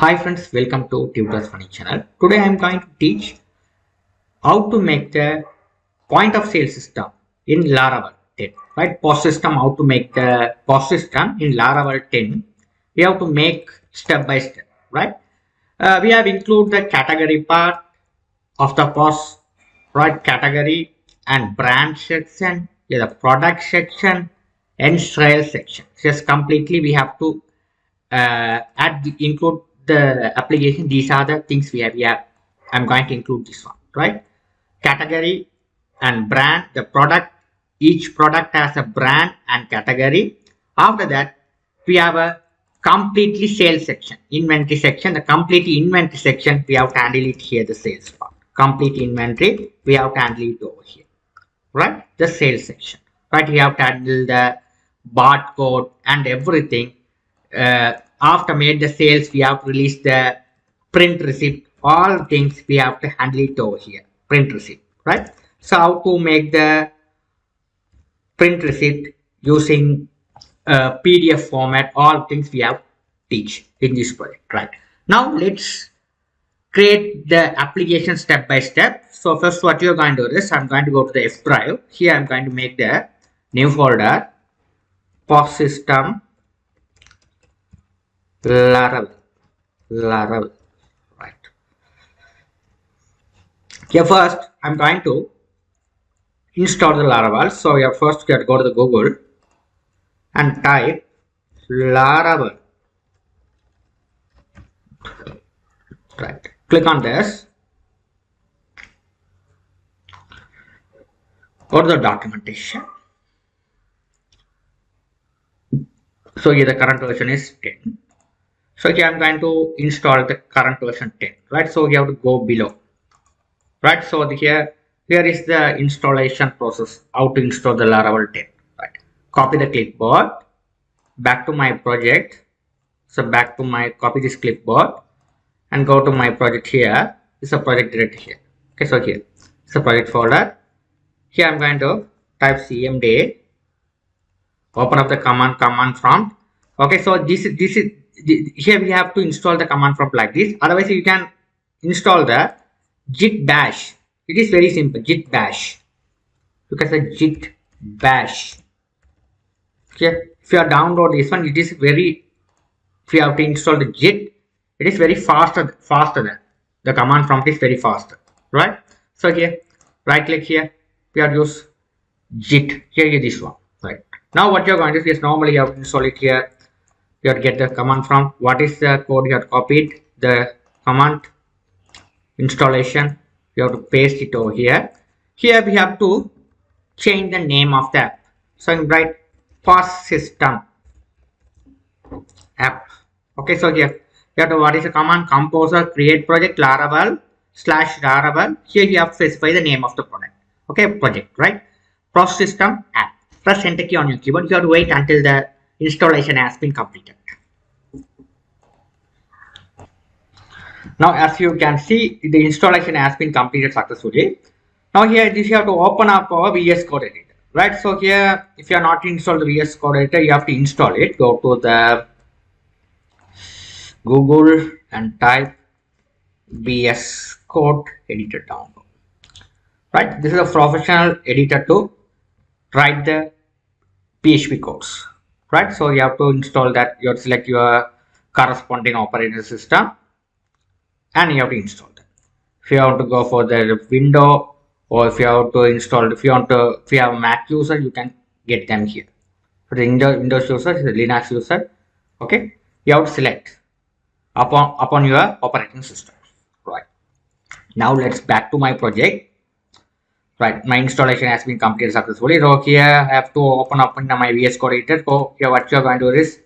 Hi friends, welcome to Tutors Funny channel. Today I am going to teach how to make the point of sale system in Laravel 10. Right, POS system, how to make the POS system in Laravel 10. We have to make step by step, right? We have include the category part of the POS, right? Category and brand section, yeah, the product section and sales section. Just completely we have to include the application. These are the things we have. Yeah, I'm going to include this one, right? Category and brand, the product, each product has a brand and category. After that, we have a completely sales section, inventory section. The complete inventory section, we have to handle it here, the sales part. Complete inventory, we have to handle it over here, right? The sales section, right? We have to handle the barcode and everything. After made the sales, we have to release the print receipt. All things we have to handle it over here, print receipt, right? So how to make the print receipt using PDF format, all things we have teach in this project, right? Now let's create the application step by step. So first what you're going to do is I'm going to go to the F drive. Here I'm going to make the new folder, POS system, Laravel, right? Here first I'm going to install the Laravel. So you first you have to go to the Google and type Laravel, right? Click on this, go to the documentation. So here the current version is 10. So here I'm going to install the current version 10, right? So you have to go below, right? So here is the installation process, how to install the Laravel 10, right? Copy the clipboard, back to my project. So back to my, copy this clipboard and go to my project. Here is a project directory here. Okay, so here it's a project folder. Here I'm going to type cmd, open up the command prompt. Okay, so this is here we have to install the command prompt like this. Otherwise you can install the git bash. It is very simple, git bash. Look at the git bash. Okay, if you are download this one, it is very, if you have to install the git, it is very faster than the command prompt is very faster, right? So here right click here, we have to use git. Here is this one, right? Now what you're going to do is normally you have to install it here. You have to get the command prompt. What is the code you have copied? The command installation. You have to paste it over here. Here we have to change the name of the app. So I'm write POS system app. Okay, so here you have to, what is the command? Composer create project Laravel /Laravel. Here you have to specify the name of the product. Okay, project, right? POS system app. Press enter key on your keyboard. You have to wait until the installation has been completed. Now as you can see, the installation has been completed successfully. Now here you have to open up our VS Code editor, right? So here if you are not installed the VS Code editor, you have to install it. Go to the Google and type VS Code editor download, right? This is a professional editor to write the PHP codes, right? So you have to install that. You have to select your corresponding operating system and you have to install that. If you have to go for the window, or if you have to install, if you have a Mac user, you can get them here. For the Windows user, the Linux user, okay, you have to select upon your operating system, right? Now let's back to my project. Right, my installation has been completed successfully. So here I have to open up in my VS Code editor. So here what you are going to do is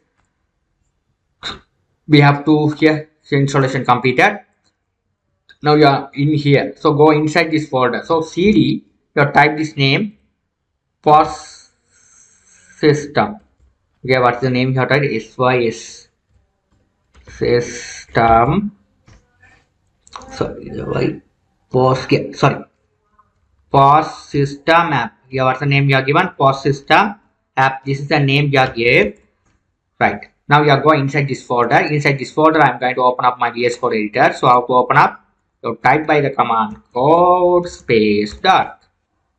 we have to here installation completed. Now you are in here. So go inside this folder. So cd, you type this name, POS system. Okay, what's the name you have typed? sys system. Sorry, POS system app. Here what's the name you are given? POS system app. This is the name you are gave. Right. Now you are going inside this folder. Inside this folder, I'm going to open up my VS Code editor. So how to open up? So type by the command code space dot.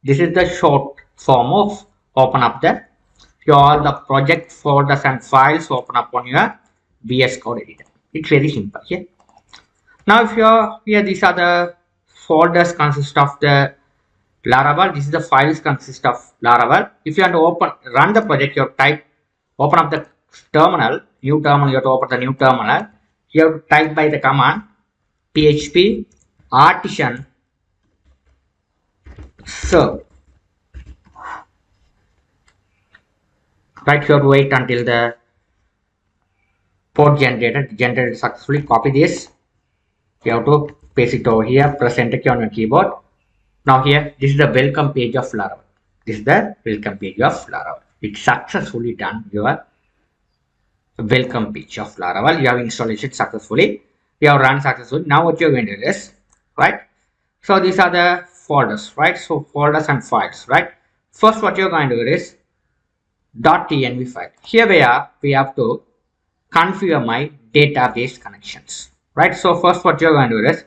This is the short form of open up the all the project folders and files open up on your VS Code editor. It's very simple here. Now if you're here, these are the folders consist of the Laravel. This is the files consist of Laravel. If you want to run the project, you have to open up the terminal, new terminal. You have to open the new terminal. You have to type by the command php artisan serve. Right, you have to wait until the port generated successfully. Copy this. You have to paste it over here. Press enter key on your keyboard. Now here, this is the welcome page of Laravel. This is the welcome page of Laravel. It's successfully done. Your welcome page of Laravel. You have installed it successfully. You have run successfully. Now what you're going to do is, right? So these are the folders, right? So folders and files, right? First, what you're going to do is .env file. Here we have to configure my database connections, right? So first, what you're going to do is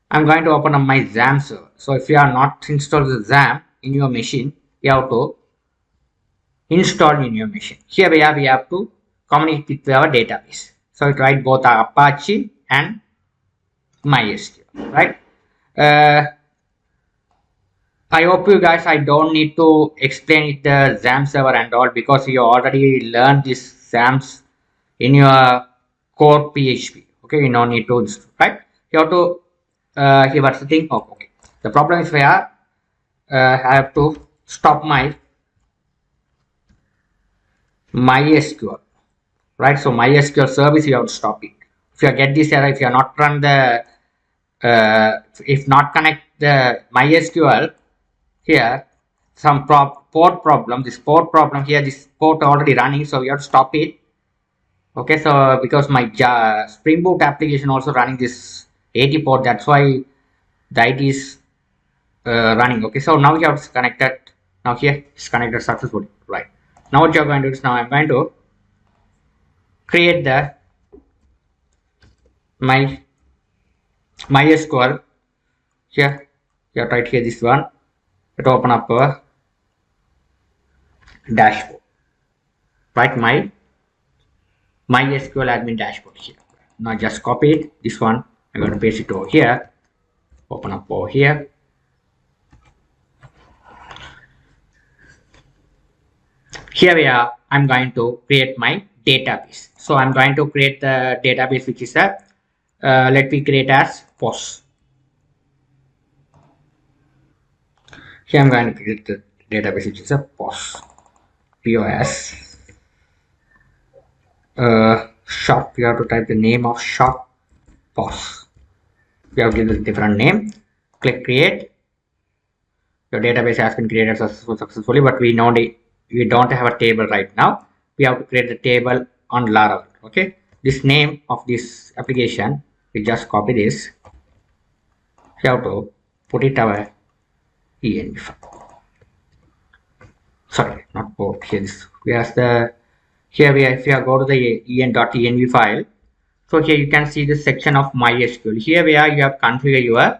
I'm going to open up my XAMPP server. So if you are not installed the XAMPP in your machine, you have to install in your machine. Here we have to communicate with our database. So it write both Apache and MySQL, right? I hope you guys, I don't need to explain it the XAMPP server and all, because you already learned this XAMPP in your core PHP. Okay, you don't need to, right? You have to here what's the thing. Oh, okay. The problem is where I have to stop my MySQL, right? So MySQL service, you have to stop it. If you get this error, if you are not run the if not connect the MySQL, here some port problem. This port problem here, this port already running, so you have to stop it. Okay, so because my Spring Boot application also running this 80 port, that's why the IT is running. Okay, so now you have connected. Now here it's connected successfully, right? Now what you're going to do is, now I'm going to create the my MySQL. Here you have right here this one. Let open up our dashboard, right? My MySQL admin dashboard here. Now just copy it, this one. I'm going to paste it over here. Open up over here. Here I'm going to create my database. So I'm going to create the database, which is a let me create as POS. Here I'm going to create the database, which is a POS. POS. Shop. You have to type the name of shop POS. You have to give it a different name. Click create. Your database has been created successfully, but we don't have a table right now. We have to create the table on Laravel. Okay, this name of this application, we just copy this. You have to put it our env file. Sorry, not port. Here this. If you go to the en.env file, so here you can see the section of MySQL. Here you have configured your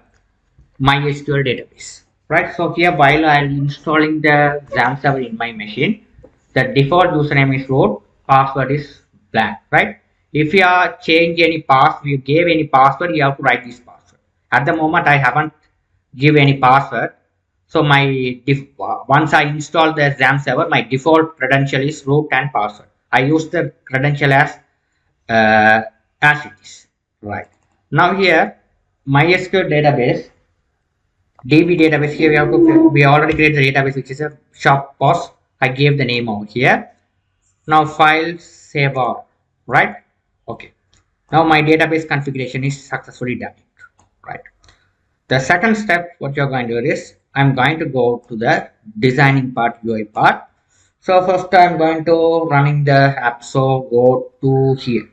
MySQL database, right? So here, while I am installing the XAMPP server in my machine, the default username is root, password is blank, right? If you are change any password, you gave any password, you have to write this password. At the moment, I haven't give any password. So my once I install the XAMPP server, my default credential is root and password. I use the credential as it is, right? Now here, MySQL database, DB database, here we already created the database, which is a shop POS. I gave the name over here. Now file save all, right? Okay. Now my database configuration is successfully done, right? The second step, what you're going to do is, I'm going to go to the designing part, UI part. So first I'm going to running the app. So go to here.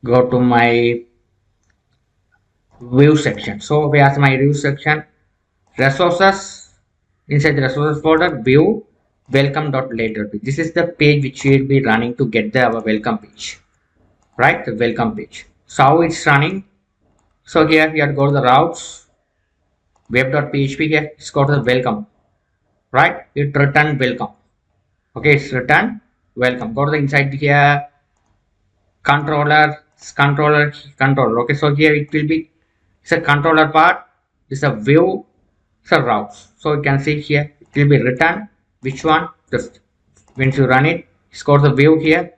Go to my view section. So where's my view section? Resources. Inside the resources folder, view, welcome.blade.page. This is the page which we will be running to get our welcome page, right? The welcome page. So how it's running? So here we have to go to the routes, web.php. Here it's go to the welcome, right? It return welcome. Okay, it's return welcome. Go to the inside here, controller. Okay, so here it will be, it's a controller part, it's a view, it's a routes. So you can see here it will be written which one. Just when you run it, it's got the view here.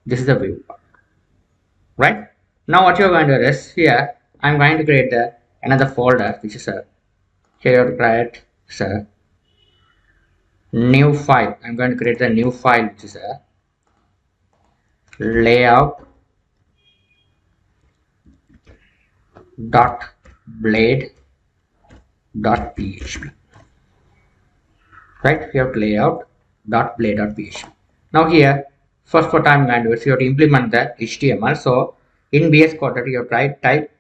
This is the view part, right? Now what you're going to do is here I'm going to create another folder which is a, here you have to create a new file. I'm going to create a new file which is a layout dot blade dot php, right? We have layout dot blade dot php. Now here first what I'm going to do is you have to implement the HTML. So in VS Code you have to type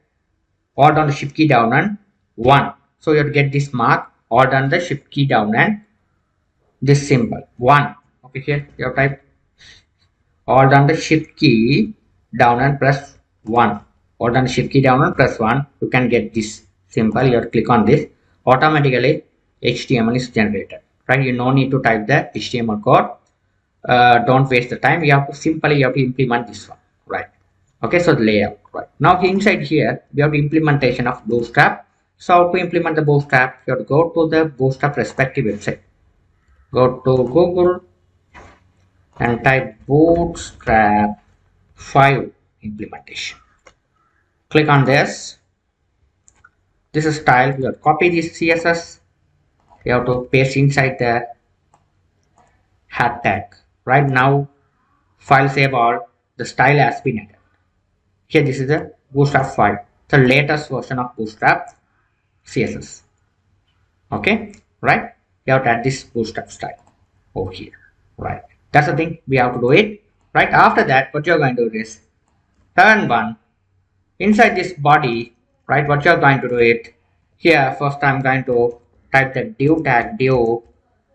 hold on the shift key down and 1. So you have to get this mark, hold on the shift key down and this symbol 1. Okay, here you have type hold on the shift key down and press 1. Hold on the shift key down and press 1. You can get this symbol. You have to click on this. Automatically HTML is generated. Right? You no need to type the HTML code. Don't waste the time. You have to simply implement this one. Right? Okay, so the layout. Right now inside here we have the implementation of Bootstrap. So to implement the Bootstrap, you have to go to the Bootstrap respective website. Go to Google and type Bootstrap 5 implementation. Click on this. This is style. You have to copy this CSS. You have to paste inside the head tag. Right now, file save all. The style has been added. Here, this is the Bootstrap 5, the latest version of Bootstrap CSS. Okay, right? You have to add this Bootstrap style over here. Right. That's the thing. We have to do it. Right. After that, what you're going to do is turn one inside this body. Right. What you're going to do it here. First, I'm going to type the div tag div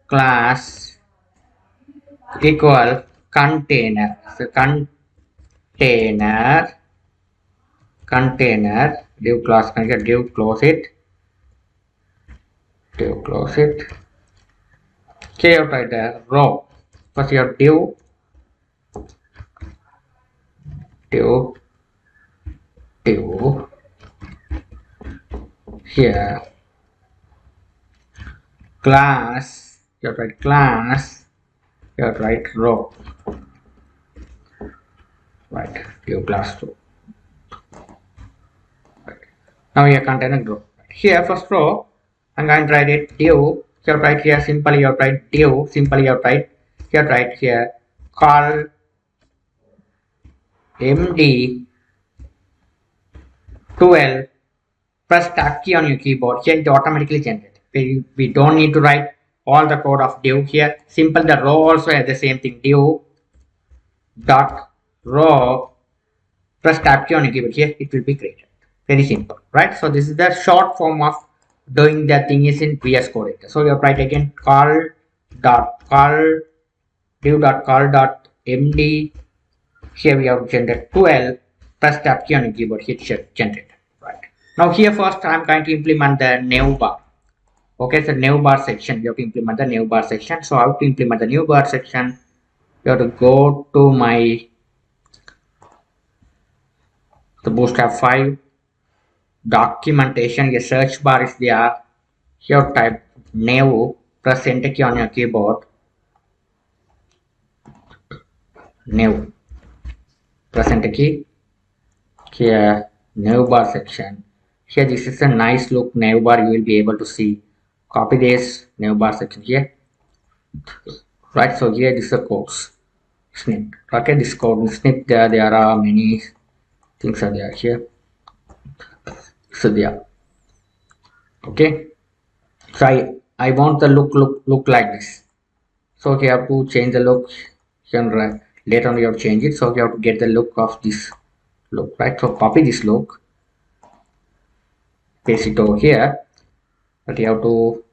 class equal container. So container div class container div close it. Div close it. Okay, you write the row. First, you have div here class, you have to write class, you have to write row, right? Div class row. Right. Now here container row. Here first row I'm going to write it div. You have to write here simply you have to write div, simply you have to write here, write here call md 12, press tab key on your keyboard. Here it automatically generated. We don't need to write all the code of div here. Simple the row also has the same thing. Div dot row, press tab key on your keyboard. Here it will be created. Very simple, right? So this is the short form of doing that thing is in VS Code. So you write again call div dot call dot md. Here we have generated 12. Press tab key on your keyboard. Hit generate. Right. Now here first I'm going to implement the new bar. Okay, so new bar section. You have to implement the new bar section. So how to implement the new bar section? You have to go to the Bootstrap 5 documentation. Your search bar is there. Here type new. Press enter key on your keyboard. New. Press enter key. Here new bar section. Here this is a nice look new bar. You will be able to see. Copy this new bar section here. Right. So here this is a course snip. Okay, this code snip there are many things are there here. So there. Okay. So I want the look like this. So you have to change the look. Later on you have to change it. So you have to get the look of this look, right? So copy this look, paste it over here. But you have to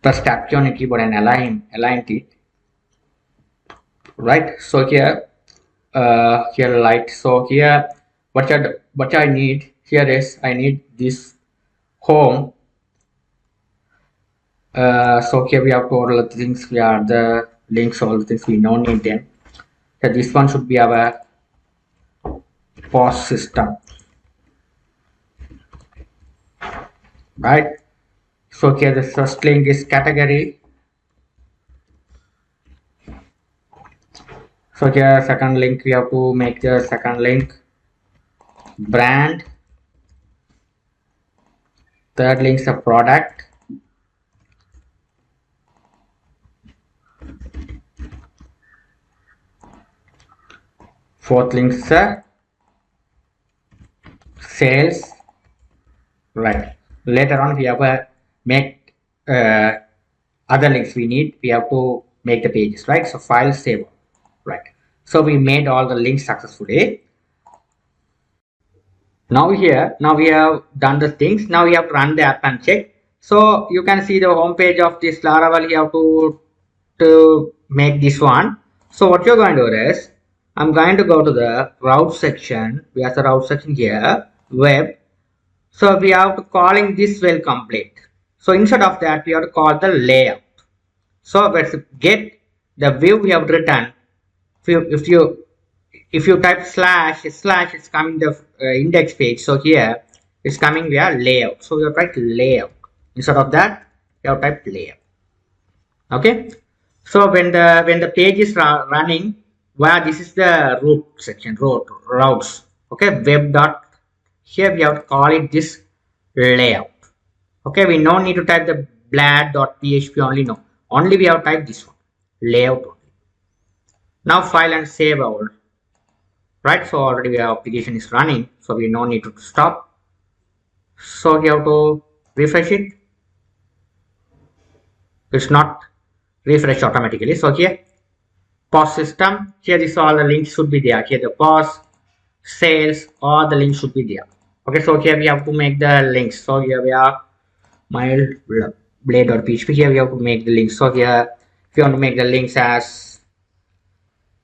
Press tab key on your keyboard and align it, right? So here light. So here what I need here is I need this home. So here we have to all the things, we are the links, all the things we don't need them. So this one should be our POS system, right? So here the first link is category. So here second link, we have to make the second link brand. Third link is a product. Fourth link is a sales, right? Later on we have to make other links we have to make the pages, right? So file save, right? So we made all the links successfully. Now we have done the things. Now we have to run the app and check. So you can see the home page of this Laravel. You have to make this one. So what you're going to do is, I'm going to go to the route section. We have the route section here, web. So we have to calling this well complete. So instead of that, we have to call the layout. So let's get the view we have written. If you type slash, it's coming the index page. So here it's coming via layout. So you have type layout. Instead of that, you have type layout. Okay. So when the page is running, where this is the root section, routes. Okay, web dot. Here we have to call it this layout. Okay, we no need to type the blad.php only. No, only we have type this one, layout only. Now file and save our, right? So already our application is running, so we no need to stop. So we have to refresh it. It's not refresh automatically. So here POS system, here is all the links should be there. Here the POS, sales, all the links should be there. Okay, so here we have to make the links. So here we are mild blade.php. Here we have to make the links. So here if you want to make the links as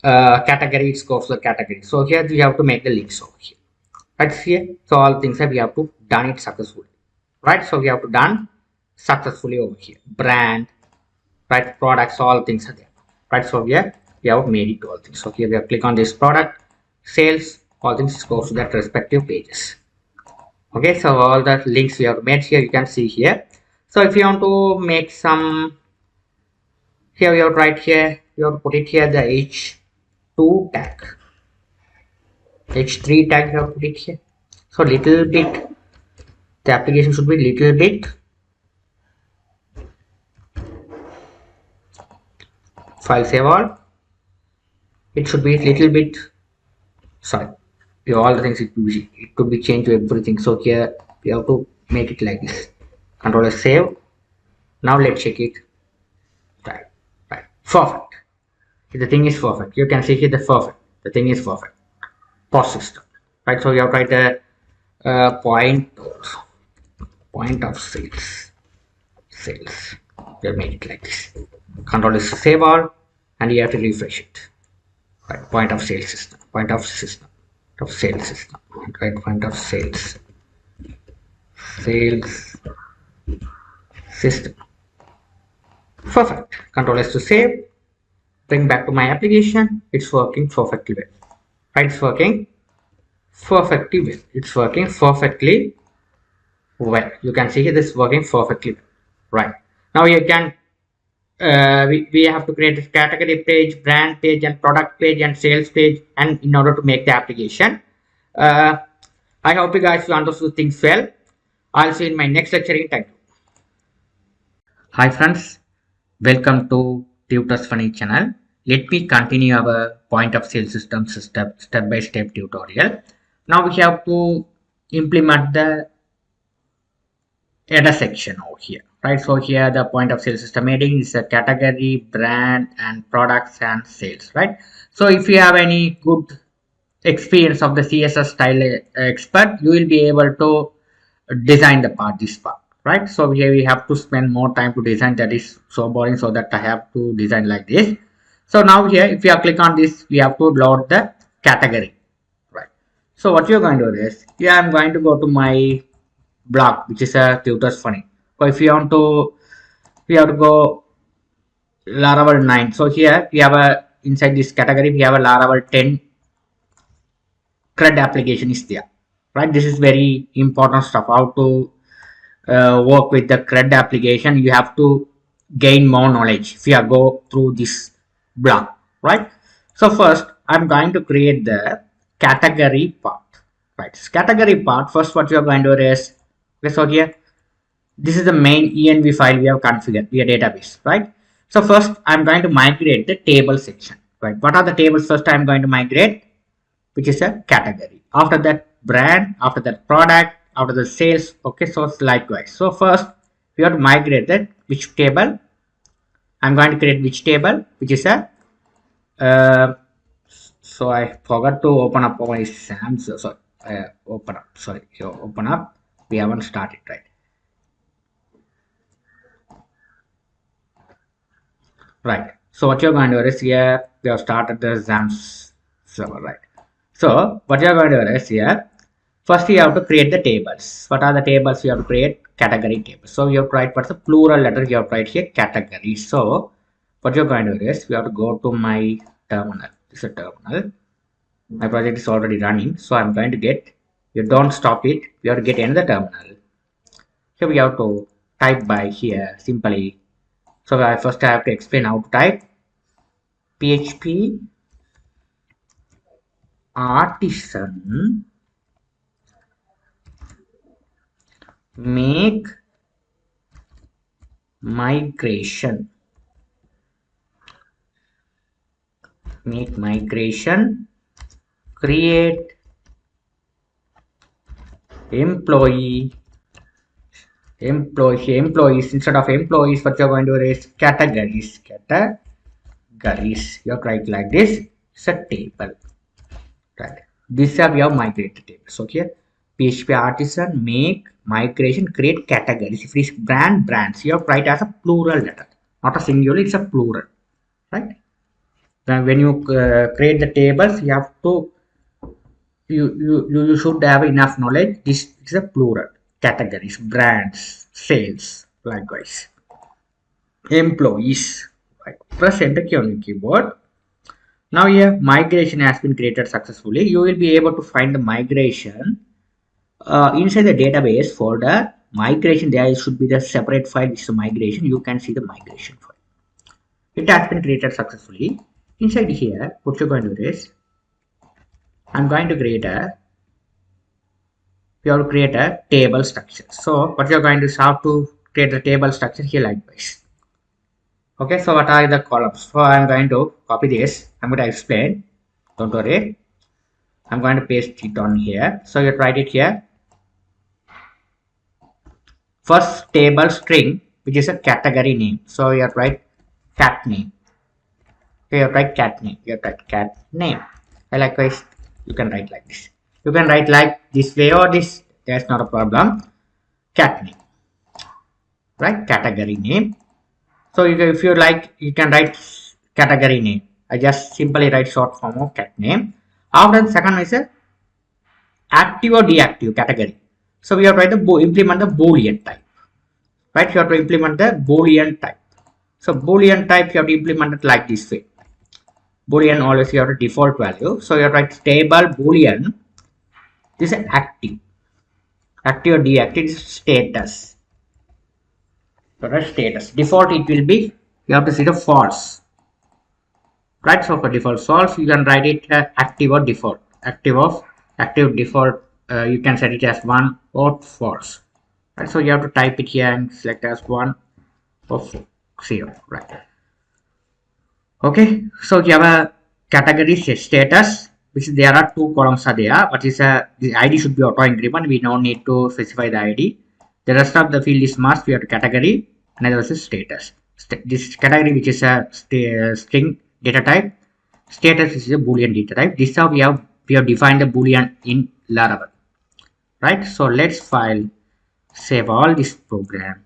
category, it goes to the category. So here we have to make the links over here. Right here. So all things that we have to done it successfully. Right. So we have to done successfully over here. Brand, right? Products, all things are there. Right. So here we have made it all things. So here we have click on this product, sales, all things goes to that respective pages. Okay. So all the links we have made here, you can see here. So if you want to make some, here we have right here, you have to put it here the H2 tag, H3 tag you have to put it here. So little bit, the application should be little bit. File save all. It should be little bit. Sorry, all the things it could be changed to everything. So here we have to make it like this. Control S save. Now let's check it. Right. Perfect. The thing is perfect. You can see here the perfect. The thing is perfect. POS system. Right. So you have to write the point of sales. We'll make it like this. Control is save all, and you have to refresh it. Right. Point of sales system. Right. Point of sales system. Perfect. Control S to save. Bring back to my application. It's working perfectly well. Right. It's working perfectly well. It's working perfectly well. You can see here this is working perfectly well. Right. Now you can we have to create a category page, brand page, and product page, and sales page, and in order to make the application. I hope you guys understood things well. I'll see you in my next lecture. Thank you. Hi friends, welcome to Tutors Funny channel. Let me continue our point of sale system step by step tutorial. Now we have to implement the header section over here, right? So here the point of sale system heading is a category, brand, and products and sales, right? So if you have any good experience of the CSS style expert, you will be able to design this part. right? So here we have to spend more time to design. That is so boring, so that I have to design like this. So now here, if you click on this, we have to load the category, right? So what you're going to do is, here I'm going to go to my blog, which is a tutors funny. So if you want to, we have to go Laravel 9. So here we have a, inside this category we have a Laravel 10 CRUD application is there, right? This is very important stuff. How to work with the CRUD application, you have to gain more knowledge if you go through this block, right? So first I'm going to create the category part, right? This category part, first what you're going to do is, okay, so here this is the main env file we have configured via database, right? So first I'm going to migrate the table section, right? What are the tables? First I'm going to migrate, which is a category, after that brand, after that product, after the sales. Okay, so it's likewise. So first we have to migrate that which table. I'm going to create which table, which is a so I forgot to open up my SAM. So sorry, open up, sorry, here open up, we haven't started, right? Right. So what you're going to do is, here we have started the XAMPP server, right? So what you're going to do is, here first you have to create the tables. What are the tables? You have to create category tables. So you have to write what's the plural letter, you have to write here category. So what you're going to do is, we have to go to my terminal. This is a terminal. My project is already running, so I'm going to get, you don't stop it, you have to get another terminal. Here we have to type by here simply. So I first have to explain how to type PHP artisan make migration, create employees. Instead of employees, what you're going to do is categories. You have to write like this. It's a table, right? This have your migrated tables. So here PHP artisan make migration create categories. If it is brands, you have to write as a plural letter, not a singular, it's a plural, right? Then when you create the tables, you have to, you should have enough knowledge. This is a plural categories, brands, sales, likewise employees, right? Press enter key on your keyboard. Now here migration has been created successfully. You will be able to find the migration inside the database folder. Migration, there should be the separate file which is the migration. You can see the migration file. It has been created successfully. Inside here, what you're going to do is, I'm going to create a, you have to create a table structure. So what you're going to do is how to create the table structure here likewise. Okay, so what are the columns? So I'm going to copy this, I'm going to explain, don't worry. I'm going to paste it on here. So you write it here. First table string, which is a category name. So you write cat name. Okay, you write cat name. You write cat name. And likewise, you can write like this. You can write like this way or this. That's not a problem. Cat name, right? Category name. So if you like, you can write category name. I just simply write short form of cat name. After the second is a active or deactive category. So we have to write the implement the boolean type, right? You have to implement the boolean type. So boolean type you have to implement it like this way. Boolean always you have a default value. So you have to write stable boolean. This is active or deactive is status. So status default it will be, you have to see the false, right? So for default false, you can write it active or default. Active default, you can set it as 1 or false, right? So you have to type it here and select as 1 or 0, right? Okay, so you have a category status, which there are 2 columns are there, but is the ID should be auto increment. We don't need to specify the ID. The rest of the field is must. We have to category, another is status. This category, which is a string data type, status is a boolean data type. This is how we have defined the boolean in Laravel, right? So let's file save all this program,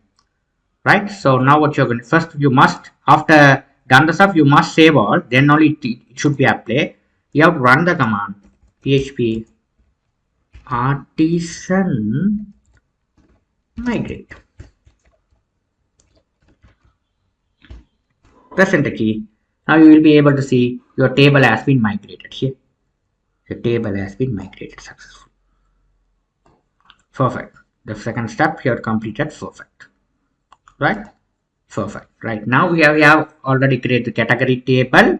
right? So now what you're going to, first you must, after done the stuff, you must save all, then only it should be applied. You have to run the command php artisan migrate. Press enter key. Now you will be able to see your table has been migrated here. The table has been migrated successfully. Perfect. The second step here completed. Perfect. Right? Perfect. Right. Now we have already created the category table.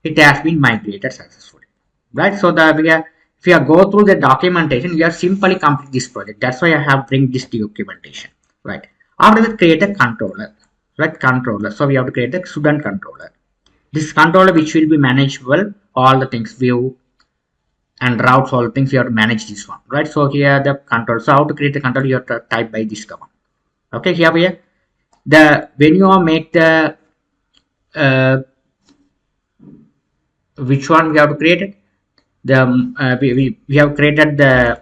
It has been migrated successfully. Right. So if you go through the documentation, you have simply complete this project. That's why I have bring this documentation. Right. After that, create a controller. Right. Controller. So we have to create the student controller. This controller which will be manageable all the things, view and routes, all the things you have to manage this one, right? So here the control. So how to create the control, you have to type by this command. Okay, here the when you make the which one we have to create it, the we have created the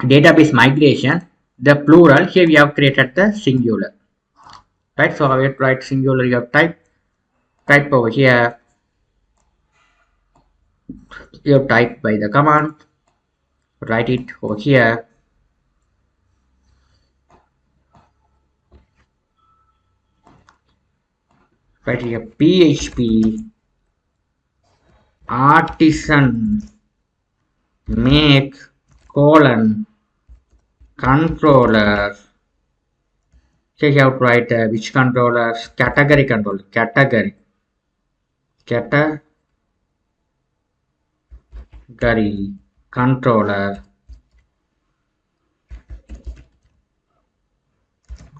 database migration, the plural. Here we have created the singular, right? So I have to write singular, you have type over here, you have type by the command, write it over here. Right here, php artisan make controller. Here you have to write which controllers, category controller, category controller.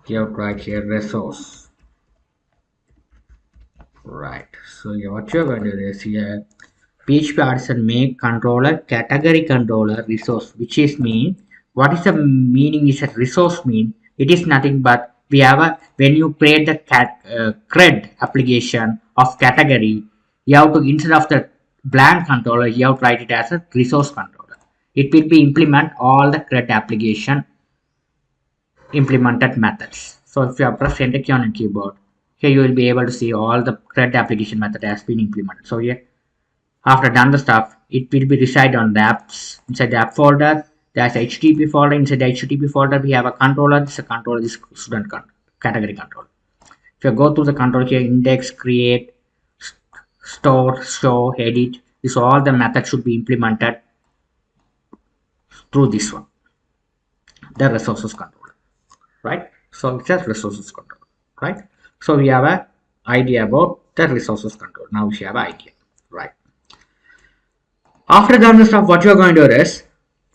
You have to write here resource. Right. So what you're going to do is here PHP artisan make controller category controller resource, which is mean, what is the meaning is a resource mean? It is nothing but we have a, when you create the CRUD application of category, you have to, instead of the blank controller, you have to write it as a resource controller. It will be implement all the CRUD application implemented methods. So if you have pressed enter key on your keyboard, here you will be able to see all the CRUD application method has been implemented. So here, after done the stuff, it will be reside on the apps. Inside the app folder, there's a HTTP folder. Inside the HTTP folder, we have a controller. This is a controller, this student category controller. If you go through the control here, index, create, store, show, edit, this all the methods should be implemented through this one, the resources controller, right? So it's just resources control, right? So we have an idea about the resources control. Now we have an idea, right? After done the stuff, what you are going to do is,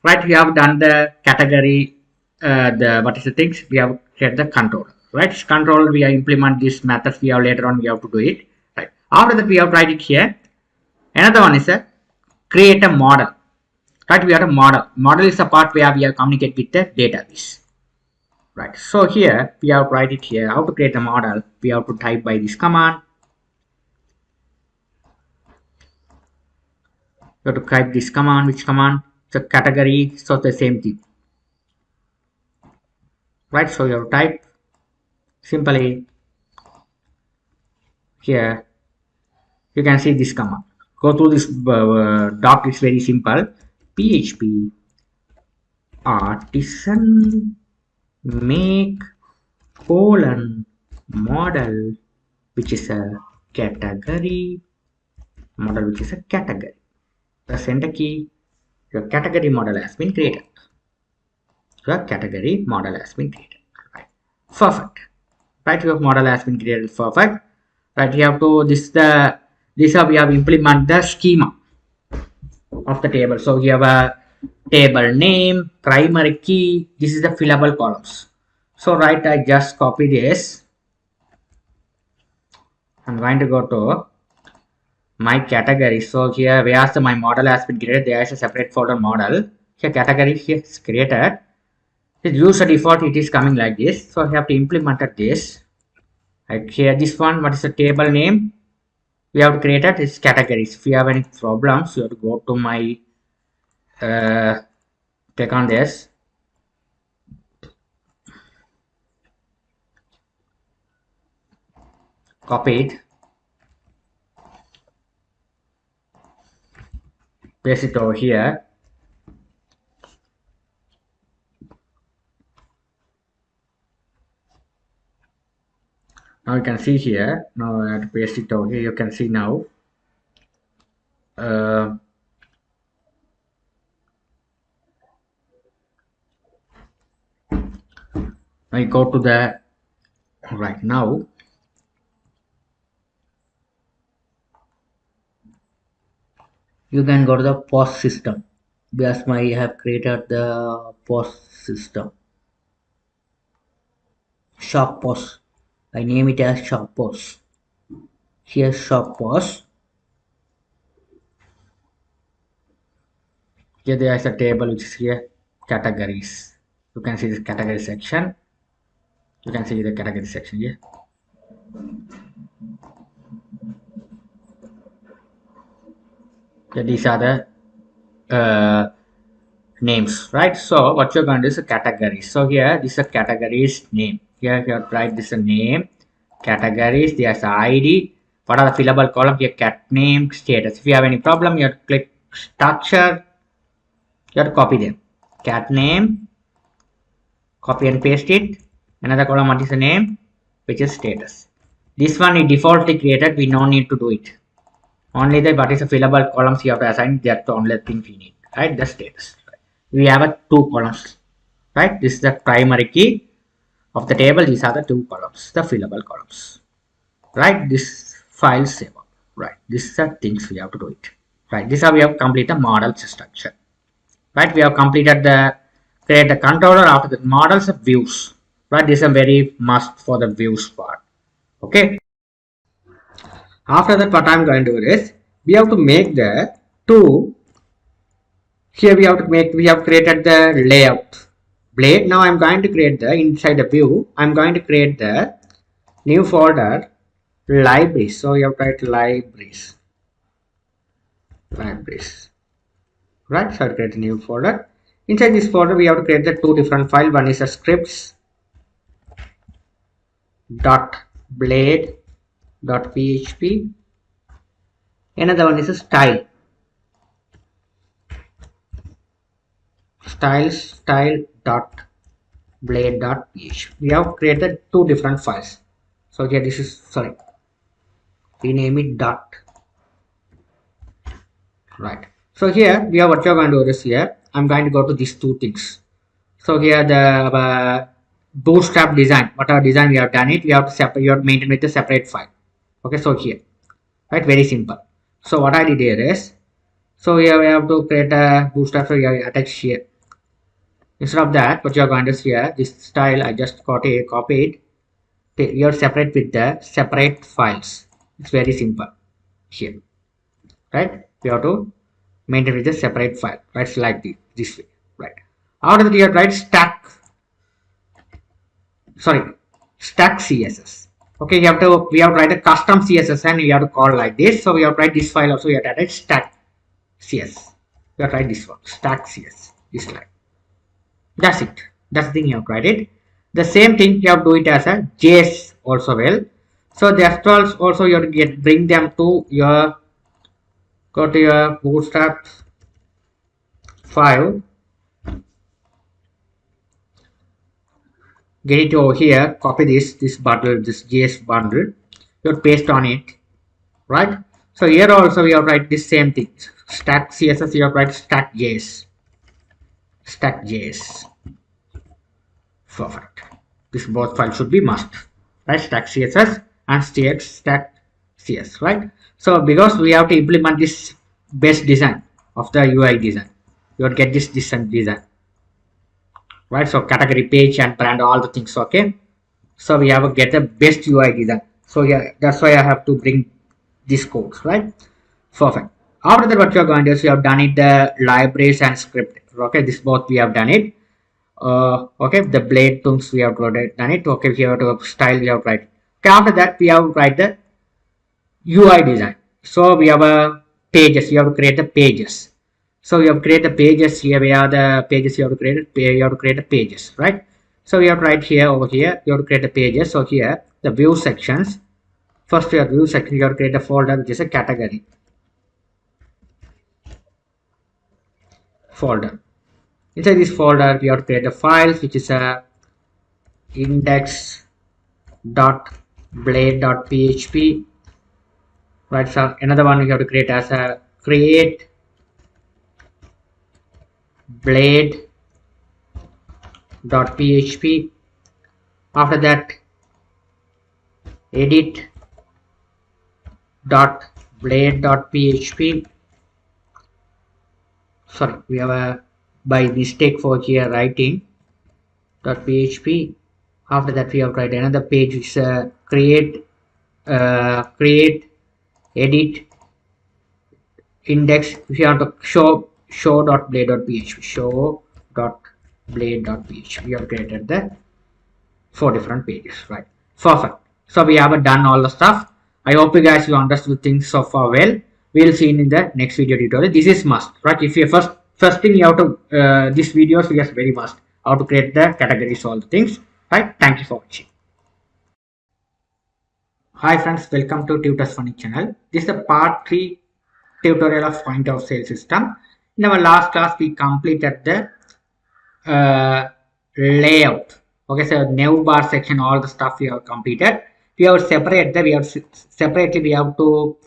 right? We have done the category, the what is the things we have created the controller, right? Controller we have implement these methods. We have later on we have to do it, right? After that we have write it here. Another one is a create a model, right? We have a model. Model is a part where we have communicate with the database, right? So here we have write it here. How to create a model? We have to type by this command. You have to type this command. Which command? The category. So the same thing, right? So you have to type simply here. You can see this command. Go through this doc. It's very simple. PHP artisan make model, which is a category model, which is a category. Press enter key. Your category model has been created. Your category model has been created. Right. Perfect. Right. Your model has been created. Perfect. Right. You have to this how we have implement the schema of the table. So you have a table name, primary key. This is the fillable columns. So right, I just copy this. I'm going to go to my category. So here whereas my model has been created, there is a separate folder model. Here category here is created. It user default, it is coming like this. So I have to implement this. Right here, this one, what is the table name? We have to create it is categories. If you have any problems, you have to go to my click on this. copy it, paste it over here. Now you can see here. Now I have to paste it over here. You can see now. Now you go to the right now. You can go to the post system. Because I have created the post system. Shop post. I name it as shop post. Here shop post. Here there is a table which is here categories. You can see this category section. You can see the category section here. So these are the names, right? So what you're going to do is a category. So here this is a categories name. Here you have to write this a name, categories, there's a ID. What are the fillable column? Here cat name, status. If you have any problem, you have to click structure. You have to copy them. Cat name, copy and paste it. Another column, what is the name, which is status. This one is defaultly created. We no need to do it. Only the what is the fillable columns you have to assign. That's the only thing we need, right? The status. We have a two columns, right? This is the primary key of the table. These are the two columns, the fillable columns, right? This file save up, right? These are things we have to do it, right? This is how we have completed the model structure, right? We have completed the create the controller after the models of views, right? This is a very must for the views part. Okay. After that, what I'm going to do is we have to make the two. Here we have created the layout blade. Now I'm going to create the inside the view. I'm going to create the new folder libraries. So you have to write libraries, right? So I create a new folder. Inside this folder we have to create the two different files. One is a scripts dot blade dot php. Another one is a style dot blade dot php. We have created two different files. So here this is rename it dot, right? So here we have what you're going to do is here I'm going to go to these two things. So here the bootstrap design, whatever design we have done it, we have to separate, you have to maintain with a separate file. Okay, so here, right, very simple. So what I did here is, so here we have to create a bootstrap, so you attach here. Instead of that, what you are going to see here, this style I just copied. You are separate with the separate files. It's very simple here, right? We have to maintain with a separate file, right? It's like this way, right? After that, you have to write stack css. Okay, we have to write a custom css and you have to call like this. So we have to write this file also. You have to write stack cs. You have to write this one stack cs. This line. That's it. That's the thing you have to write it. The same thing you have to do it as a JS also well. So that's also you have to bring them to your go to your bootstrap file. Get it over here, copy this bundle, this JS bundle, you paste on it, right? So here also we have write this same thing, stack css, you have write stack js, perfect. This both files should be must, right? Stack css and stack cs, right? So because we have to implement this base design of the UI design, you will get this design, right? So category, page and brand, all the things. Okay, so we have to get the best UI design. So yeah, that's why I have to bring this code, right? Perfect. After that, what you are going to do is you have done it the libraries and script. Okay, this both we have done it. Okay, the blade things we have done it. Okay, here to style we have write. Okay, after that we have write the UI design. So we have a pages. You have to create the pages. So you have to create the pages here. We are the pages you have to create. You have to create the pages, right? So we have to write here over here. You have to create the pages. So here the view sections. First, your view section, you have to create a folder which is a category folder. Inside this folder, we have to create a file which is a index.blade.php. Right, so another one we have to create as a create blade.php. After that, edit.blade.php. Sorry, we have a by mistake for here writing .php. After that, we have to write another page which is create edit index. If you want to show.blade.php, show.blade.php, we have created the 4 different pages, right? Perfect. So we have done all the stuff. I hope you guys you understood things so far well. We'll see in the next video tutorial. This is must, right? If you first thing you have to this video is very must how to create the categories, all the things, right? Thank you for watching. Hi friends, welcome to Tutors Funny channel. This is the part 3 tutorial of point of sale system. In our last class, we completed the layout. Okay, so nav bar section, all the stuff we have completed. We have separately we have to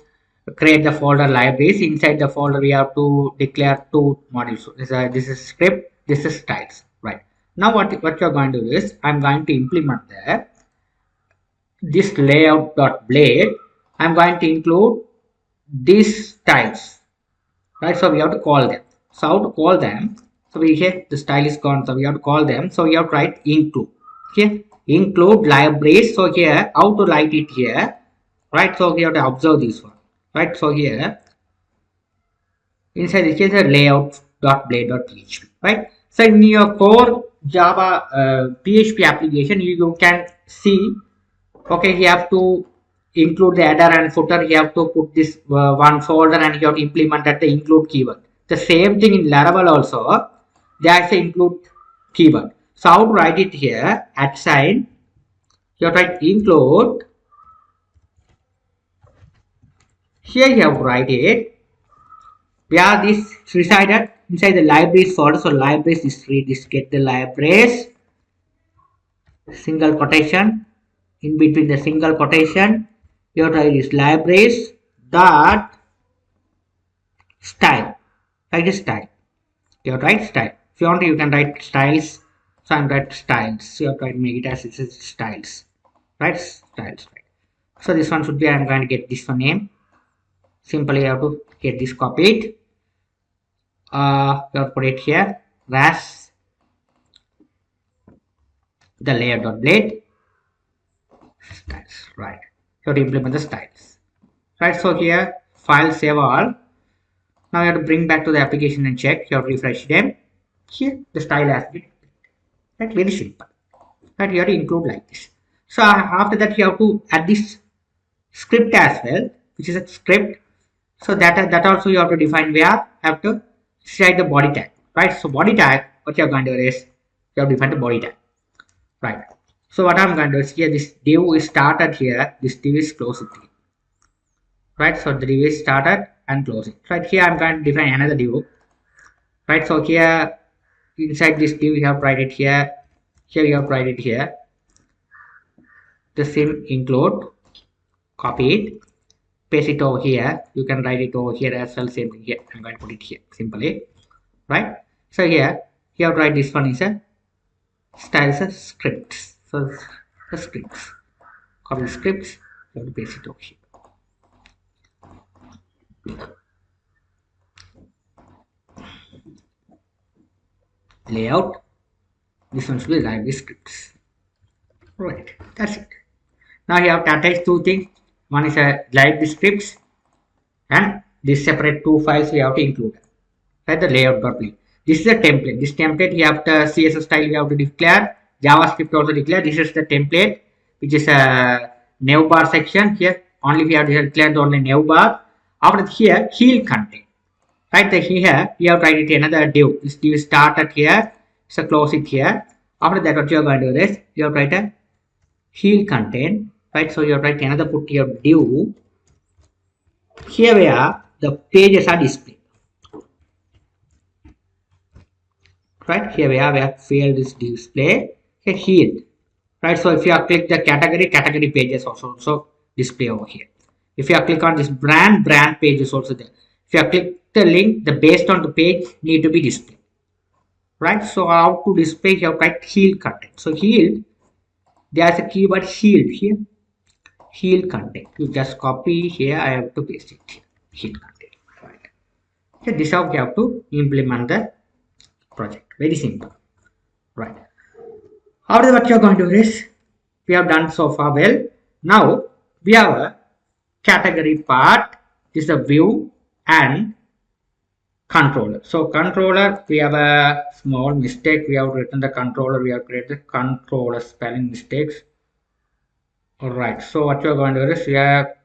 create the folder libraries. Inside the folder, we have to declare 2 modules. This is script, this is styles, right? Now what you're going to do is I'm going to implement this layout.blade. I'm going to include these styles, right? So we have to call them. So how to call them? So we here the style is gone, so we have to call them. So we have to write include. Okay, include libraries. So here how to write it here, right? So we have to observe this one, right? So here inside this is a layout.blade.php, right? So in your core Java PHP application, you can see, okay, you have to include the header and footer. You have to put this one folder and you have to implement that the include keyword. The same thing in Laravel also, there's a include keyword. So how to write it here? At sign, you have to write include. Here you have to write it where this resided inside the libraries folder. So libraries is free. This get the libraries, single quotation. In between the single quotation, you have to write this libraries dot style. Write style. You have to write style. If you want to, you can write styles. So I'm write styles. You have to make it as it is styles. Right? Styles. Right. So this one should be, I'm going to get this one name. Simply you have to get this copied. You have to put it here. As the layer.blade styles. Right. You have to implement the styles. Right. So here file save all. Now you have to bring back to the application and check. You have to refresh them. Here the style has been, right? Very simple. Right? You have to include like this. So after that you have to add this script as well, which is a script. So that also you have to define where have to set the body tag, right? So body tag, what you are going to do is you have to define the body tag, right? So what I'm going to do is here this div is started here, this div is closed here, right? So the div is started and closing. Right here I'm going to define another div, right? So here inside this div you have to write it here. Here you have to write it here. The same include, copy it, paste it over here. You can write it over here as well. Same thing here. I'm going to put it here simply, right? So here you have to write this one is a styles of scripts. So the scripts, copy the scripts. You have to paste it over here. Layout. This one should be library scripts. Right, that's it. Now you have to attach 2 things. One is a library scripts and this separate 2 files we have to include. Right, the layout.blade. This is the template. This template you have the CSS style you have to declare. JavaScript also declare. This is the template which is a nav bar section. Here only we have to declare only nav bar. After here heal content. Right, here you have to write it another div. This div started here. So close it here. After that what you are going to do is you have to write a heal content right? So you write another put your div here where the pages are displayed, right? Here where field is display here, right? So if you are click the category pages also display over here. If you are click on this brand page is also there. If you are click the link, the based on the page need to be displayed, right? So how to display here, write heal content. So heal, there's a keyword healed here, heal content. You just copy here, I have to paste it here, heal content, right? So this how you have to implement the project, very simple, right? After what you're going to do is, we have done so far well. Now we have a category part, this is a view and controller. So controller, we have a small mistake. We have written the controller, we have created controller spelling mistakes. Alright, so what you're going to do is here,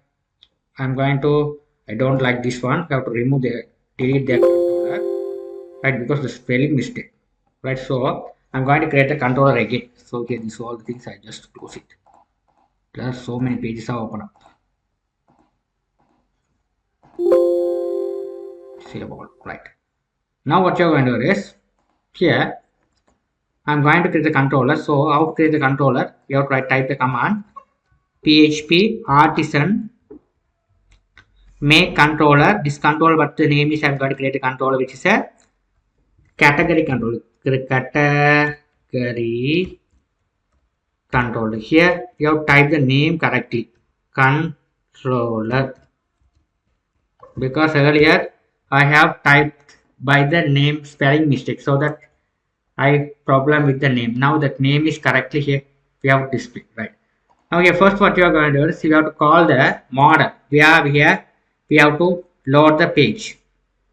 I don't like this one. You have to delete the controller, right? Because the spelling mistake, right? So I'm going to create a controller again. So here, these all the things I just close it. There are so many pages are open up. See about right. Now what you're going to do is here I'm going to create the controller. So how to create the controller? You have to type the command php artisan make controller. This controller, what the name is, I'm going to create a controller which is a category controller. Category controller. Here you have to type the name correctly. Controller. Because earlier I have typed by the name spelling mistake, so that I problem with the name. Now that name is correctly here, we have to display, right? Now here first what you are going to do is you have to call the model. We have to load the page.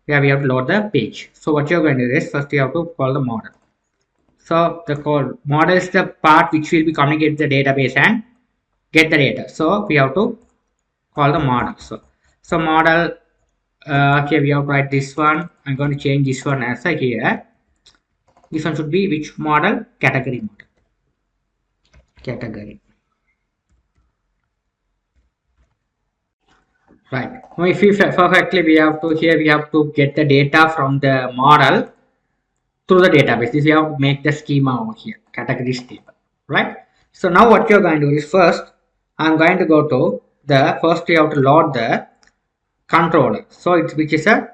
Here we have to load the page. So what you are going to do is first you have to call the model. So the call model is the part which will be communicate the database and get the data. So we have to call the model. So model, here we have to write this one. I'm going to change this one as a here. This one should be which model? Category model. Category. Right. Now if we perfectly we have to get the data from the model through the database. This we have to make the schema over here. Categories table. Right. So now what you're going to do is first I'm going to go to the first you have to load the controller. So it's which is a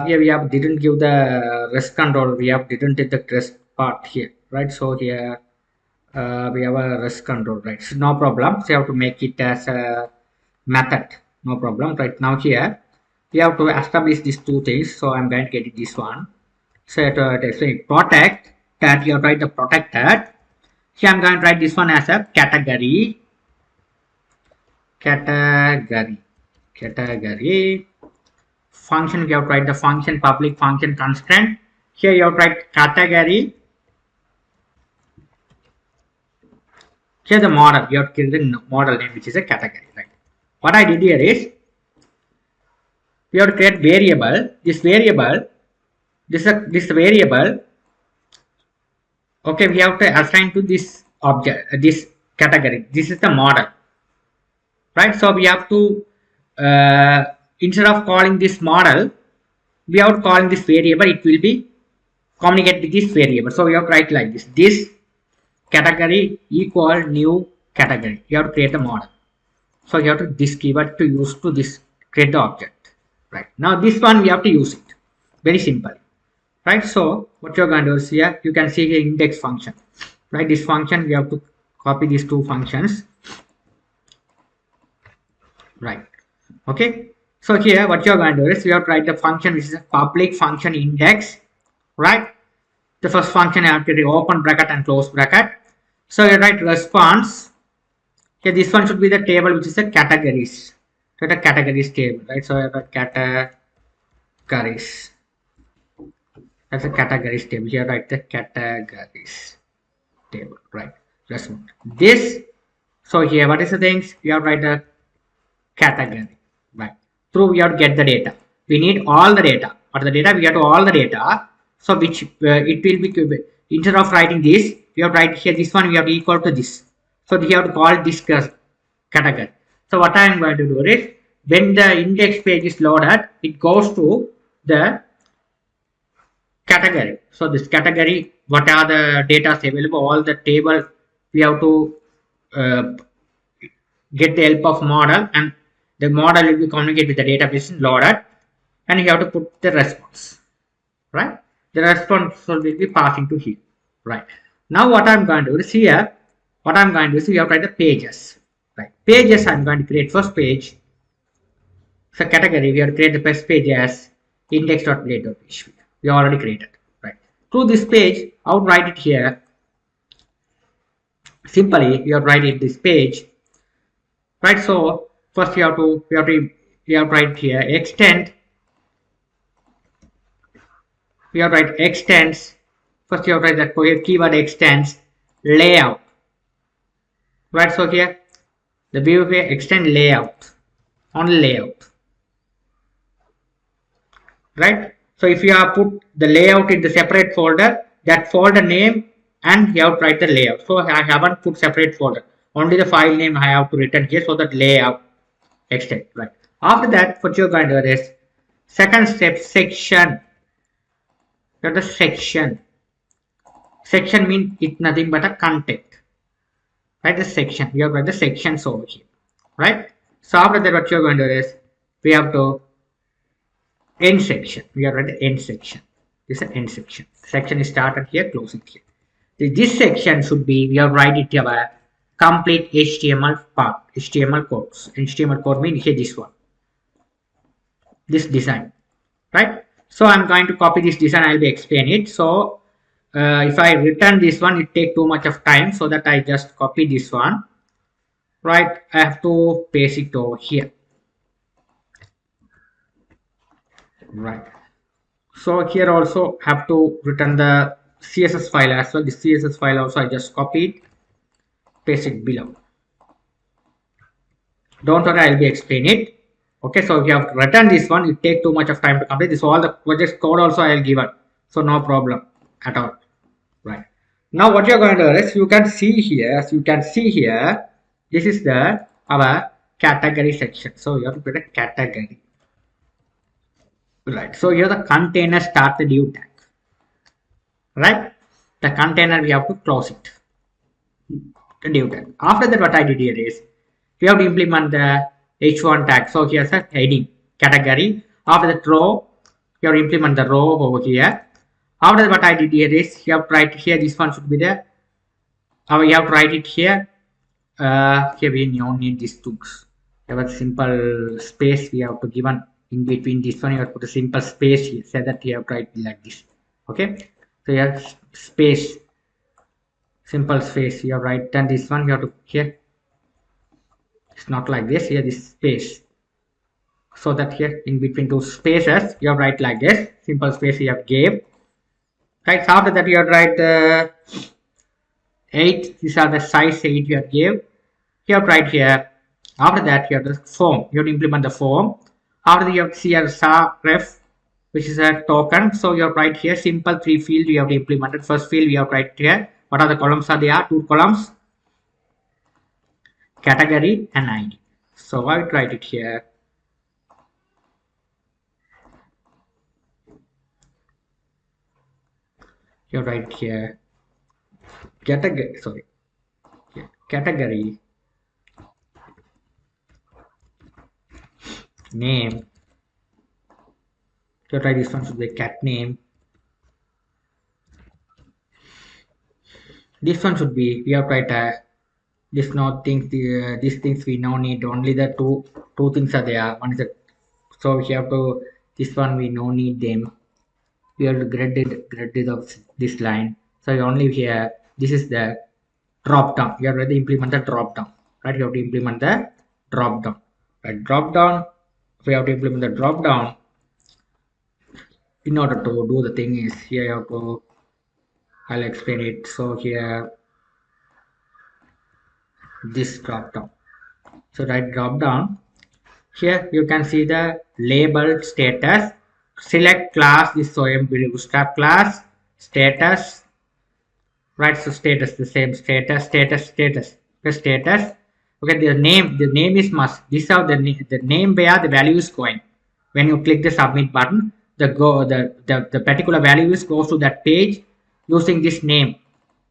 here we have didn't give the rest controller. We have didn't take the rest part here. Right. So here we have a rest control, right? So no problem. So you have to make it as a method, no problem. Right now here we have to establish these two things. So I'm going to get this one. So protect that, you write the protected. Here I'm going to write this one as a category function. You have to write the function public function constraint. Here you have to write category. Here the model, you have to give the model name which is a category, right? What I did here is we have to create variable. This variable, this variable, okay, we have to assign to this object, this category. This is the model, right? So we have to instead of calling this model, we are calling this variable. It will be communicate with this variable. So we have to write like this. This category equal new category. You have to create a model. So you have to this keyword to use to this create the object. Right. Now this one we have to use it. Very simple. Right. So what you're going to do is here you can see the index function. Right. This function we have to copy these two functions. Right. Okay. So here what you're going to do is you have to write the function which is a public function index. Right. The first function I have to do open bracket and close bracket. So you write response. Okay, this one should be the table which is the categories. So the categories table, right? So I write categories. That's a categories table. Here write the categories table, right? Response. This. So here what is the things? You have to write the category, right? Through we have to get the data. We need all the data. Or the data we have to all the data. So which it will be instead of writing this, we have to write here this one we have to equal to this. So you have to call this category. So what I am going to do is, when the index page is loaded, it goes to the category. So this category, what are the data available, all the table we have to uh, get the help of model, and the model will be communicate with the database loaded, and you have to put the response, right? The response will be passing to here, right? Now what I'm going to do is here, what I'm going to do is we have to write the pages, right? Pages I'm going to create first page. So category, we have to create the first page as index.play.php. We already created, right? To this page, I would write it here. Simply, you have to write it this page, right? So first you have to write here extend. We have to write extends. First you have to write the keyword extends layout, right? So here the view here extend layout, only layout, right? So if you have put the layout in the separate folder, that folder name, and you have to write the layout. So I haven't put separate folder, only the file name I have to return here, so that layout extend, right? After that, what you're going to do is second step section. That is section. Section means it's nothing but a content, right? The section, you have got the sections over here, right? So after that, what you're going to do is we have to end section. We have got the end section. This is an end section. Section is started here, closing here. This section should be, we have write it our complete HTML part, HTML codes. HTML code means here this one, this design, right? So I'm going to copy this design. I'll be explain it. So if I return this one, it take too much of time, so that I just copy this one, right? I have to paste it over here, right? So here also have to return the CSS file as well. The CSS file also I just copied, paste it below. Don't worry, I'll be explain it. Okay, so if you have written this one, it take too much of time to complete this. All the project code also I'll give it, so no problem at all, right? Now what you're going to do is, you can see here, as you can see here, this is the our category section. So you have to put a category, right? So here the container start the div tag, right? The container we have to close it, the div tag. After that, what I did here is we have to implement the h1 tag. So here's a heading category. After that row, you have to implement the row over here. After that, what I did here is you have to write here, this one should be there. You have to write it here. Here we don't need these tools. We have a simple space we have to given in between this one. You have to put a simple space here, so that you have to write like this. Okay, so you have space, simple space. You have written this one. You have to here. It's not like this. Here this space. So that here in between two spaces, you have write like this. Simple space you have gave. Right. So after that, you have write the 8. These are the size 8 you have gave. You have right here. After that, you have the form. You have to implement the form. After that, you have to see a ref, which is a token. So you have right here simple 3 field you have to implement it. First field you have right here. What are the columns are there? 2 columns, category and ID. So I will write it here. You write here category. Sorry, category name. You write this one should be cat name. This one should be, we have write a this not things these things we now need, only the two things are there. One is a, so we have to, this one we no need them. We have to grid of this line. So only here, this is the drop down. You have to implement the drop down, right? You have to implement the drop down, right? Drop down, we have to implement the drop down. In order to do the thing is here you have to, I'll explain it. So here this drop down, so right drop down, here you can see the label status. Select class, this OM bootstrap class status, right? So status, the same status, the status. Okay, the name is must. This is how the name where the value is going. When you click the submit button, the particular value is goes to that page using this name,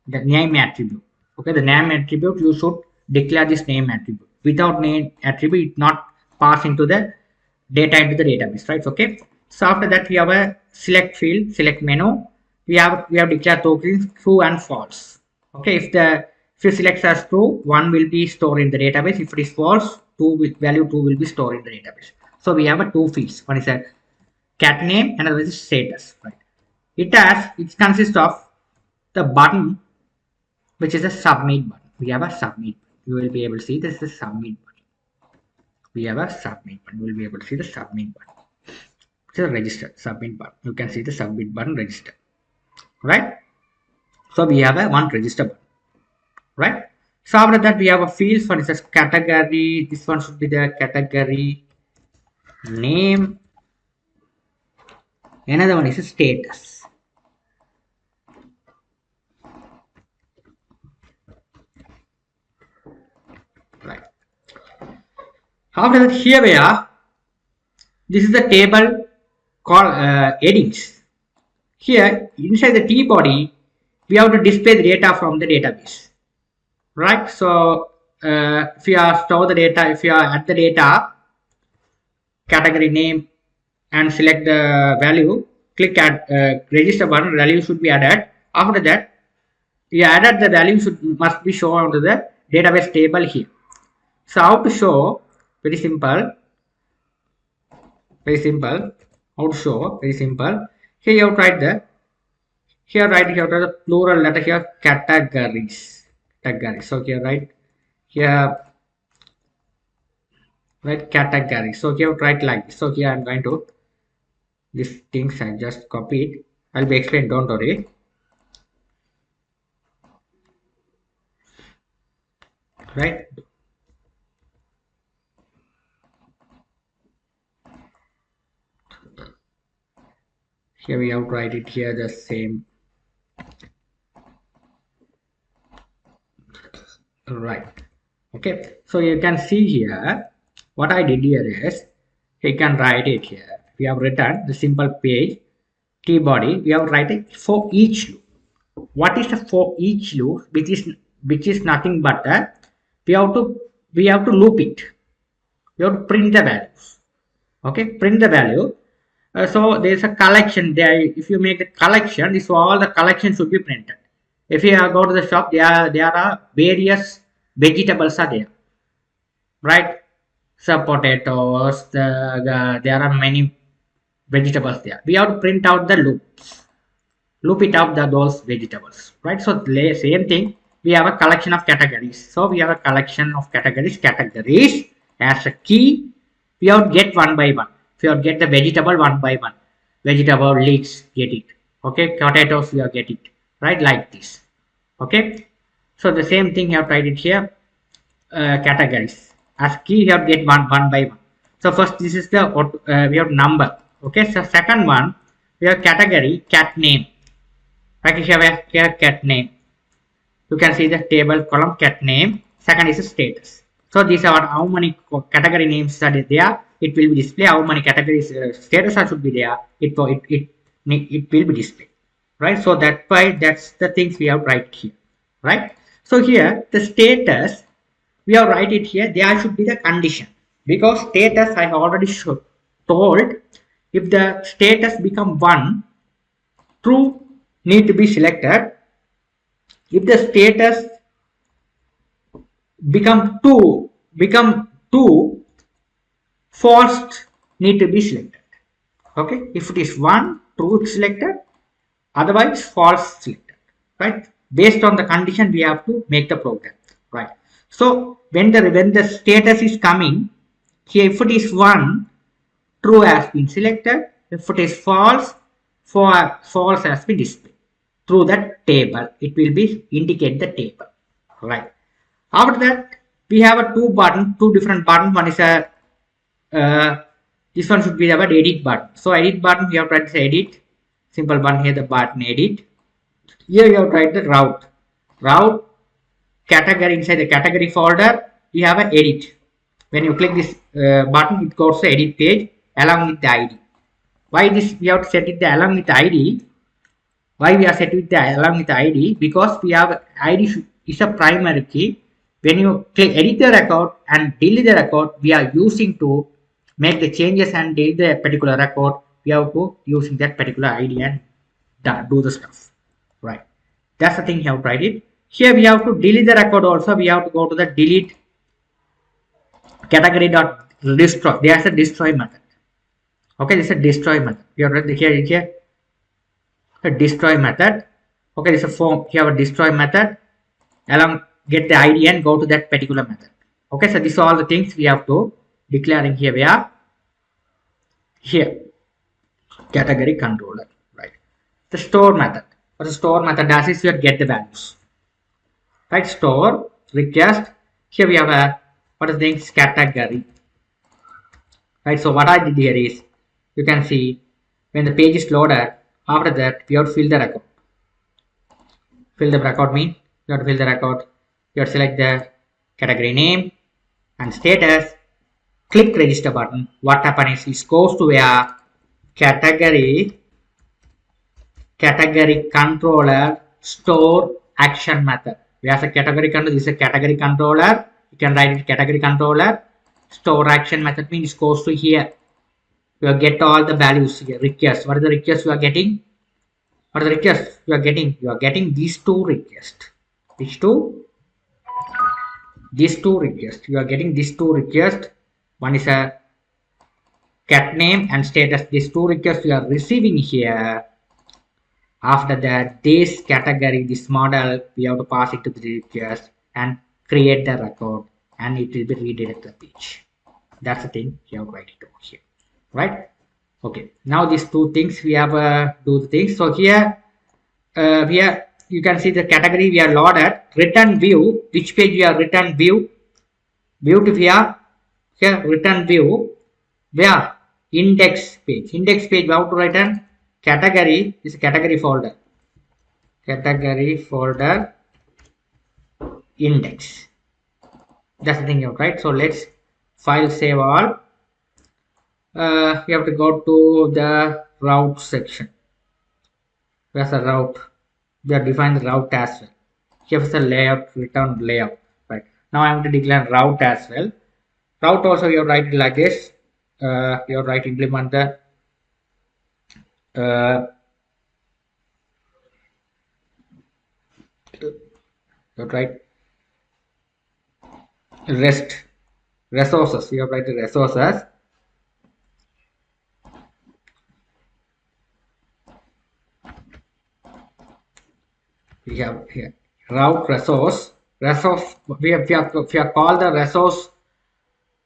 the name attribute. Okay, the name attribute, you should declare this name attribute. Without name attribute, it not pass into the data into the database, right? Okay, so after that we have a select field, select menu. We have declared tokens true and false. Okay, if you select as true, one will be stored in the database. If it is false, value 2 will be stored in the database. So we have a two fields. One is a cat name, another is status, right? It consists of the button, which is a submit button. We have a submit. You will be able to see this is the submit button. We have a submit button. You will be able to see the submit button. It's a register submit button. You can see the submit button register, right? So we have a one register button, right? So after that we have a field. One is a category. This one should be the category name. Another one is a status. Right. After that, here we are. This is the table called headings. Here inside the T body, we have to display the data from the database, right? So if you are store the data, if you are at the data category name and select the value, click at register button, value should be added. After that, you added the value must be shown to the database table here. So how to show? Very simple. How to show? Very simple. Here you have tried the plural letter here, categories. So here write category. So here write like this. So here I'm going to these things I just copied. I'll be explained. Don't worry. Right. Here we have write it here the same. Right. Okay. So you can see here what I did here is you can write it here. We have written the simple page T body. We have written for each loop. What is the for each loop? Which is nothing but we have to loop it. We have to print the values. Okay, print the value. So there is a collection there. If you make a collection, this all the collection should be printed. If you go to the shop, there are various vegetables are there, right? So potatoes, there are many vegetables there. We have to print out the loop it up those vegetables, right? So same thing. We have a collection of categories. So we have a collection of categories as a key. We have to get one by one. We have to get the vegetable one by one. Vegetable leeks, get it. Okay, potatoes we have get it, right? Like this. Okay. So the same thing you have tried it here. Categories as key, you have to get one by one. So first this is the we have number. Okay. So second one we have category cat name. Like you have a cat name. You can see the table column cat name. Second is the status. So these are how many category names are there. It will be displayed. How many categories status should be there. It will be displayed. Right. So that's the things we have write here. Right. So here the status we have write it here. There should be the condition, because status I have already told. If the status become 1, true need to be selected. If the status become 2, false need to be selected. Okay, if it is 1, true selected, otherwise false selected, right? Based on the condition we have to make the program, right? So when the status is coming here, if it is 1, true has been selected. If it is false has been displayed through that table. It will be indicate the table, right? After that we have a two different buttons. One is a this one should be our edit button. So edit button, we have tried to edit, simple one here, the button edit. Here you have tried the route category, inside the category folder, we have an edit. When you click this button, it goes to edit page along with the id. Why this we have to set it along with the id? Why we are set with the along with the id? Because we have id is a primary key. When you click edit the record and delete the record, we are using to make the changes and delete the particular record. We have to using that particular id and do the stuff, right? That's the thing you have to write it. Here we have to delete the record also. We have to go to the delete category dot destroy. There's a destroy method. Okay, this is a destroy method. You have here a destroy method. Okay, this is a form. You have a destroy method. Along get the id and go to that particular method. Okay, so these are all the things we have to declaring here. We are here category controller, right? The store method. What the store method does is you get the values, right? Store request. Here we have a what is the things category, right? So what I did here is you can see when the page is loaded. After that, we have to fill the record. Fill the record mean you have to fill the record. You have to select the category name and status. Click register button. What happens is it goes to a category controller store action method. We have a category controller. This is a category controller. You can write it category controller store action method means it goes to here. You get all the values here. Request. What are the requests you are getting? What are the requests you are getting? You are getting these two requests. These two requests. You are getting these two requests. One is a cat name and status. These two requests you are receiving here. After that, this category, this model, we have to pass it to the request and create the record, and it will be redirected the page. That's the thing you have to write it over here, right? Okay. Now these two things we have do the things. So here you can see the category we are loaded. Return view. Which page we are return view? View to here return view. Where index page. Index page. How to return? Category is a category folder. Category folder index. That's the thing you have, right? So let's file save all. You have to go to the route section. Where's the route? We have defined the route as well. Here's the layout, return layout. Right. Now I'm going to declare route as well. Route also you write it like this. You write implement the you write resources. You write the resources. We have here route resource. We have called the resource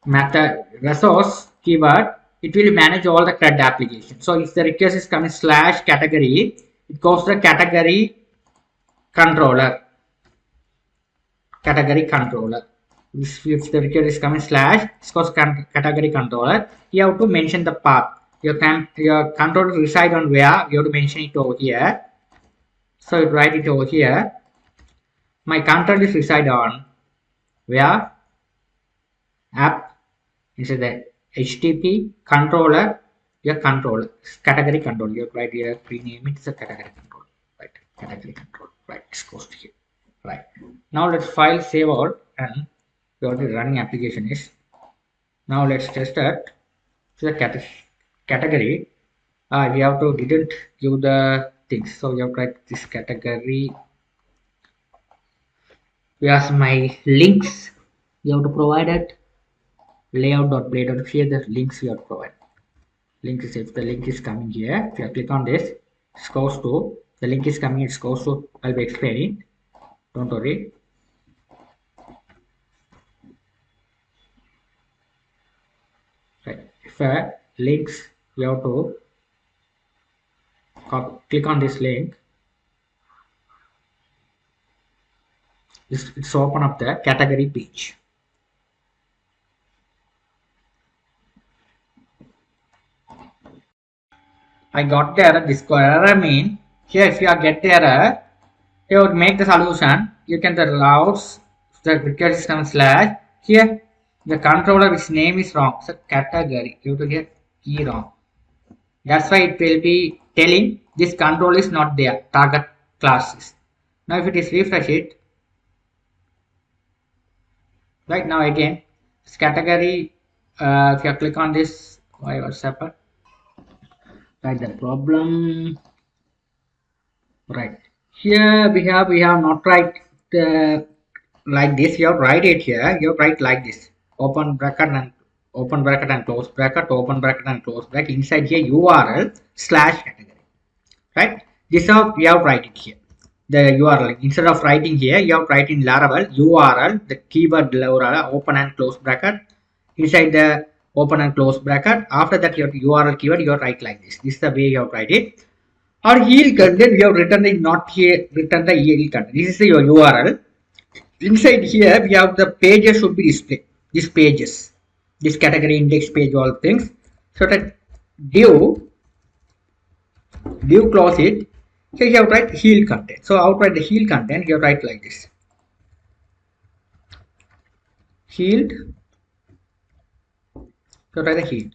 method resource keyword. It will manage all the CRUD applications. So if the request is coming / category, it goes to the category controller. Category controller. If the request is coming / it goes to category controller. You have to mention the path. Your controller reside on where you have to mention it over here. So you write it over here. My controller is reside on where app inside the HTTP controller, your controller category controller. You write here, rename it as a category controller, right? Category controller, right? It's goes to here, right? Now let's file save out and we already running application is. Now let's test that. So the category. We have to didn't give the things, so you have to write this category. Where's my links? You have to provide it. Layout.play. Here the links you have to provide. Link is if the link is coming here. If you click on this, it goes to the link is coming. It goes to. I'll be explaining. Don't worry. Right. If links, you have to click on this link. It's open up the category page. I got the error. This error mean here if you are get the error, you would make the solution. You can the routes the cricket system slash here the controller which name is wrong, so category you have to get key wrong. That's why it will be telling this control is not there, target classes. Now if it is refresh it, right now again this category, if you click on this, why what's happened, right, the problem, right here we have not write the like this. You have write it here, you write like this, open bracket and open bracket and close bracket, open bracket and close bracket, inside here url slash category, right? This how we have write it here, the url. Instead of writing here, you have write in Laravel url, the keyword Laravel, open and close bracket, inside the open and close bracket, after that your url keyword you have write like this is the way you have write it. Or yield content, we have written the not here, written the yield content, this is your url. Inside here we have the pages should be displayed, these pages, this category index page, all things. So that div close it, here you have write heal content. So outright the heal content you have write like this, healed, so write the healed,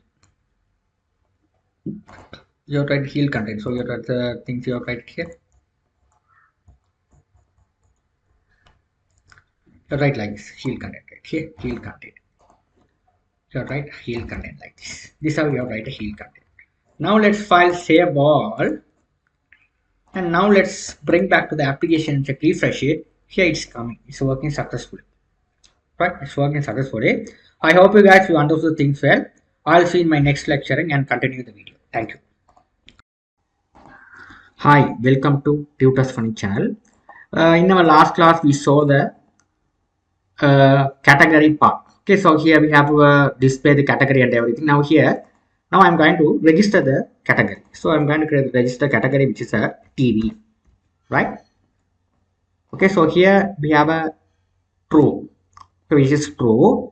you have write heal content. So you have write the things you have write here, you write like this, heal content, right here, heal content, you have write heal content like this. This is how you have write a heal content. Now let's file save all, and now let's bring back to the application and check refresh it. Here it's coming, it's working successfully, right? It's working successfully. I hope you guys understood things well. I'll see you in my next lecturing and continue the video. Thank you. Hi, welcome to Tutors Funny channel. In our last class we saw the category part. Okay, so here we have display the category and everything. Now I'm going to register the category. So I'm going to create the register category which is a TV, right? Okay, so here we have a true, so which is true.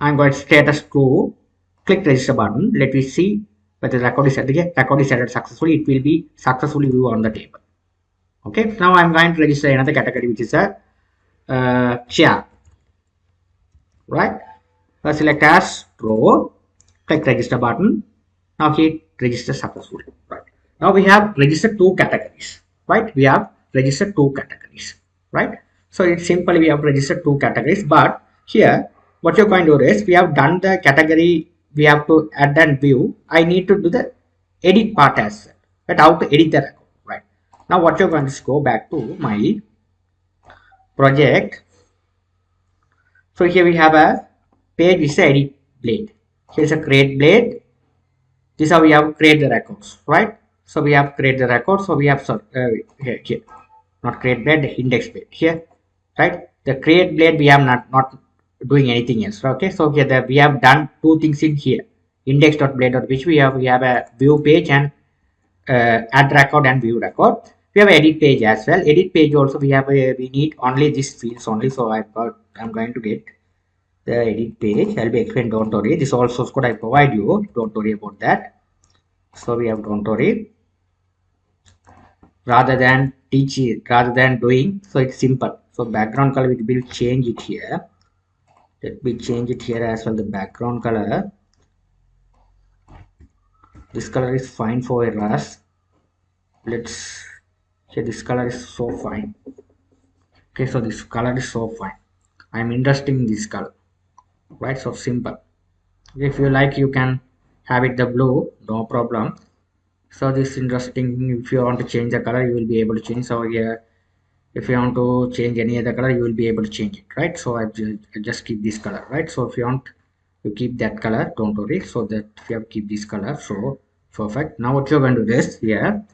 I'm going to status true. Click register button. Let me see whether the record is set. Record is set successfully. It will be successfully view on the table. Okay, now I'm going to register another category which is a chair, right? Select as row, click register button. Now hit register successfully, right? Now we have registered two categories, right? We have registered two categories, right? So it's simply we have registered two categories, but here what you're going to do is we have done the category, we have to add and view. I need to do the edit part as well, but how to edit the record, right? Now what you're going to go back to my project. So here we have a page is a edit blade. Here's a create blade. This is how we have create the records, right? So we have create the record. So we have here, not create blade, the index blade here, right? The create blade we have not doing anything else. Okay, so here we have done two things in here, index.blade, which we have a view page and add record and view record. We have edit page as well. Edit page also we have we need only this fields only. So I'm going to get the edit page. I'll be explained, don't worry. This all source code I provide you, don't worry about that. So we have don't worry, rather than teach it, rather than doing, so it's simple. So background color we will change it here. Let me change it here as well, the background color. This color is fine for us. Let's say this color is so fine. Okay, so this color is so fine. I'm interested in this color, right? So simple. If you like, you can have it the blue, no problem. So this interesting, if you want to change the color, you will be able to change. So here, if you want to change any other color, you will be able to change it, right? So I just keep this color, right? So if you want to keep that color, don't worry. So that if you have to keep this color, so perfect. Now what you're going to do is here,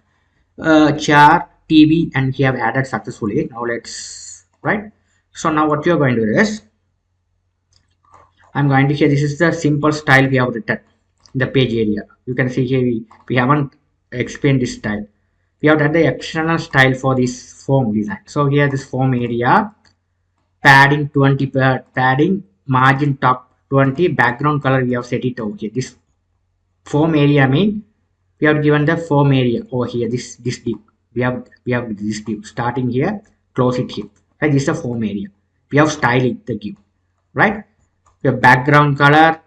char TV, and we have added successfully. Now let's, right? So now what you're going to do is I'm going to here, this is the simple style we have written in the page area. You can see here we haven't explained this style. We have done the external style for this form design. So here this form area, padding 20, padding margin top 20, background color we have set it over here. This form area mean we have given the form area over here. This div we have this div starting here, close it here. Right, this is the form area. We have styling the give, right? Your background color,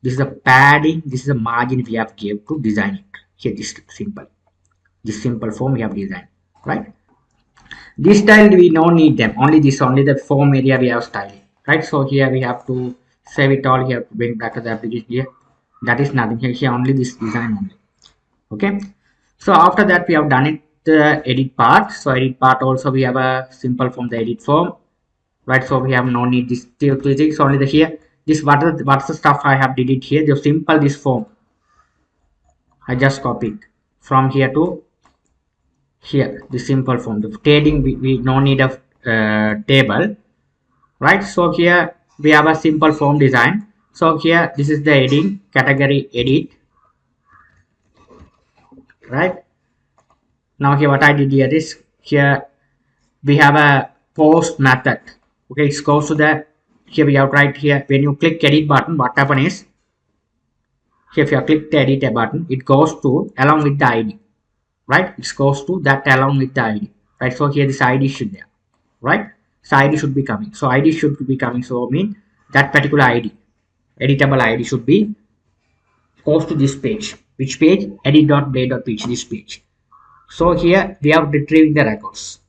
this is a padding, this is a margin we have gave to design it. Here this simple. This simple form we have designed, right? This style we don't need them, only this, only the form area we have styling, right? So here we have to save it all here, bring back to the application here. That is nothing here, only this design only. Okay, so after that we have done it the edit part. So edit part also we have a simple form, the edit form, right? So we have no need this two things, only the here this what's the stuff I have did it here, the simple this form I just copied from here to here, the simple form. The trading we no need of table, right? So here we have a simple form design. So here this is the heading category edit, right? Now here what I did here is here we have a post method. Okay, it goes to the here we have right here when you click edit button, what happen is here if you click the edit button, it goes to along with the ID, right? It goes to that along with the ID, right? So here this ID should there, right? So ID should be coming. So ID should be coming. So mean that particular ID, editable ID should be goes to this page. Which page? Edit.play.page, this page. So here we are retrieving the records.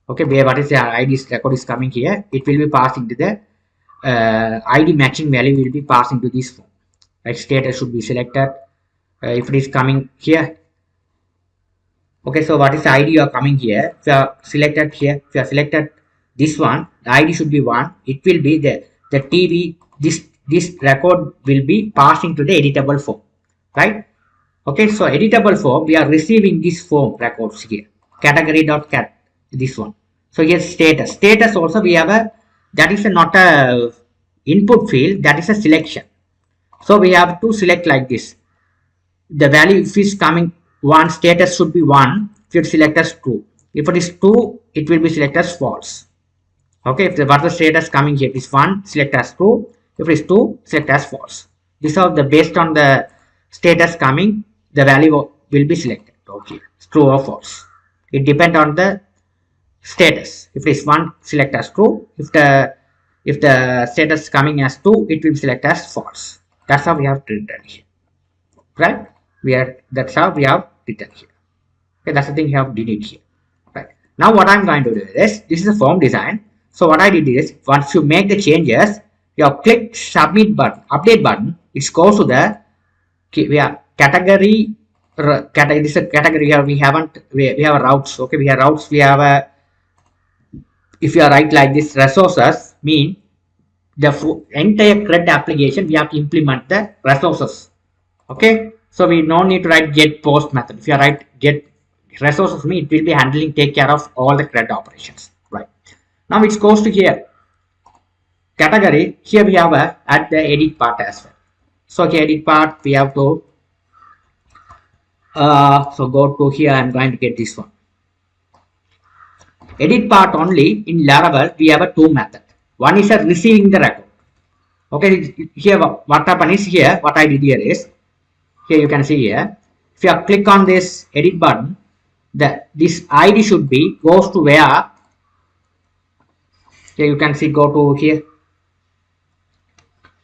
Okay, where what is the ID record is coming here, it will be passing to the ID matching value will be passing to this form. Right, status should be selected. If it is coming here, okay, so what is the ID you are coming here? If you are selected here, if you are selected this one, the ID should be 1. It will be the TV, this record will be passing to the editable form, right? Okay, so editable form, we are receiving this form records here, category.cat, this one. So here status also we have a, that is a not a input field, that is a selection. So we have to select like this. The value if is coming 1, status should be 1. If it select as true, if it is 2, it will be selected as false. Okay, if the what the status coming here is 1, select as true. If it is 2, select as false. These are the based on the status coming, the value will be selected. Okay, true or false. It depends on the status. If it is 1, select as true. If the status coming as 2, it will select as false. That's how we have treated here, right? That's how we have written here. Okay, that's the thing we have did it here, right? Now what I'm going to do is this is a form design. So what I did is once you make the changes, you have clicked submit button, update button. It goes to the category. This is a category here. We have a routes. Okay, we have routes. We have a, if you are right like this, resources mean the entire CRUD application we have to implement the resources. Okay, so we no need to write get post method. If you write get resources mean it will be handling take care of all the CRUD operations, right? Now it goes to here category. Here we have a at the edit part as well. So here edit part we have to so go to here. I'm going to get this one. Edit part only in Laravel we have a 2 method. One is a receiving the record. Okay, here what happened is here what I did here is here you can see here. If you click on this edit button, this ID should be goes to where here you can see go to here.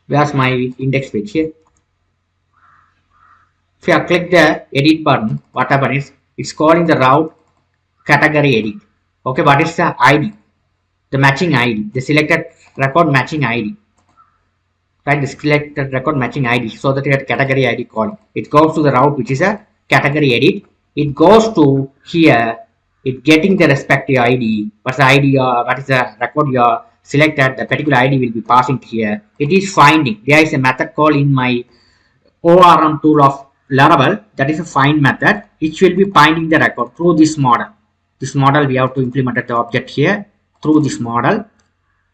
Where's my index page here? If you click the edit button, what happens is it's calling the route category edit. Okay, what is the ID? The matching ID, the selected record matching ID. Right, the selected record matching ID, so that you have category ID calling. It goes to the route which is a category edit. It goes to here, it getting the respective ID. What's the ID? What is the record you are selected? The particular ID will be passing to here. It is finding. There is a method called in my ORM tool of Laravel, that is a find method. It will be finding the record through this model. This model we have to implement the object here through this model.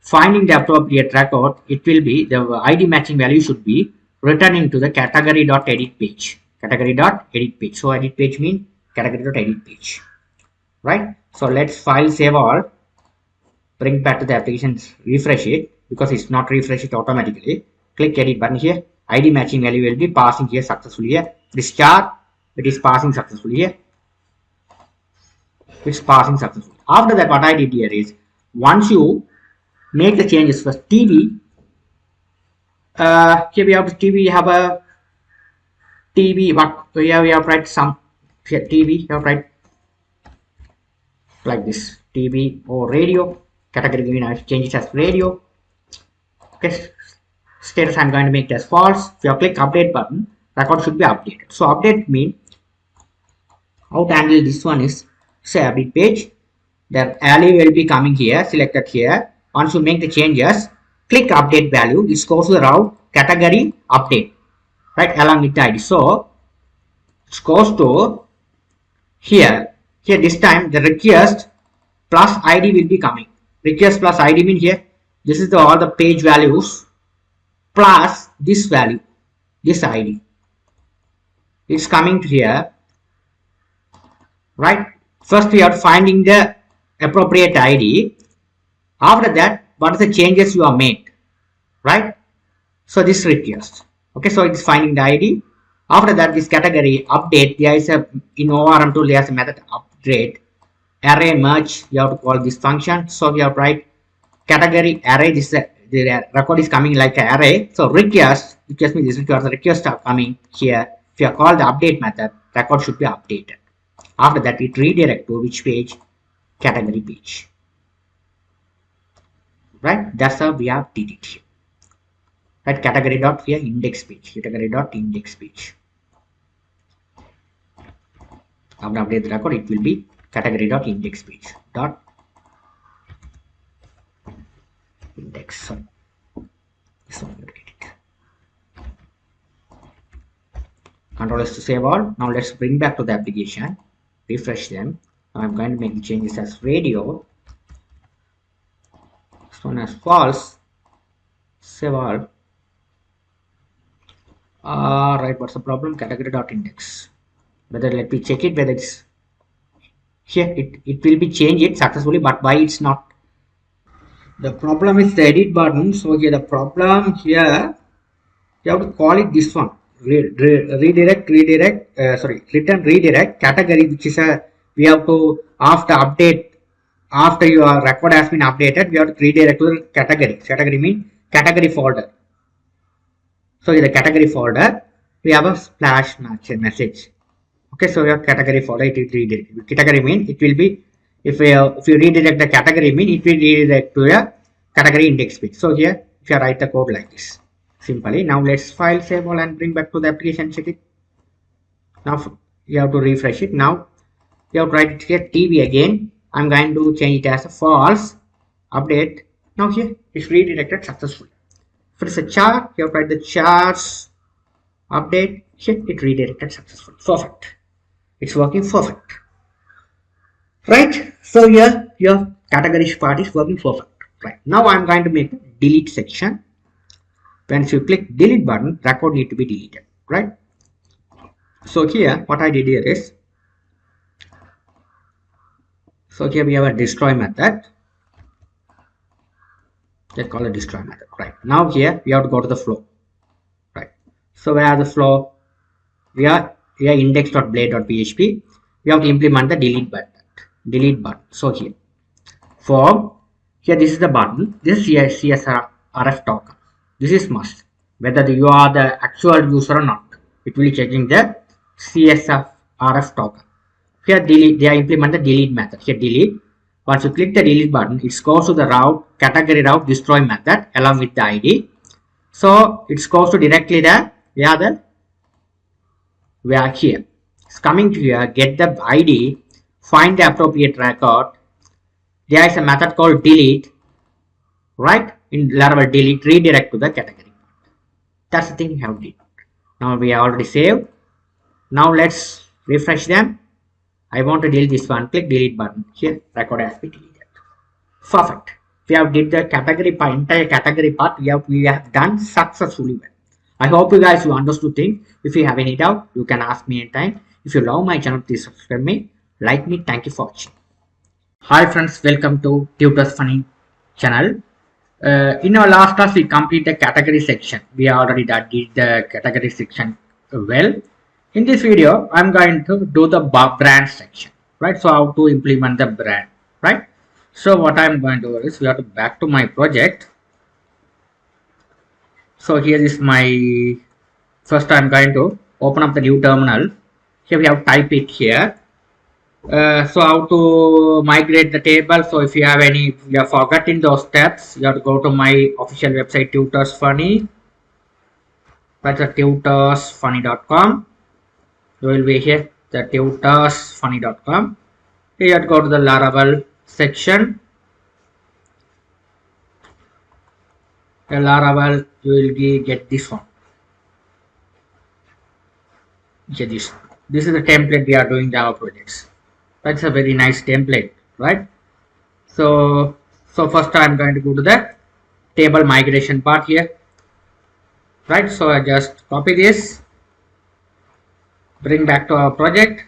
Finding the appropriate record, it will be the ID matching value should be returning to the category.edit page. Category.edit page. So edit page means category.edit page. Right? So let's file save all. Bring back to the application, refresh it because it's not refresh it automatically. Click edit button here. ID matching value will be passing here successfully here. This chart, it is passing successfully here. It's passing successfully. After that, what I did here is once you make the changes. First TV, here we have TV, have a TV, but we have write some here TV, you have write like this TV or radio category, given I change it as radio. Okay, status I'm going to make it as false. If you click update button, record should be updated. So update mean how to handle this one is say update page. The value will be coming here, selected here. Once you make the changes, click update value. This goes to the route category update, right, along with the ID. So it goes to here. Here this time the request plus ID will be coming. Request plus ID mean here. This is all the page values plus this value, this ID. It's coming to here, right? First we are finding the appropriate ID. After that, what are the changes you have made, right? So this request. Okay, so it's finding the ID. After that, this category update, there is a in ORM tool, there is a method update array merge. You have to call this function. So we have write category array. This is the record is coming like an array. So request means this request, the request are coming here. If you call the update method, record should be updated. After that, it redirect to which page? Category page. Right? That's how we have did it here. Right? Category dot here index page. Category dot index page. After update the record, it will be category dot index page dot index. Sorry. So Control S to save all. Now let's bring back to the application. Refresh them. Now I'm going to make the changes as radio. This one as false. Save all. Right, what's the problem? Category dot index. Whether let me check it whether it's here. It will be changed it successfully, but why it's not? The problem is the edit button. So here the problem here, you have to call it this one. Redirect return redirect category, which is a we have to after update, after your record has been updated, we have to redirect to the category mean category folder. So in the category folder we have a splash message. Okay, so we have category folder, it will redirect. Category mean it will be if you redirect the category mean it will redirect to a category index page. So here if you write the code like this simply. Now let's file save all and bring back to the application, check it. Now you have to refresh it. Now you have to write it here TV again. I'm going to change it as a false update. Now here it's redirected successfully. If it's a chart, you have to write the charts update. Here it redirected successfully. Perfect. It's working perfect. Right? So here your category part is working perfect. Right. Now I'm going to make a delete section. Once you click delete button, record need to be deleted, right? So here what I did here is, so here we have a destroy method. Let's call it destroy method, right? Now here we have to go to the flow, right? So where are the flow? We are index.blade.php. We have to implement the delete button. So here form, here this is the button. This is CSRF token. This is must. Whether you are the actual user or not, it will be checking the CSRF token. Here delete, they are implement the delete method. Here delete. Once you click the delete button, it goes to the route category route destroy method along with the ID. So it goes to directly the we are here. It's coming to here, get the ID, find the appropriate record. There is a method called delete, right? In Laravel delete, redirect to the category. That's the thing we have did. Now we are already saved. Now let's refresh them. I want to delete this one. Click delete button. Here record has been deleted. Perfect. We have did the category part, entire category part. We have done successfully well. I hope you guys you understood things. If you have any doubt, you can ask me anytime. If you love my channel, please subscribe me, like me. Thank you for watching. Hi friends, welcome to Tutors Funny channel. In our last class, we complete the category section. We already did the category section well. In this video, I'm going to do the brand section, right? So how to implement the brand, right? So what I'm going to do is we have to back to my project. So here is my first I'm going to open up the new terminal. Here we have type it here. So how to migrate the table. So if you have any, if you have forgotten those steps, you have to go to my official website tutors funny. That's at tutorsfunny.com. You will be here the tutorsfunny.com. Here you have to go to the Laravel section. The Laravel you will get this one. Get this. This is the template we are doing Java projects. That's a very nice template, right? So first I'm going to go to the table migration part here, right? So I just copy this, bring back to our project,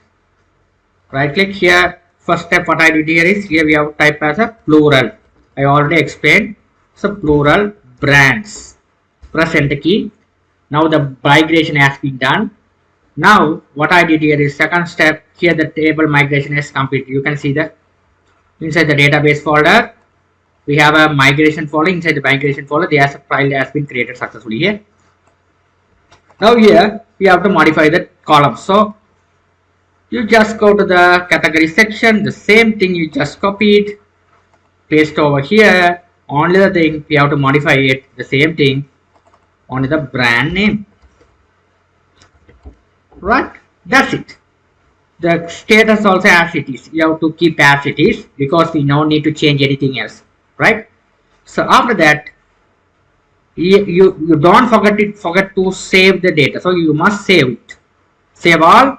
right click here. First step what I did here is here we have type as a plural. I already explained. So plural brands. Press enter key. Now the migration has been done. Now what I did here is second step here the table migration is complete. You can see that inside the database folder we have a migration folder. Inside the migration folder there's a file that has been created successfully here. Now here we have to modify the column. So you just go to the category section, the same thing you just copied, paste over here. Only the thing we have to modify it, the same thing, only the brand name. Right? That's it. The status also as it is. You have to keep as it is because we don't need to change anything else. Right? So after that, you don't forget to save the data. So you must save it. Save all.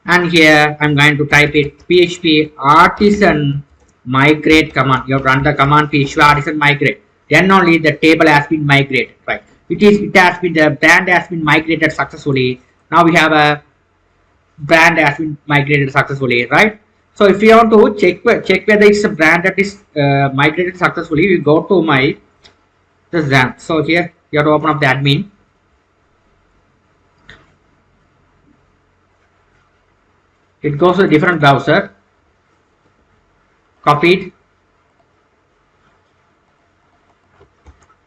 And here I'm going to type it php artisan migrate command. You have run the command php artisan migrate. Then only the table has been migrated, right? It has been the brand has been migrated successfully. Now we have a brand has been migrated successfully, right? So if you want to check whether it's a brand that is migrated successfully, you go to my XAMPP. So here you have to open up the admin. It goes to a different browser. Copied.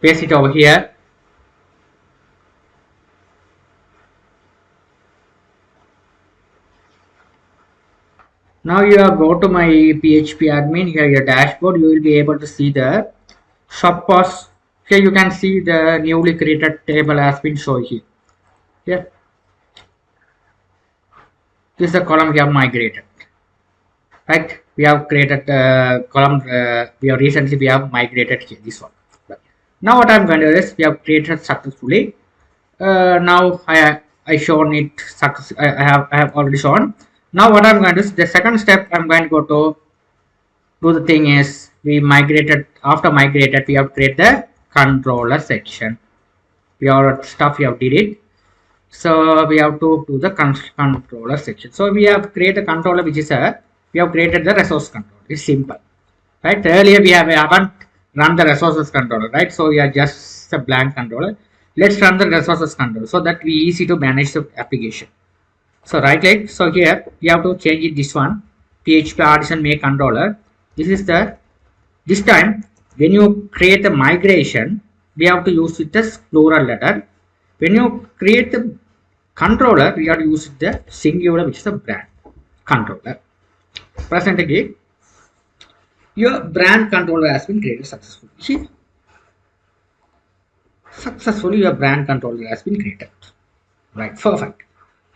Paste it over here. Now you have go to my PHP admin. Here your dashboard. You will be able to see the suppose. Here you can see the newly created table has been shown here. Here. This is the column we have migrated. Right? We have created column. We have migrated here. This one. Right. Now what I'm going to do is we have created successfully. Now I shown it. I have already shown. Now what I'm going to do is the second step I'm going to go to do the thing is we migrated. After migrated we have to create the controller section. We have stuff we have did it. So we have to do the controller section. So we have created a controller which is we have created the resource controller. It's simple, right? Earlier we haven't run the resources controller, right? So we are just a blank controller. Let's run the resources controller so that we easy to manage the application. So right click. So here we have to change it this one. PHP artisan make controller. This time when you create a migration, we have to use it as plural letter. When you create the controller, we have to use the singular, which is the brand controller. Press enter key. Your brand controller has been created successfully. See? Successfully your brand controller has been created. Right, perfect.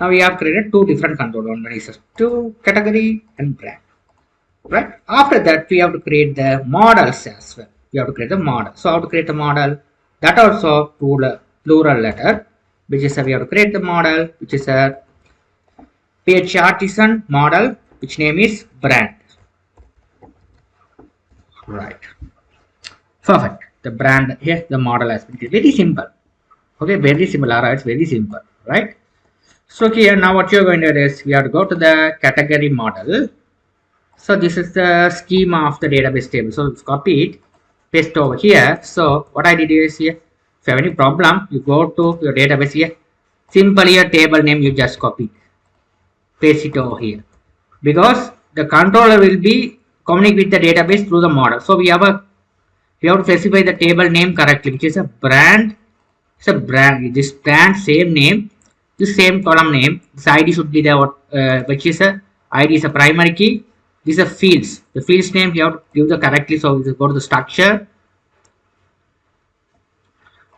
Now we have created two different controller. One is to category and brand. Right. After that, we have to create the models as well. We have to create the model. So how to create the model? That also plural letter, which is we have to create the model, which is a PHP artisan model, which name is brand. Right. Perfect. The brand here, the model has been created. Very simple. Okay, very similar. It's very simple, right? So here now what you're going to do is we have to go to the category model. So this is the schema of the database table. So copy it, paste over here. So what I did is here, if you have any problem, you go to your database here. Simply your table name you just copy, paste it over here. Because the controller will be communicate with the database through the model. So we have to specify the table name correctly, which is a brand. It's a brand. This brand same name, the same column name. This ID should be the which is a ID is a primary key. These are fields. The fields name you have to give the correctly. So you go to the structure,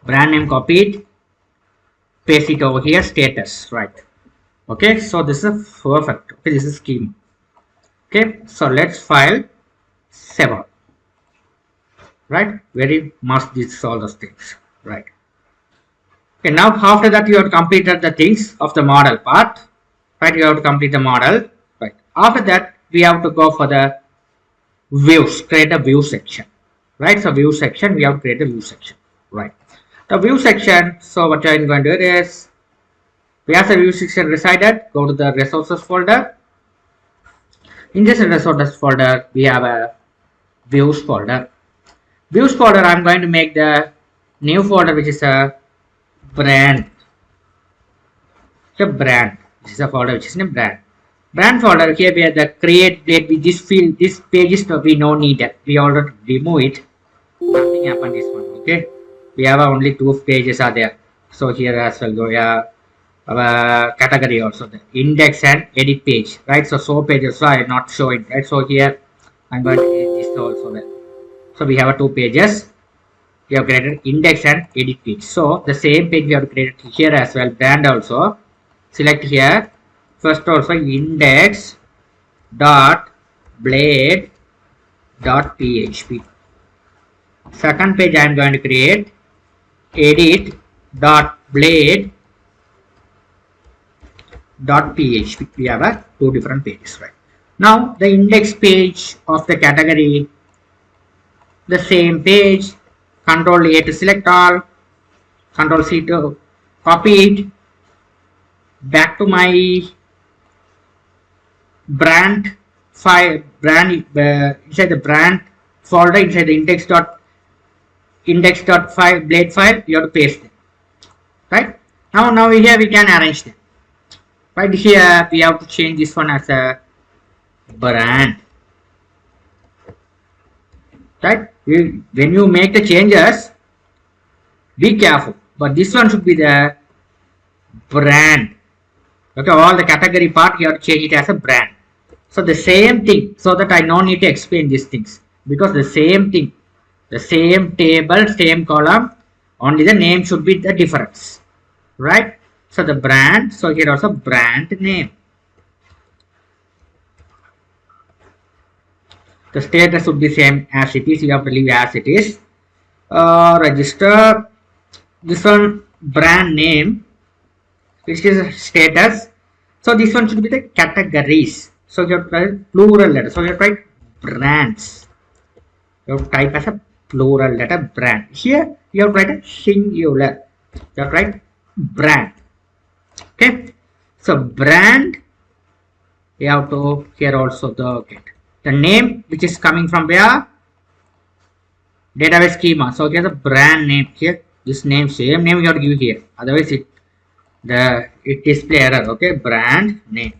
brand name copied, paste it over here, status, right? Okay, so this is perfect. Okay, this is schema. Okay, so let's file 7. Right, very must this all those things, right? Okay, now after that you have completed the things of the model part, right? You have to complete the model, right? After that we have to go for the views, create a view section, right? So view section, we have to create a view section, right? The view section, so what I'm going to do is, we have the view section resided, go to the resources folder. In this resources folder, we have a views folder. Views folder, I'm going to make the new folder, which is a brand. It's a brand. This is a folder which is a brand. Brand folder, here we have the create date with this field, this page is we no needed. We already remove it. Nothing happened this one. Okay. We have only 2 pages are there. So here as well, we have our category also, the index and edit page, right? So pages are not showing, right? So here I'm going to edit this also well. So we have 2 pages. We have created index and edit page. So the same page we have created here as well. Brand also. Select here. First also index dot blade dot php. Second page I am going to create edit dot blade dot php. We have 2 different pages, right? Now the index page of the category, the same page, Control A to select all, Control C to copy it, back to my brand file, inside the brand folder, inside the index dot file blade file, you have to paste them, right? Now here we can arrange them. Right here we have to change this one as a brand, right? When you make the changes, be careful, but this one should be the brand. Okay, all the category part you have to change it as a brand. So the same thing, so that I no need to explain these things, because the same thing, the same table, same column, only the name should be the difference, right? So the brand, so here also brand name. The status would be same as it is. You have to leave as it is. Register. This one brand name, which is status. So this one should be the categories. So you have to write plural letter. So you have to write brands. You have to type as a plural letter brand. Here you have to write a singular. You have to write brand. Okay. So brand. You have to here also the name which is coming from where? Database schema. So here's the brand name here. This name, same name you have to give here. Otherwise it display error. Okay, brand name.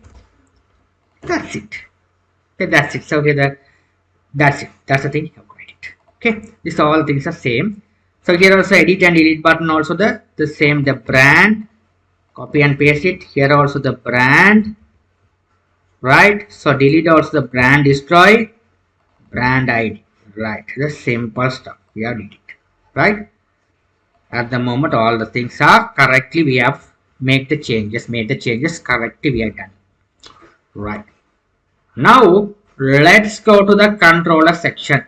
That's it. Okay, that's it. So here that's it. That's the thing you have to write it. Okay, this all things are same. So here also edit and delete button also the same, the brand. Copy and paste it. Here also the brand. Right, so delete also the brand, destroy brand ID, right? The simple stuff we have did it, right? At the moment all the things are correctly, we have made the changes correctly, we have done, right? Now let's go to the controller section.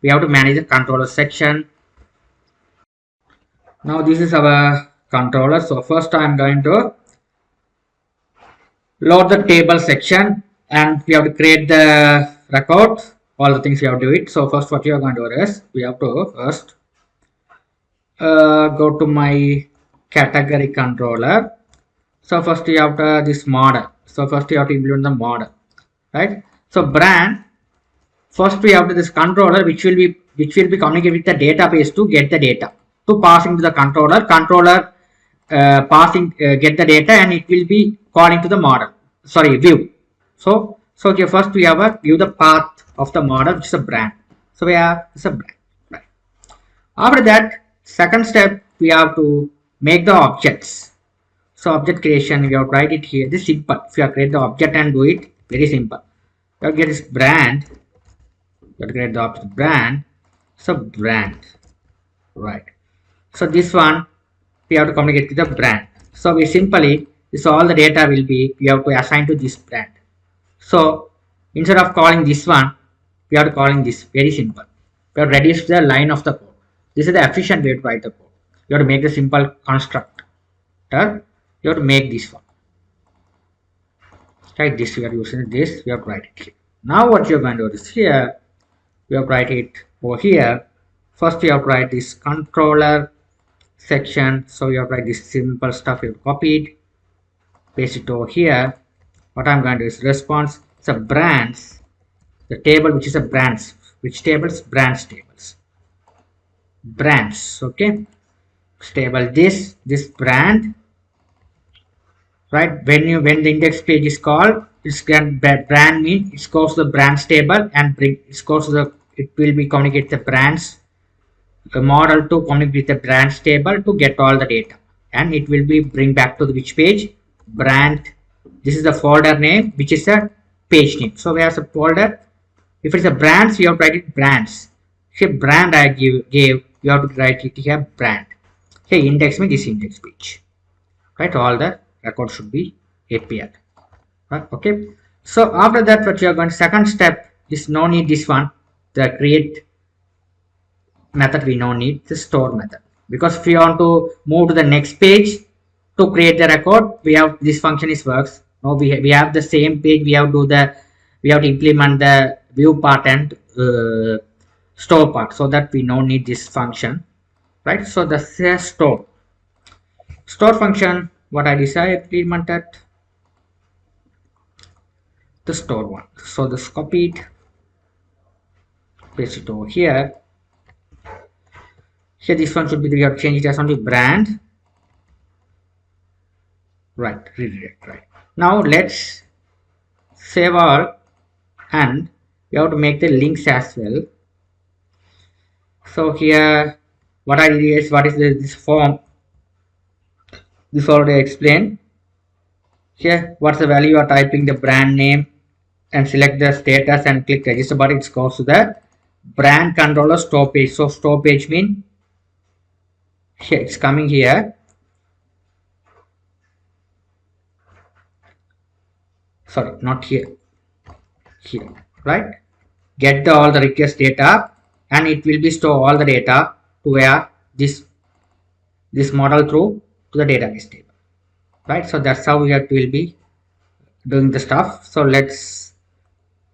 We have to manage the controller section. Now this is our controller. So first I am going to load the table section, and we have to create the record, all the things we have to do it. So first what you are going to do is, we have to first go to my category controller. So first you have to this model. So first you have to implement the model, right? So brand, first we have to this controller which will be communicating with the database to get the data, to passing to the controller passing get the data, and it will be calling to the model, sorry, view. So So okay, first we have a give the path of the model, which is a brand. So we have it's a brand, right? After that, second step, we have to make the objects. So object creation, we have to write it here. This is simple. If you have create the object and do it, very simple. You have to get this brand. You have to create the object brand. So brand, right? So this one we have to communicate with the brand. So we simply, this all the data will be, we have to assign to this brand. So instead of calling this one, we are calling this. Very simple. We have reduced the line of the code. This is the efficient way to write the code. You have to make the simple constructor. You have to make this one. Like this, we are using this. We have to write it here. Now what you are going to do is here. We have to write it over here. First, we have to write this controller section. So you have to write this simple stuff. You have to copy it, paste it over here. What I'm going to do is response. It's a brands. The table which is a brands. Which tables? Brands tables. Brands. Okay. Stable this brand. Right. When the index page is called, it's brand mean it goes to the brands table and it goes to the, it will be communicate the brands, the model to communicate with the brands table to get all the data, and it will be bring back to the which page? Brand. This is the folder name, which is a page name. So we have a folder. If it's a brands, you have to write it brands. Here brand I gave, you have to write it here brand. Here index means this index page. Right, all the record should be APL. Right, okay. So after that, what you are going, second step is no need this one, the create method. We no need the store method, because if you want to move to the next page to create the record, we have this function is works. Now we have the same page. We have to do the, we have to implement the view part and store part, so that we no need this function, right? So the store function, what I decided implemented the store one. So this copied, paste it over here. Here this one should be, we have to change it as only brand, right? Redirect, right? Now let's save all, and we have to make the links as well. So here what I did is, what is this form, this already explained. Here what's the value, you are typing the brand name and select the status and click register button. It goes to the brand controller store page. So store page mean here it's coming here. Sorry, not here, here, right? Get the all the request data, and it will be store all the data to where this model through to the database table, right? So that's how we have to will be doing the stuff. So let's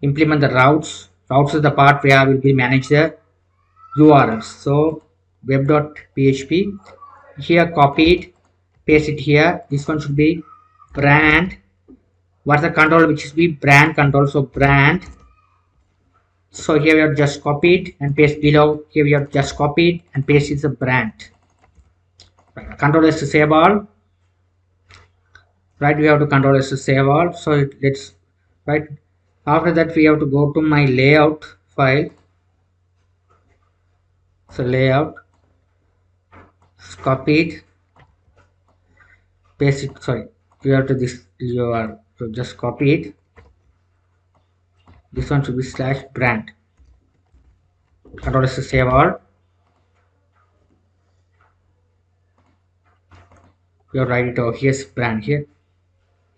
implement the routes. Routes is the part where will be manage the URLs. So web.php, here copy it, paste it here. This one should be brand. What's the control, which is be brand control? So brand. So here we have just copied and paste below. Here we have just copied and paste is the brand. Right. Control is to save all. Right, we have to control is to save all. So let's, right, after that we have to go to my layout file. So layout, copied, paste it. Sorry, you have to this, you are to just copy it. This one should be slash brand. Control is to save all. We have to write it over. Here's brand, here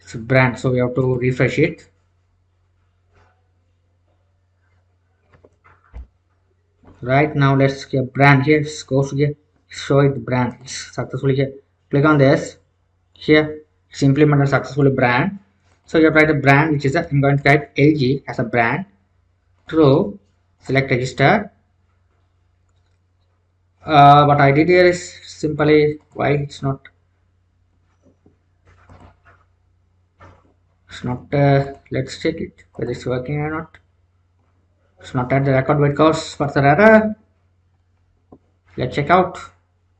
it's brand. So we have to refresh it. Right, now let's get brand here. Goes here, show it brand. It's successfully here. Click on this. Here it's implemented successfully brand. So you have to write the brand, which is a, I'm going to type LG as a brand. True. Select register. What I did here is simply, why it's not let's check it whether it's working or not. It's not at the record because what's the error? Let's check out.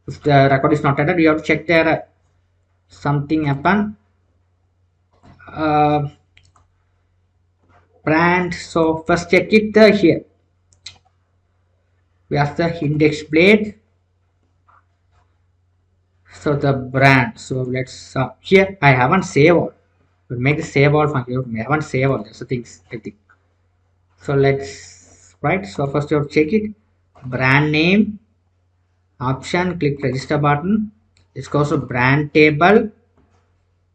If the record is not added, you have to check the error. Something happened. Right, brand. So first check it here. We have the index blade. So the brand. So let's here I haven't saved all. We'll make the save all function. I haven't saved all. That's the things I think. So let's right. So first you have to check it. Brand name option. Click register button. It goes to brand table.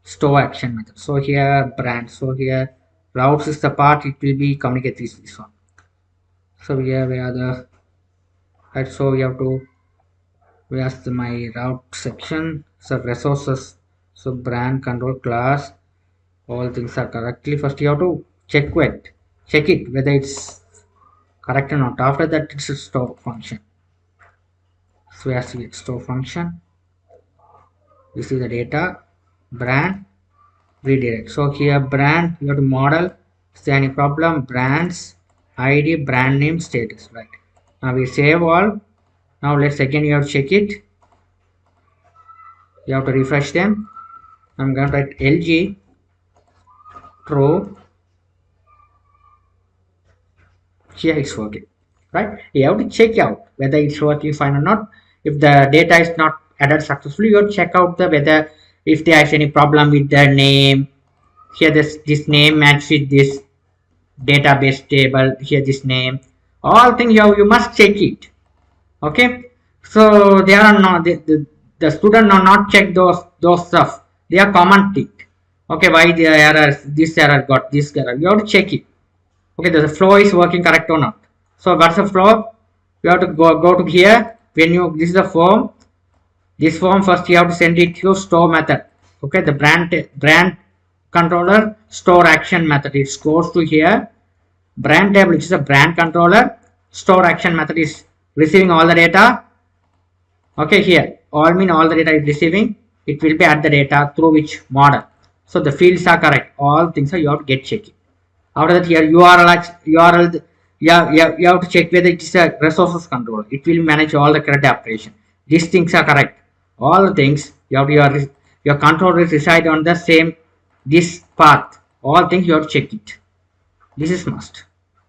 Store action method. So here brand. So here routes is the part. It will be communicate this one. So here we are the right. So we have to where's my route section. So resources. So brand control class. All things are correctly. First you have to check it whether it's correct or not. After that it's a store function. So we have to store function. This is the data brand redirect. So here brand you have to model. Is there any problem? Brands ID brand name status, right? Now we save all. Now let's again you have to check it. You have to refresh them. I'm going to write LG true. Here it's working, right? You have to check out whether it's working fine or not. If the data is not added successfully, you have to check out the whether if there is any problem with the name. Here this name match with this database table. Here this name, all things you must check it. Okay, so they are not the student are not check those stuff. They are common tick. Okay, why the errors? This error got this error. You have to check it. Okay, the flow is working correct or not. So what's the flow? You have to go to here. When you this is the form. This form first you have to send it to store method. Okay, the brand controller store action method. It goes to here. Brand table, which is a brand controller. Store action method is receiving all the data. Okay, here all mean all the data is receiving. It will be at the data through which model. So the fields are correct. All things are you have to get checking. After that here URL you have to check whether it is a resources control. It will manage all the correct operation. These things are correct. All the things you have your controllers reside on the same this path. All things you have to check it. This is must,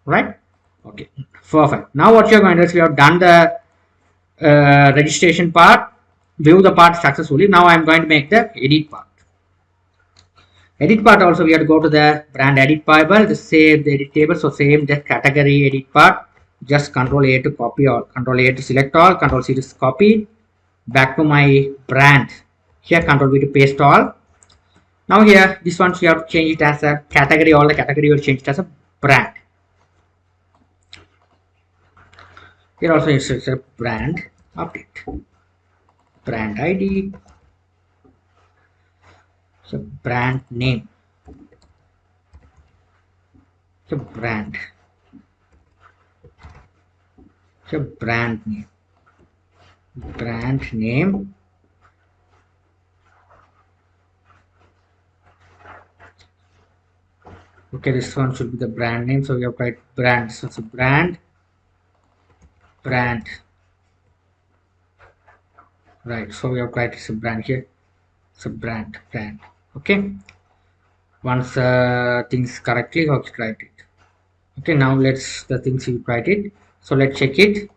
right? Okay, perfect. Now what you are going to do is we have done the registration part, view the part successfully. Now I am going to make the edit part. Edit part also we have to go to the brand edit table, the save the edit table. So same the category edit part. Just Control A to copy all, Control A to select all, Control C to copy. Back to my brand. Here Control V to paste all. Now here this one you have to change it as a category. All the category will change it as a brand. Here also it's a brand update. Brand ID. So brand name. So brand. So brand name. Brand name. Okay, this one should be the brand name. So we have to write brand. So it's a brand. Right. So we have to write it's a brand here. It's a brand. Okay. Once things correctly, how to write it. Okay. Now let's the things you write it. So let's check it.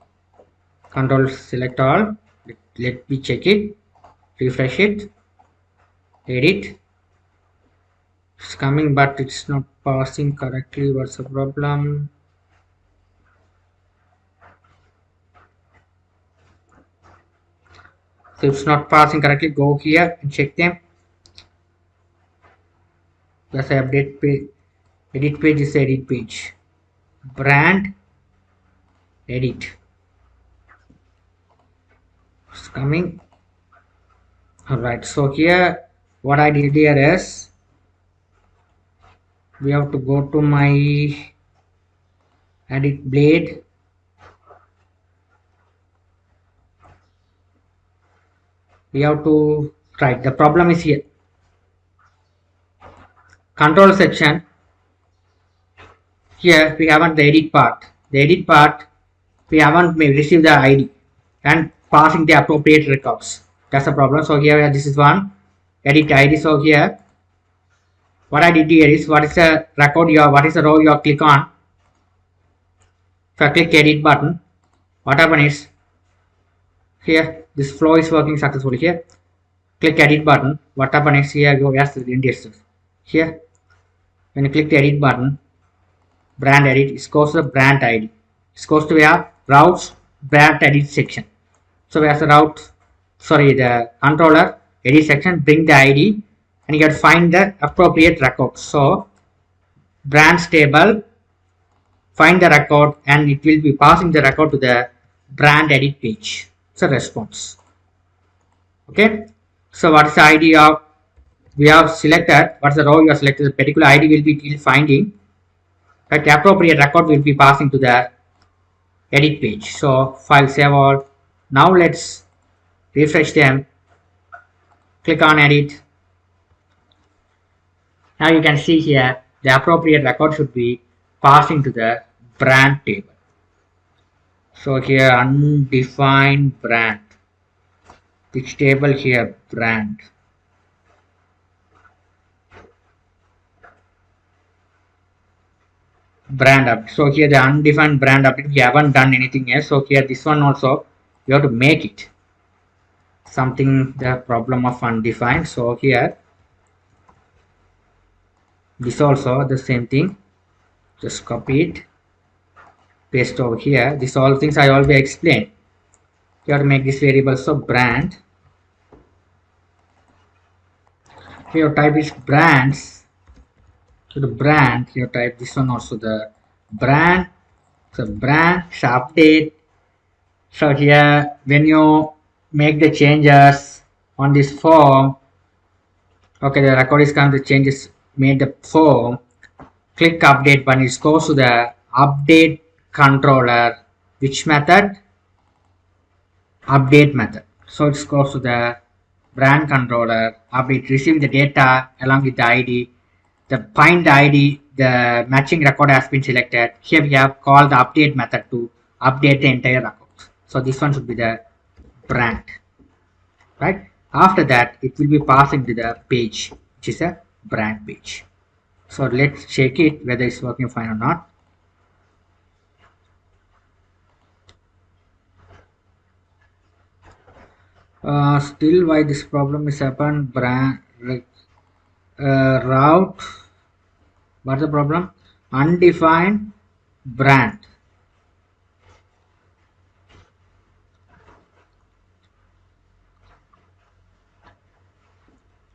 Control select all. Let me check it. Refresh it. Edit. It's coming, but it's not passing correctly. What's the problem? So it's not passing correctly. Go here and check them. Plus update page. Edit page is edit page. Brand edit. It's coming. Alright, so here what I did here is we have to go to my edit blade. We have to write. The problem is here. Control section. Here we haven't the edit part. The edit part we haven't received the ID and passing the appropriate records. That's the problem. So here this is one edit ID. So here what I did here is, what is the record you are, what is the row you are click on. If I click edit button, what happen is, here this flow is working successfully. Here click edit button, what happen is, here you have the indexes. Here when you click the edit button, brand edit, it goes to the brand ID. It goes to where routes brand edit section. So where's the route, sorry, the controller edit section, bring the ID and you can find the appropriate record. So brands table, find the record and it will be passing the record to the brand edit page. It's a response. Okay. So what's the ID of, we have selected, what's the row you have selected, the particular ID will be finding, right? The appropriate record will be passing to the edit page. So file save all. Now let's refresh them, click on edit. Now you can see here the appropriate record should be passing to the brand table. So here undefined brand, which table here, brand. Brand update. So here the undefined brand update, we haven't done anything else. So here this one also you have to make it something, the problem of undefined. So here this also the same thing, just copy it, paste over here. This all things I already explained. You have to make this variable. So brand, here type is brands. So the brand, here type this one also, the brand. So brand update. So here when you make the changes on this form, okay, the record is come, the changes made the form, click update button, it goes to the update controller. Which method? Update method. So it goes to the brand controller, update, receive the data along with the ID, the find the ID, the matching record has been selected. Here we have called the update method to update the entire record. So this one should be the brand, right? After that it will be passing to the page, which is a brand page. So let's check it whether it's working fine or not. Still why this problem is happened, brand route, what's the problem? Undefined brand.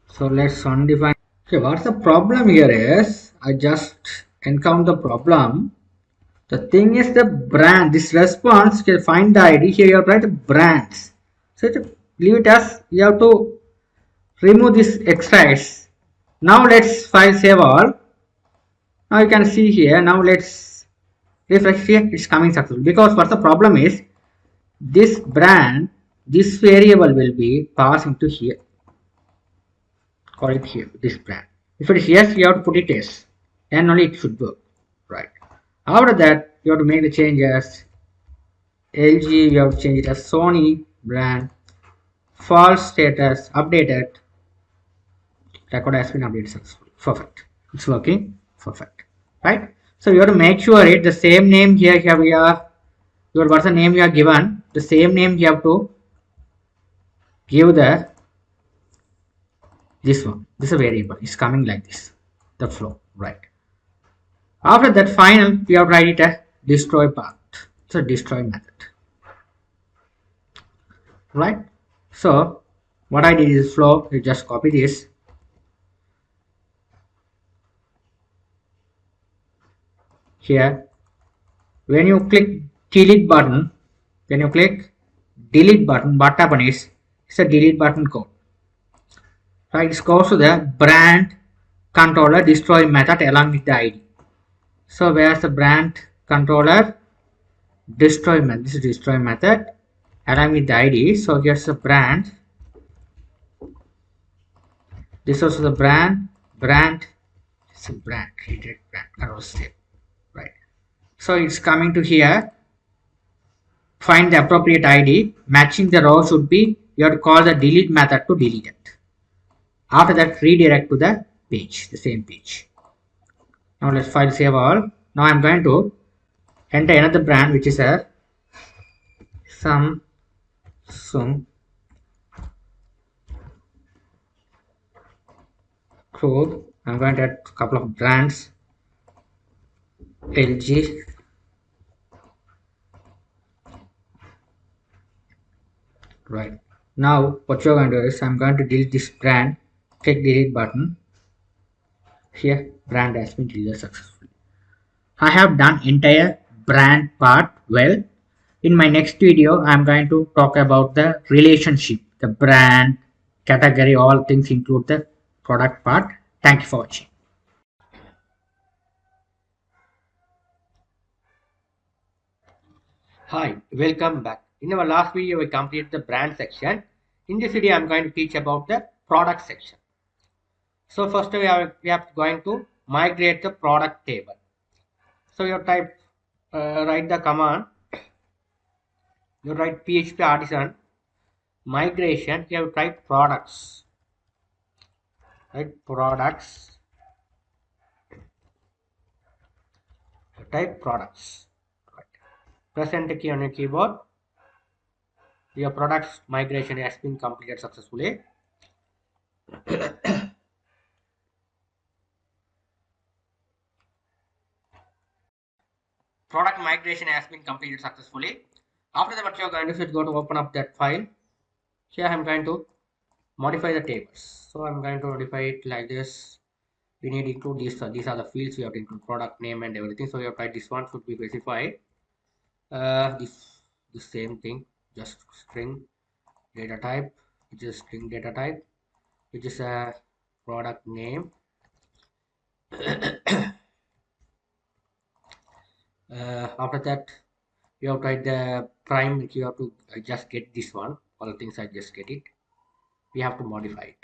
So let's undefine. Okay, what's the problem here is, I just encounter the problem. The thing is the brand, this response can find the ID. Here you have to write brands. So to leave it as, you have to remove this extra s. Now let's file save all. Now you can see here, now let's refresh here, it's coming successful. Because what's the problem is, this brand, this variable will be passing to here. Call it here, this brand. If it is yes, you have to put it yes, then only it should work, right? After that, you have to make the changes. LG, you have to change it as Sony brand. False status updated. Record has been updated successfully. Perfect. It's working. Perfect. Right? So you have to make sure it the same name here. Here we are. Your what's the name you are given? The same name you have to give the this one. This is a variable. It's coming like this. The flow. Right. After that, final, we have to write it as destroy path. It's a destroy method. Right? So what I did is flow, you just copy this. Here, when you click delete button, when you click delete button, what happens is, it's a delete button code. Right? It goes to the brand controller destroy method along with the ID. So where's the brand controller destroy method? This is destroy method along with the ID. So here's the brand. This is also the brand. It's a brand, redirect brand, control step. Right. So it's coming to here. Find the appropriate ID. Matching the row should be, you have to call the delete method to delete it. After that, redirect to the page, the same page. Now let's file save all. Now I'm going to enter another brand which is a Samsung group. I'm going to add a couple of brands. LG, right. Now what you're going to do is I'm going to delete this brand. Click delete button. Here brand has been deleted successfully. I have done entire brand part well. In my next video, I'm going to talk about the relationship, the brand, category, all things include the product part. Thank you for watching. Hi, welcome back. In our last video, we completed the brand section. In this video, I'm going to teach about the product section. So first we are going to migrate the product table. So you type, write the command, you write PHP artisan migration, you have type products, right? Products, type products, right? Press enter key on your keyboard. Your products migration has been completed successfully. Product migration has been completed successfully. After that, what you are going to do is go to open up that file. Here I am going to modify the tables. So I am going to modify it like this. We need to include these are the fields. We have to include product name and everything. So you have to write this one should be specified. The same thing, just string data type, which is string data type, which is a product name. After that, you have to write the prime. You have to just get this one. All the things I just get it. We have to modify it,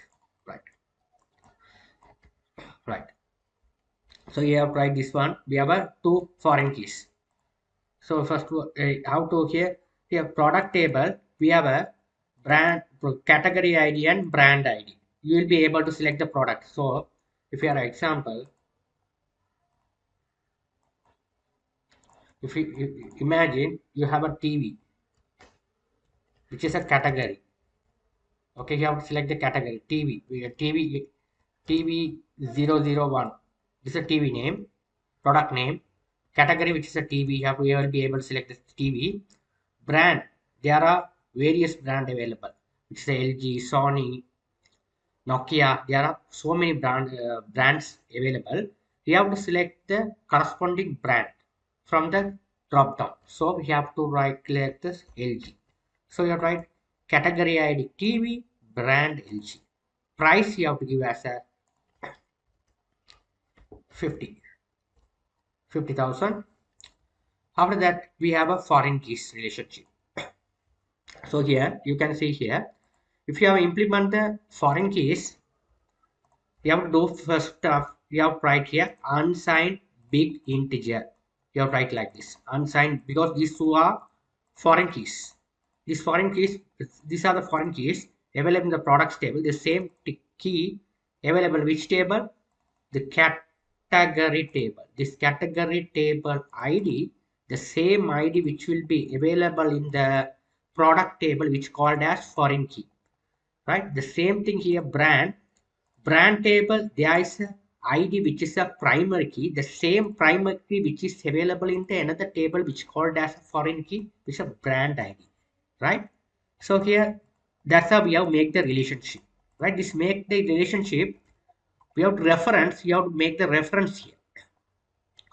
right? Right. So you have to write this one. We have a two foreign keys. So first, how to here product table. We have a brand category ID and brand ID. You will be able to select the product. So if you are example, if you imagine you have a TV, which is a category. Okay, you have to select the category TV. We have TV 001. This is a TV name, product name, category which is a TV. You will be able to select the TV. Brand, there are various brand available, which is LG, Sony, Nokia. There are so many brands available. We have to select the corresponding brand from the drop down. So we have to right click this LG. So you write category ID TV, brand LG. Price you have to give as a 50,000. After that we have a foreign keys relationship. So here you can see here, if you have implement the foreign keys, you have to do first stuff. You have to write here unsigned big integer. You have to write like this unsigned, because these two are foreign keys. These foreign keys, these are the foreign keys available in the products table. The same key available which table? The category table. This category table ID, the same ID which will be available in the product table, which called as foreign key, right? The same thing here, brand table, there is a ID which is a primary key, the same primary key which is available in the another table which called as a foreign key, which is a brand ID, right? So here, that's how we have make the relationship, right? This make the relationship, we have to reference, you have to make the reference here.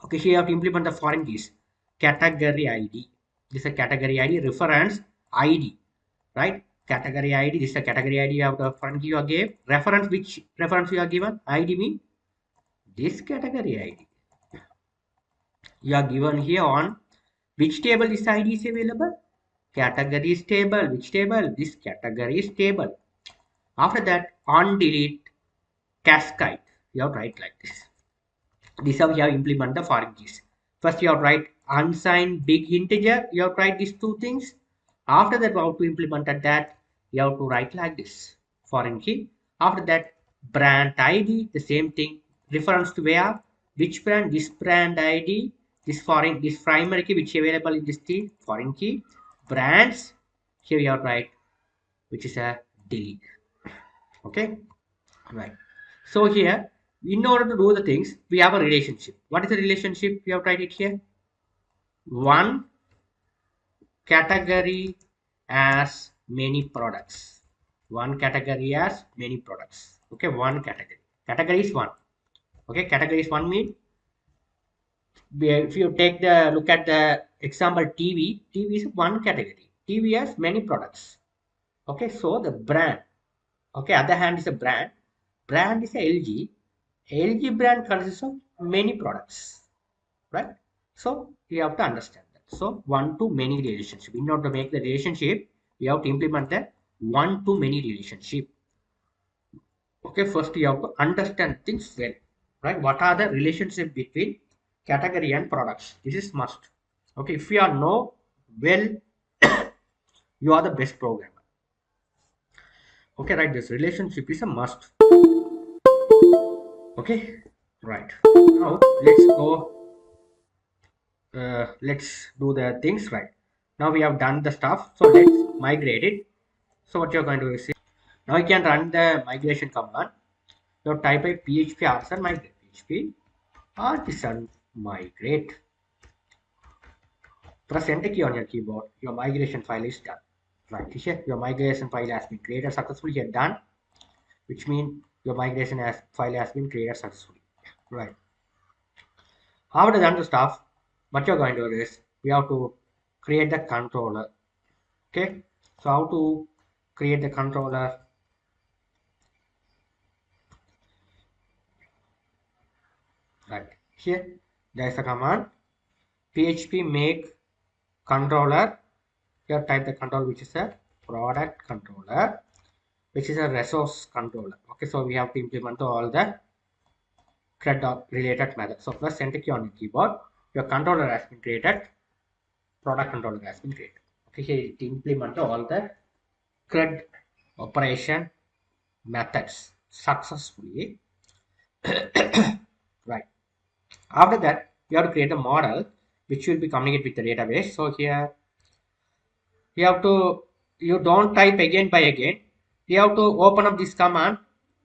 Okay, here you have to implement the foreign keys, category ID. This is a category ID, reference ID, right? Category ID, this is a category ID. You have the foreign key you gave. Reference, which reference you are given? ID mean this category ID. You are given here on which table this ID is available? Categories table. Which table? This categories table. After that, on delete cascade. You have to write like this. This is how you have implement the foreign keys. First, you have to write unsigned big integer. You have to write these two things. After that, how to implement that? You have to write like this foreign key. After that, brand ID, the same thing. Reference to where, which brand, this brand ID, this foreign, this primary key, which available in this key, foreign key, brands. Here you are right, which is a delete. Okay, right. So here, in order to do the things, we have a relationship. What is the relationship? We have tried it here. One category as many products. One category as many products. Okay, one category. Category is one. Okay, category is one mean, if you take the look at the example TV is one category. TV has many products. Okay, so the brand. Okay, other hand is a brand. Brand is a LG. LG brand consists of many products, right? So you have to understand that. So one to many relationship. In order to make the relationship, we have to implement the one to many relationship. Okay, first you have to understand things well, right? What are the relationship between category and products? This is must. Okay, if you are know well, you are the best programmer. Okay, right? This relationship is a must. Okay, right. Now let's go. Let's do the things right. Now we have done the stuff, so let's migrate it. So what you're going to do is now you can run the migration command. So type a PHP artisan migrate PHP artisan migrate. Press enter key on your keyboard. Your migration file is done. Right here, your migration file has been created successfully. Here done, which means your file has been created successfully. Right. After done the stuff, what you're going to do is we have to create the controller. Okay. So how to create the controller? Right here, there is a command PHP make controller. Here type the controller, which is a product controller, which is a resource controller. Okay, so we have to implement all the CRUD related methods. So press enter key on your keyboard. Your controller has been created. Product controller has been created. Okay, here it implement all the CRUD operation methods successfully. Right. After that, you have to create a model which will be communicate with the database. So here you have to, you don't type again by again. You have to open up this command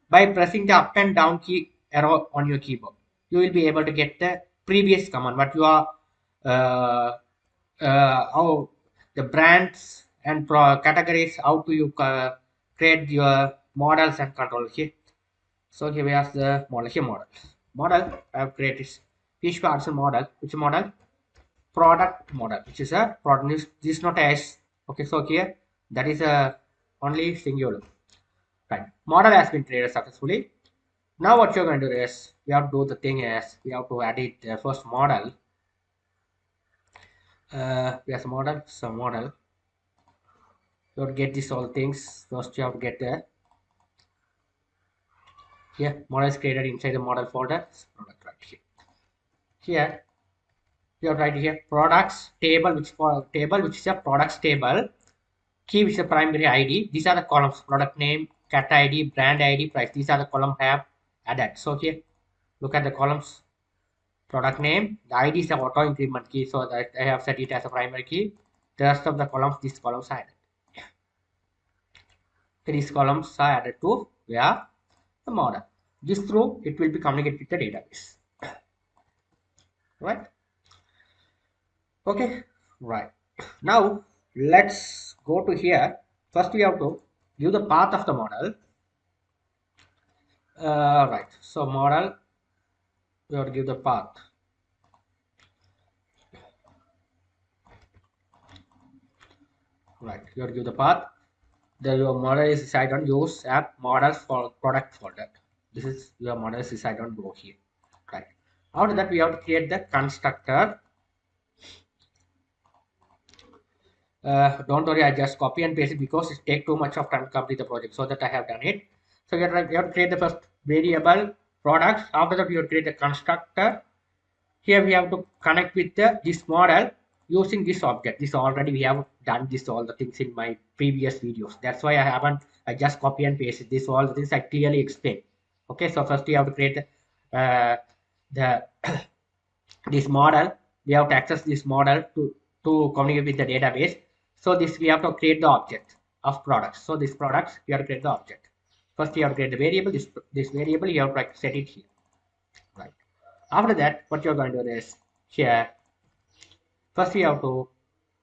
by pressing the up and down key arrow on your keyboard. You will be able to get the previous command what you are uh, how the brands and categories, how to you create your models and control here. So here we have the model here. Model I have created PHP artisan model. Which model? Product model, which is a product. This is not as okay. So here that is a only singular. Right. Model has been created successfully. Now what you're going to do is we have to do the thing is we have to edit the first model. We have a model, some model. You have to get this all things. First you have to get the here model is created inside the model folder. Product right here. Here you have right here products table, which is a products table. Key which is the primary ID. These are the columns: product name, cat ID, brand ID, price. These are the column I have added. So here, look at the columns: product name. The ID is the auto increment key, so that I have set it as a primary key. The rest of the columns, these columns are added. These columns are added to where the model. This through it will be communicated with the database. Right? Okay. Right. Now let's go to here. First, we have to give the path of the model. Right. So model, we have to give the path. Right. You have to give the path. Your model is decided on use app models for product folder. This is your model is decided on go here. Right. After that, we have to create the constructor. Don't worry, I just copy and paste it because it take too much of time to complete the project. So that I have done it. So you have to create the first variable products. After that, you have to create the constructor. Here we have to connect with this model using this object. This already we have done this all the things in my previous videos. That's why I just copy and paste this all the things I clearly explain. Okay, so first you have to create the this model. We have to access this model to communicate with the database. So this we have to create the object of products. So this products you have to create the object. First you have to create the variable. This variable you have to set it here. Right. After that, what you're going to do is here. First we have to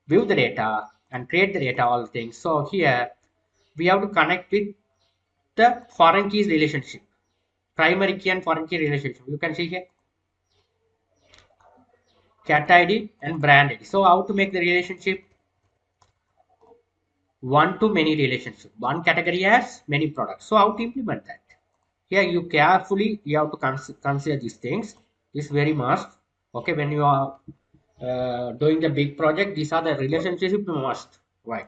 view the data and create the data, all things. So here we have to connect with the foreign keys relationship, primary key and foreign key relationship. You can see here cat ID and brand ID. So how to make the relationship one to many relationship? One category has many products. So how to implement that? Here you carefully you have to consider these things. This very must. Okay, when you are doing the big project, these are the relationships you must. Right.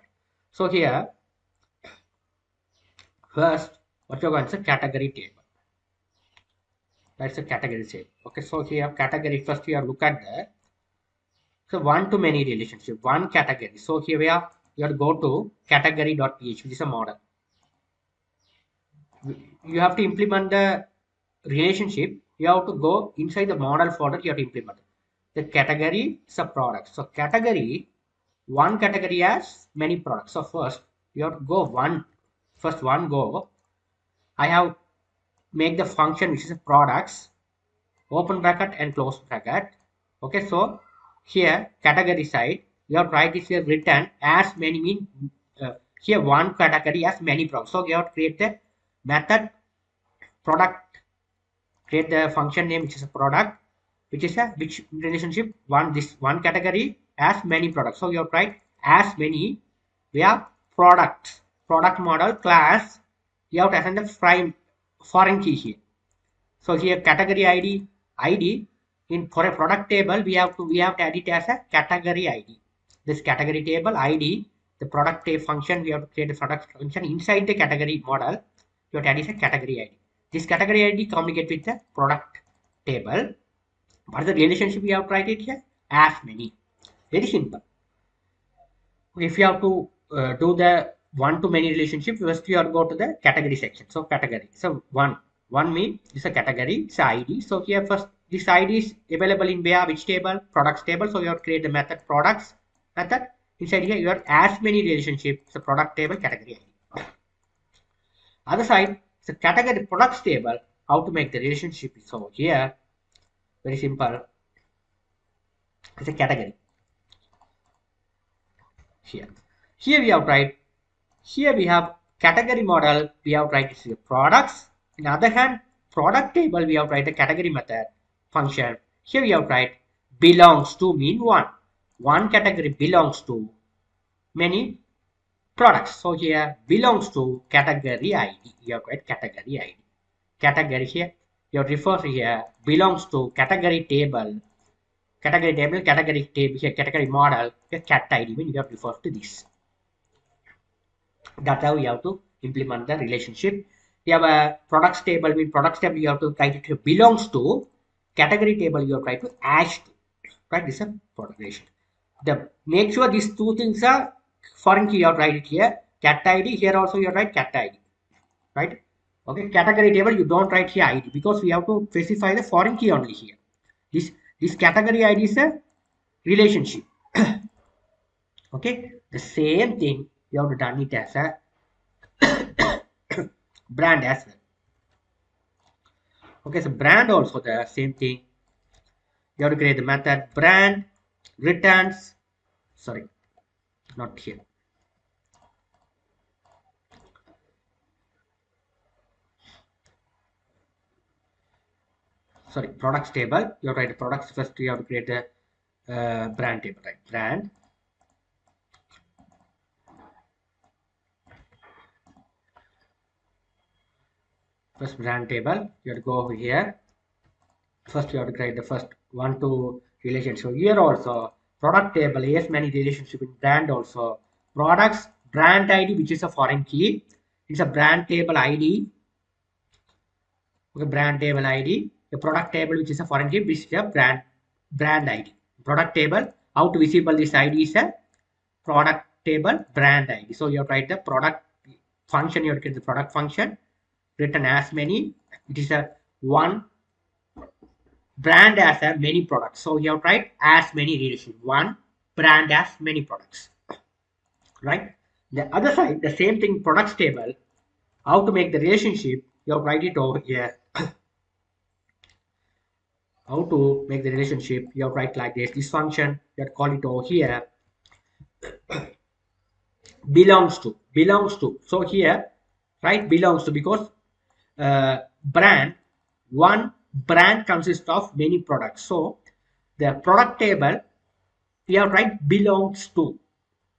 So here first what you're going to say category table. That's a category table. Okay, so here category first you have look at the so one to many relationship, one category. So here we are, you have to go to category.php, which is a model. You have to implement the relationship. You have to go inside the model folder. You have to implement the category is a product. So category, one category has many products. So first you have to go first one go. I have make the function which is a products, open bracket and close bracket. Okay, so here category side you have to write this here written as many mean here one category as many products. So you have to create the method product, create the function name which is a product, which is a which relationship one this one category as many products. So you have to write as many, we have product model class, you have to assign the prime foreign key here. So here category ID in for a product table we have to add it as a category ID. This category table ID, the product function we have to create a product function inside the category model. You have to add is a category ID. This category ID communicate with the product table. What is the relationship we have to write it here? As many. Very simple. If you have to do the one to many relationship, first you have to go to the category section. So category. So one mean is a category, it's a ID. So here first this ID is available in where which table? Products table. So you have to create the method products method. Inside here you have as many relationship. So product table category ID. Other side, the category products table. How to make the relationship? So here very simple. It's a category. Here we have write. Here we have category model. We have write this products. On the other hand, product table we have write the category method function. Here we have write belongs to mean one. One category belongs to many products. So here belongs to category ID. You have write category ID. Category here. You refer here belongs to category table. Category table, category table here, category model, cat ID mean you have to refer to this. That's how you have to implement the relationship. We have a products table, mean products table you have to write it belongs to, category table you have to try to add to, right? This is a product relation. The make sure these two things are foreign key you have to write it here, cat ID, here also you have to write cat ID, right? Okay, category table you don't write here ID because we have to specify the foreign key only here. This category ID is a relationship. Okay, the same thing you have to done it as a brand as well. Okay, so brand also the same thing. You have to create the method brand returns. Sorry, not here. Sorry, products table. You have to write the products first. You have to create the brand table, right? Brand. First brand table. You have to go over here. First, you have to create the first one to relationship. So here also product table. Yes, many relationship in brand also. Products brand ID, which is a foreign key. It's a brand table ID. Okay, brand table ID. The product table, which is a foreign key, which is a brand ID. Product table. How to visible this ID is a product table brand ID. So you have to write the product function. You have to get the product function. written as many. It is a one brand as a many products. So you have to write as many relationship. One brand as many products, right? The other side, the same thing, products table. How to make the relationship? You have to write it over here. How to make the relationship? You have to write like this. This function, you have to call it over here. Belongs to. So here, right? Belongs to, because brand, one brand consists of many products. So the product table, we have write belongs to,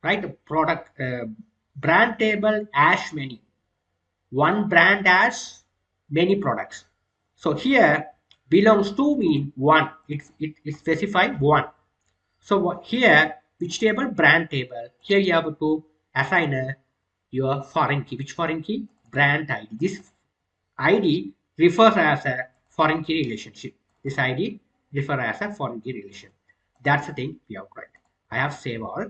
right? Product brand table as many. One brand has many products. So here belongs to mean one. It specify one. So what here, which table? Brand table. Here you have to assign your foreign key. Which foreign key? Brand ID. This ID refers as a foreign key relationship. This ID refers as a foreign key relation. That's the thing we have to write. I have saved all.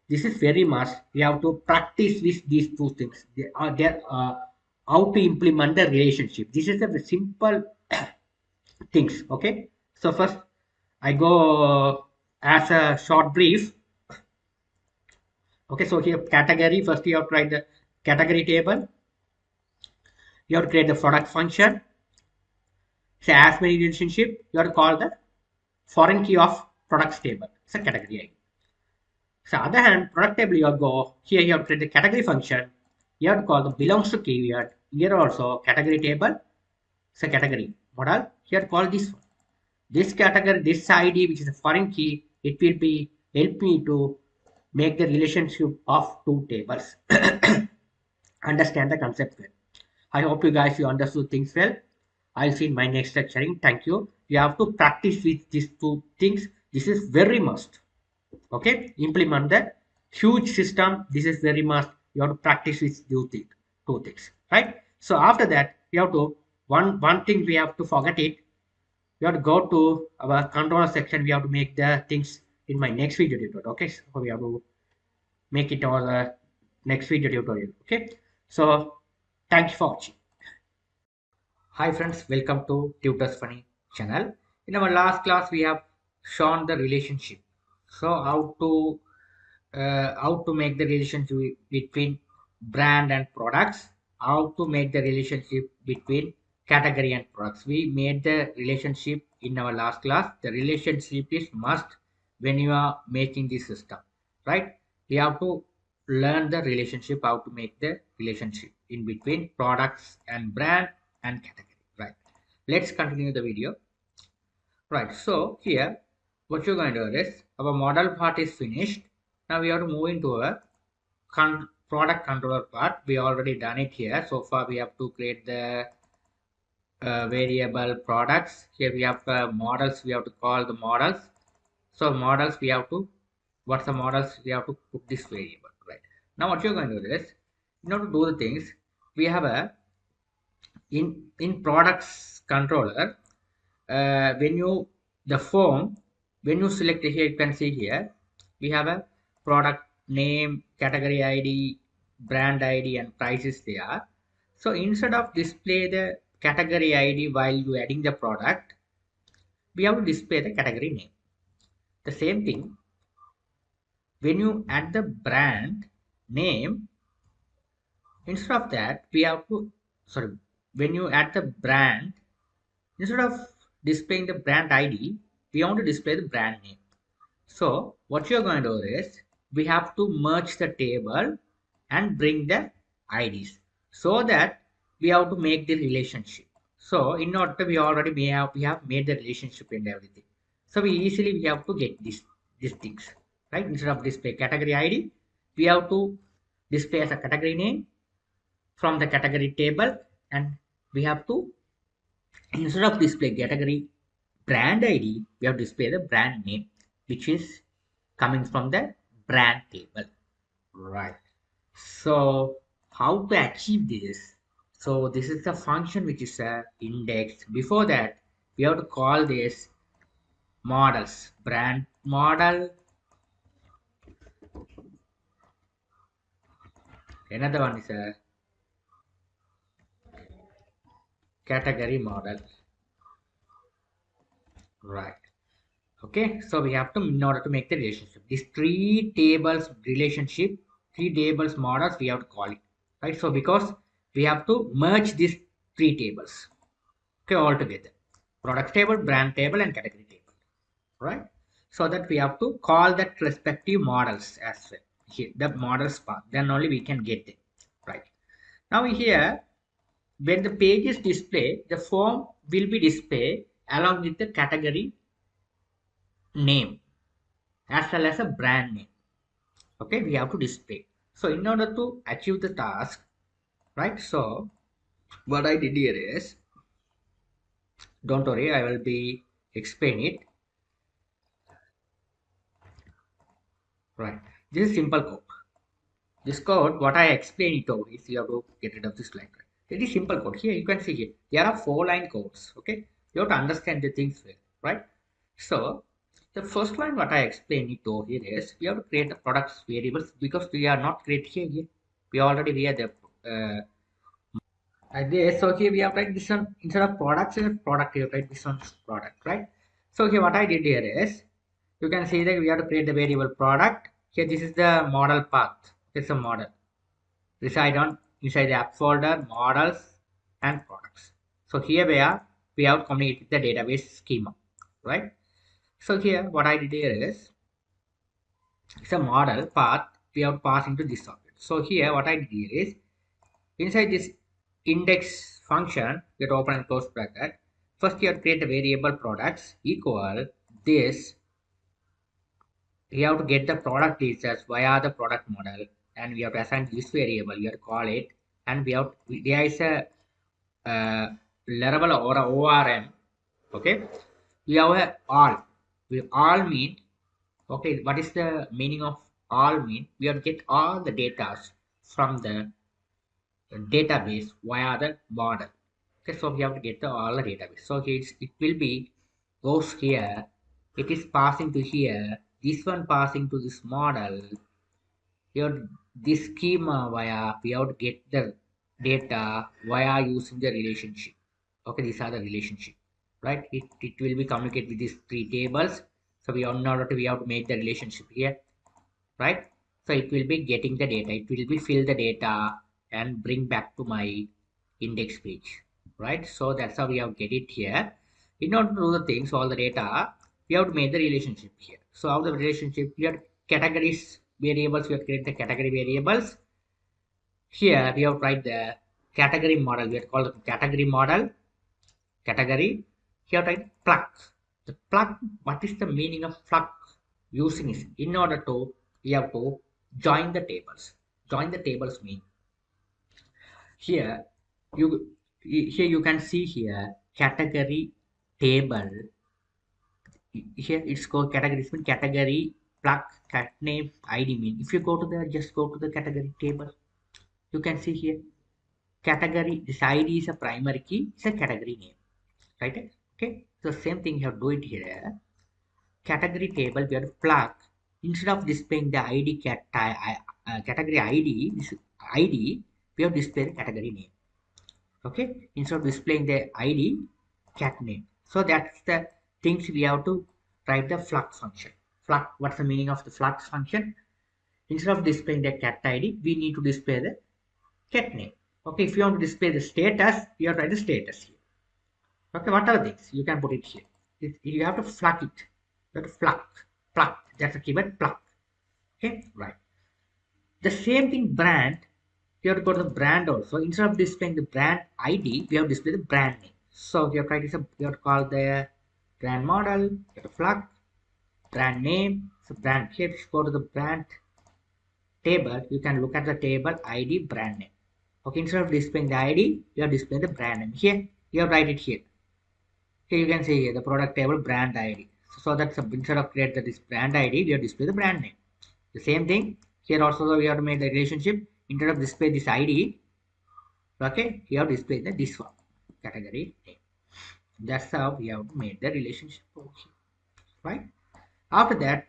This is very must. We have to practice with these two things. They are there. How to implement the relationship. This is a simple things. Okay. So first, I go as a short brief. Okay. So here category. First, you have to write the category table. You have to create the product function. Say as many relationship. You have to call the foreign key of products table. It's a category ID. So other hand, product table, you go here, you have to create the category function. You have to call the belongs to keyword. Here also category table. It's a category model. Here call this one. This category, this ID, which is a foreign key, it will be help me to make the relationship of two tables. Understand the concept well. I hope you guys you understood things well. I'll see in my next lecturing. Thank you. You have to practice with these two things. This is very must. Okay, implement the huge system. This is very must. You have to practice with two things, right? So after that, you have to one thing we have to forget it. We have to go to our controller section. We have to make the things in my next video tutorial. Okay, so we have to make it our next video tutorial. Okay, so thank you for watching. Hi friends, welcome to Tutors Funny channel. In our last class, we have shown the relationship. So how to make the relationship between brand and products, how to make the relationship between category and products. We made the relationship in our last class. The relationship is must when you are making the system, right? We have to learn the relationship, how to make the relationship in between products and brand and category, right? Let's continue the video. Right, so here what you're going to do is our model part is finished. Now we have to move into a product controller part. We already done it here. So far we have to create the variable products. Here we have models. We have to call the models. So models we have to, what's the models? We have to put this variable, right? Now what you're going to do is, in order to do the things, we have a in products controller. When you the form, when you select here, you can see here we have a product name, category ID, brand ID and prices there. So instead of display the category ID while you adding the product, we have to display the category name. The same thing when you add the brand name, instead of that we have to, sorry, when you add the brand, instead of displaying the brand ID, we want to display the brand name. So what you're going to do is we have to merge the table and bring the IDs so that we have to make the relationship. So in order we already we have made the relationship and everything. So we have to get these things, right? Instead of display category ID, we have to display as a category name from the category table, and we have to, instead of display category brand ID, we have to display the brand name, which is coming from the brand table, right? So how to achieve this? So this is the function which is a index. Before that, we have to call this models, brand model. Another one is a category model, right? Okay, so we have to, in order to make the relationship, these three tables relationship, three tables models, we have to call it, right? So because we have to merge these three tables, okay, all together: product table, brand table, and category table, right? So that we have to call that respective models as well here, the models part, then only we can get it, right? Now here, when the page is displayed, the form will be displayed along with the category name as well as a brand name. Okay, we have to display. So in order to achieve the task, right? So what I did here is, don't worry, I will be explain it, right? This is simple code. This code, what I explain it over is, you have to get rid of this line. Right? It is simple code. Here you can see here there are 4-line codes. Okay, you have to understand the things well, right? So the first line what I explained it over here is, we have to create the products variables because we are not create here. We already we are the this. So here we have write this one instead of products and product. You write this one product, right? So here what I did here is, you can see that we have to create the variable product. Here this is the model path. It's a model. Reside on inside the app folder, models, and products. So here we have communicated the database schema, right? So here what I did here is, it's a model path we have to pass into this object. So here what I did here is, inside this index function, get open and close bracket. First you have to create a variable products equal this. We have to get the product details via the product model, and we have to assign this variable. We have to call it, and we have there is a Laravel or a ORM. Okay, we have a all. We all mean, okay. What is the meaning of all mean? We have to get all the data from the database via the model. Okay, so we have to get all the database. So it will be goes here. It is passing to here. This one passing to this model. Here this schema via, we have to get the data via using the relationship. Okay, these are the relationship, right? It will be communicate with these three tables. So we, in order to, we have to make the relationship here, right? So it will be getting the data, it will be fill the data and bring back to my index page, right? So that's how we have get it here. In order to do the things, all the data, we have to make the relationship here. So how the relationship, we have categories variables, we have create the category variables. Here we have tried the category model, we have called the category model category. Here type plug. The plug, what is the meaning of plug? Using is, in order to, we have to join the tables. Join the tables mean, here you, here you can see here category table. Here it's called categories mean category plug cat name ID mean. If you go to the, just go to the category table, you can see here category, this ID is a primary key, it's a category name, right? Okay, so same thing you have to do it here. Category table, we have to plug, instead of displaying the ID category ID, this ID, we have display the category name. Okay, instead of displaying the ID cat name. So that's the things we have to write the flux function. Flux, what's the meaning of the flux function? Instead of displaying the cat ID, we need to display the cat name. Okay, if you want to display the status, you have to write the status here. Okay, what are things you can put it here? You have to flug it. You have to plug. That's a keyword, plug. Okay, right. The same thing, brand. You have to go to the brand also. Instead of displaying the brand ID, we have to display the brand name. So you have to you have to call the brand model. You have to plug brand name. So brand. Here, if you go to the brand table, you can look at the table ID brand name. Okay, instead of displaying the ID, you have to display the brand name. Here, you have to write it here. Here you can see here the product table brand ID. So that's instead of create this brand ID, we have display the brand name. The same thing here also, we have to make the relationship. Instead of display this ID, okay, you have display the this one category name. That's how we have made the relationship over here, right? After that,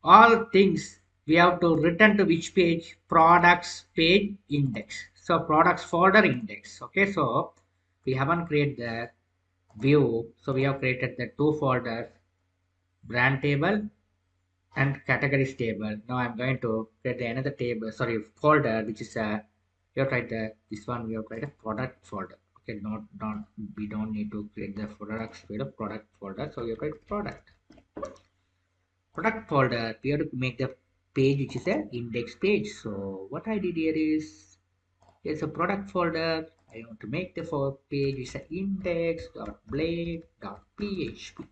all things we have to return to which page? Products page index. So products folder index. Okay, so we haven't created the view, so we have created the two folders, brand table and categories table. Now I'm going to create another table, sorry, folder, which is a, you have tried the, this one, we have tried a product folder. Okay, not we don't need to create the products folder, product folder. So you have tried product folder. We have to make the page which is a index page. So what I did here is, here's a product folder. I want to make the for page is a index.blade.php.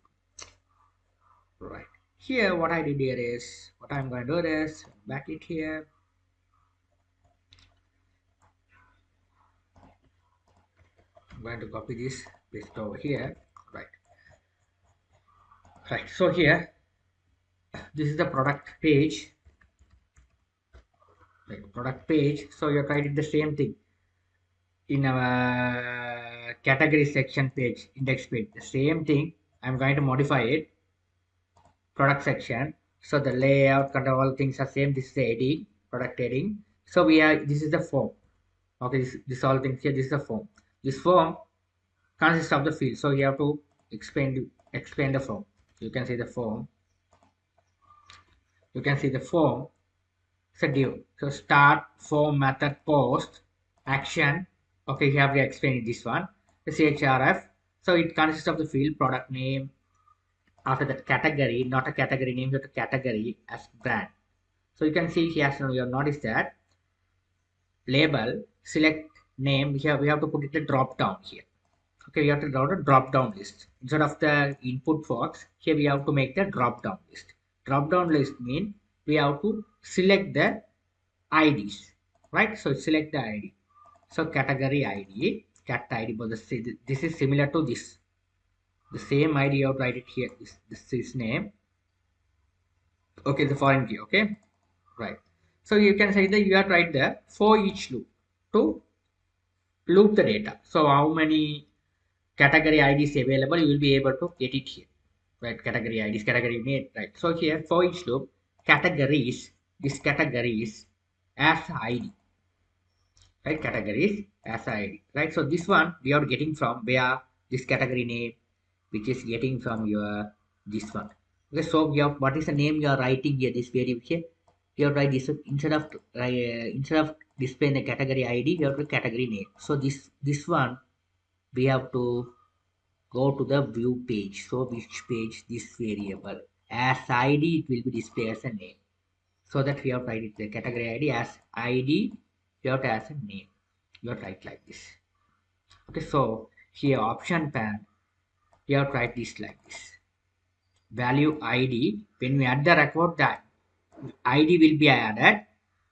Right. Here, what I did here is, what I'm going to do is, back it here. I'm going to copy this, paste it over here. Right. Right. So here, this is the product page. Right. Product page. So you're trying the same thing in our category section page, index page. The same thing. I'm going to modify it. Product section. So the layout, control, all things are same. This is the heading, product heading. So we are, this is the form. Okay, this all things here. This is the form. This form consists of the field. So you have to explain the form. You can see the form. You can see the form. It's a div. So start, form, method, post, action. Okay, you have to explain this one. The CHRF. So it consists of the field, product name. After that, category, not a category name, but a category as brand. So you can see here. So you have noticed that label, select name. We have to put it a drop down here. Okay, we have to draw a drop down list instead of the input box. Here we have to make the drop down list. Drop down list mean we have to select the IDs, right? So select the ID. So category ID, cat ID, but this is similar to this. The same ID you have to write it here. This is name. Okay, the foreign key. Okay, right. So you can say that you have to write the for each loop to loop the data. So how many category IDs available, you will be able to get it here, right? Category IDs, category name, right? So here for each loop, categories, this categories as ID, right? Categories as ID, right? So this one we are getting from where, this category name, which is getting from your this one. Okay, so we have, what is the name you are writing here? This variable here, you have to write this instead of displaying the category ID, you have to category name. So this one we have to go to the view page. So which page, this variable as id, it will be displayed as a name. So that we have to write it the category id as id, you have to as a name. You have to write like this. Okay, so here option pan, you have to write this like this. Value id, when we add the record, that id will be added.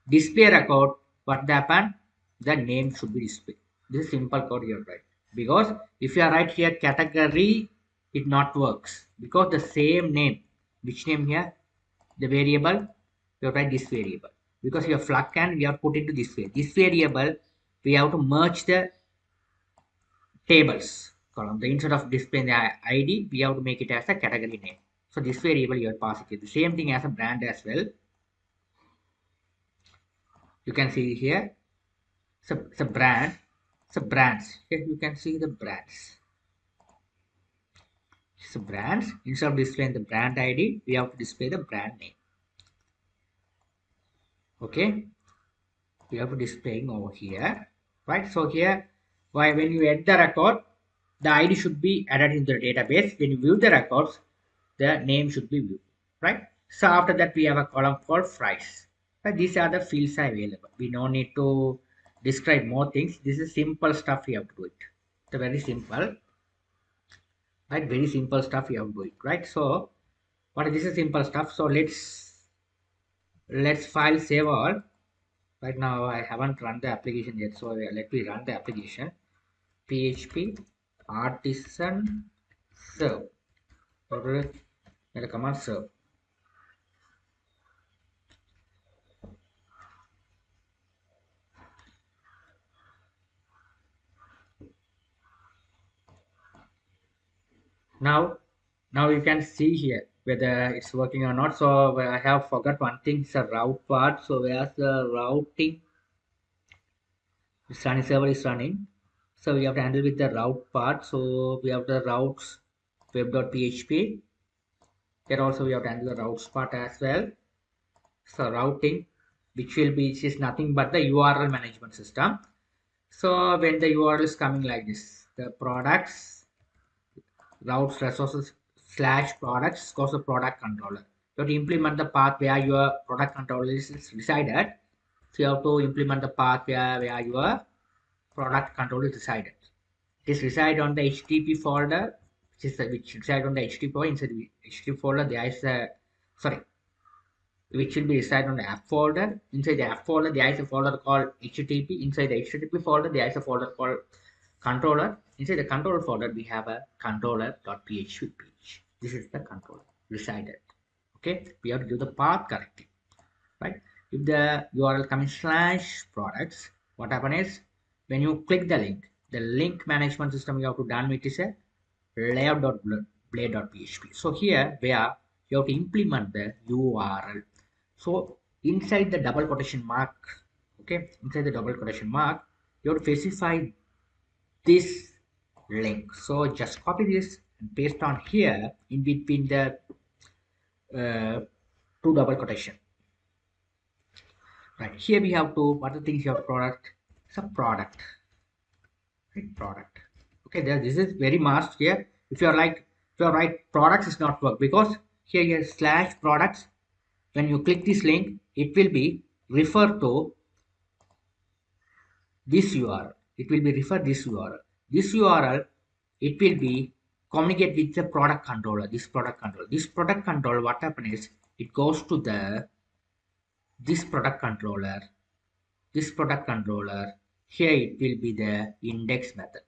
Display record, what happened, the name should be displayed. This is simple code here, right? Because if you are right here category, it not works because the same name, which name here, the variable, you write this variable, because your flag can we have put into this way. This variable we have to merge the tables column. The instead of displaying the id, we have to make it as a category name. So this variable you are passing it. The same thing as a brand as well. You can see here. So brand. So brands. Here you can see the brands. So brands, instead of displaying the brand ID, we have to display the brand name. Okay, we have to displaying over here, right? So here, why when you add the record, the ID should be added in the database. When you view the records, the name should be viewed, right? So after that, we have a column called price. Right? These are the fields available. We no need to describe more things. This is simple stuff. We have to do it. It's very simple, right? Very simple stuff. We have to do it, right? So what is this is simple stuff. So let's file save all. Right now I haven't run the application yet, so let me run the application. PHP artisan serve. The command serve. Now you can see here whether it's working or not. So I have forgot one thing, it's a route part. So where's the routing? It's running, server is running. So we have to handle with the route part. So we have the routes web.php. Here also we have to handle the routes part as well. So routing, which is nothing but the URL management system. So when the URL is coming like this, the products, routes, resources slash products goes the product controller. You have to implement the path where your product controller is resided. So you have to implement the path where your product controller is resided. It is reside on the HTTP folder, which reside on the HTTP folder. Inside the HTTP folder, there is a sorry, which will be reside on the app folder. Inside the app folder, there is a folder called HTTP. Inside the HTTP folder, there is a folder called controller. Inside the controller folder, we have a controller.php page. This is the controller resided. Okay, we have to do the path correctly, right? If the URL comes slash products, what happens is when you click the link management system you have to done with is a layout.blade.php. So here where you have to implement the URL. So inside the double quotation mark, okay, inside the double quotation mark, you have to specify this link. So just copy this and paste on here in between the two double quotation. Right here we have to what are the things you have product. It's a product, right? Product. Okay, there this is very must here. If you are like if you are right, products is not work because here slash products. When you click this link, it will be refer to this URL. It will be refer this URL. This URL, it will be communicate with the product controller. This product controller. This product controller, what happens is it goes to the this product controller. This product controller. Here it will be the index method.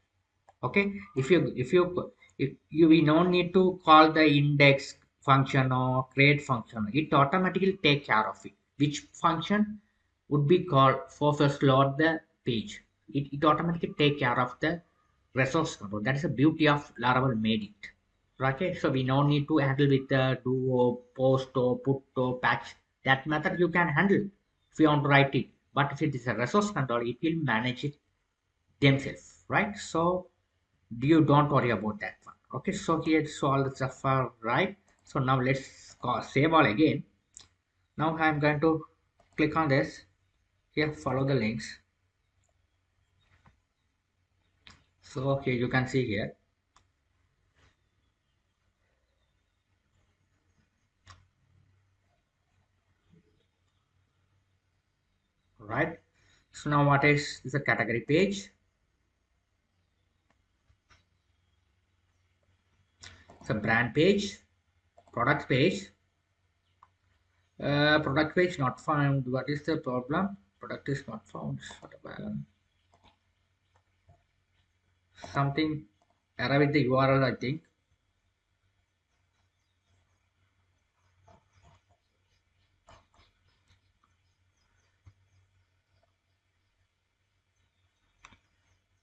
Okay. If you we don't need to call the index function or create function. It automatically take care of it. Which function would be called for first load the page. It automatically take care of the resource control. That is the beauty of Laravel made it. Okay, so we no need to handle with the do or post or put or patch. That method you can handle if you want to write it. But if it is a resource control, it will manage it themselves, right? So you don't worry about that one. Okay, so here so all the stuff are right. So now let's save all again. Now I'm going to click on this. Here, follow the links. So here you can see here. Right. So now what is a category page? It's a brand page, product page. Product page not found. What is the problem? Product is not found. Something error with the URL, I think.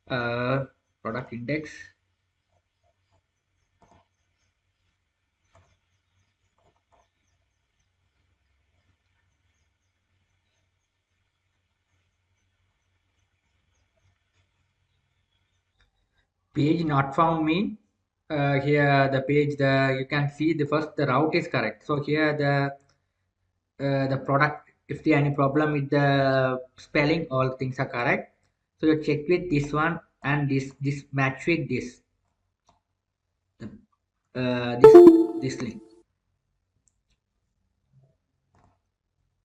Product index. Page not found mean here the page the you can see the first the route is correct. So here the product if there any problem with the spelling all things are correct. So you check with this one and this match with this link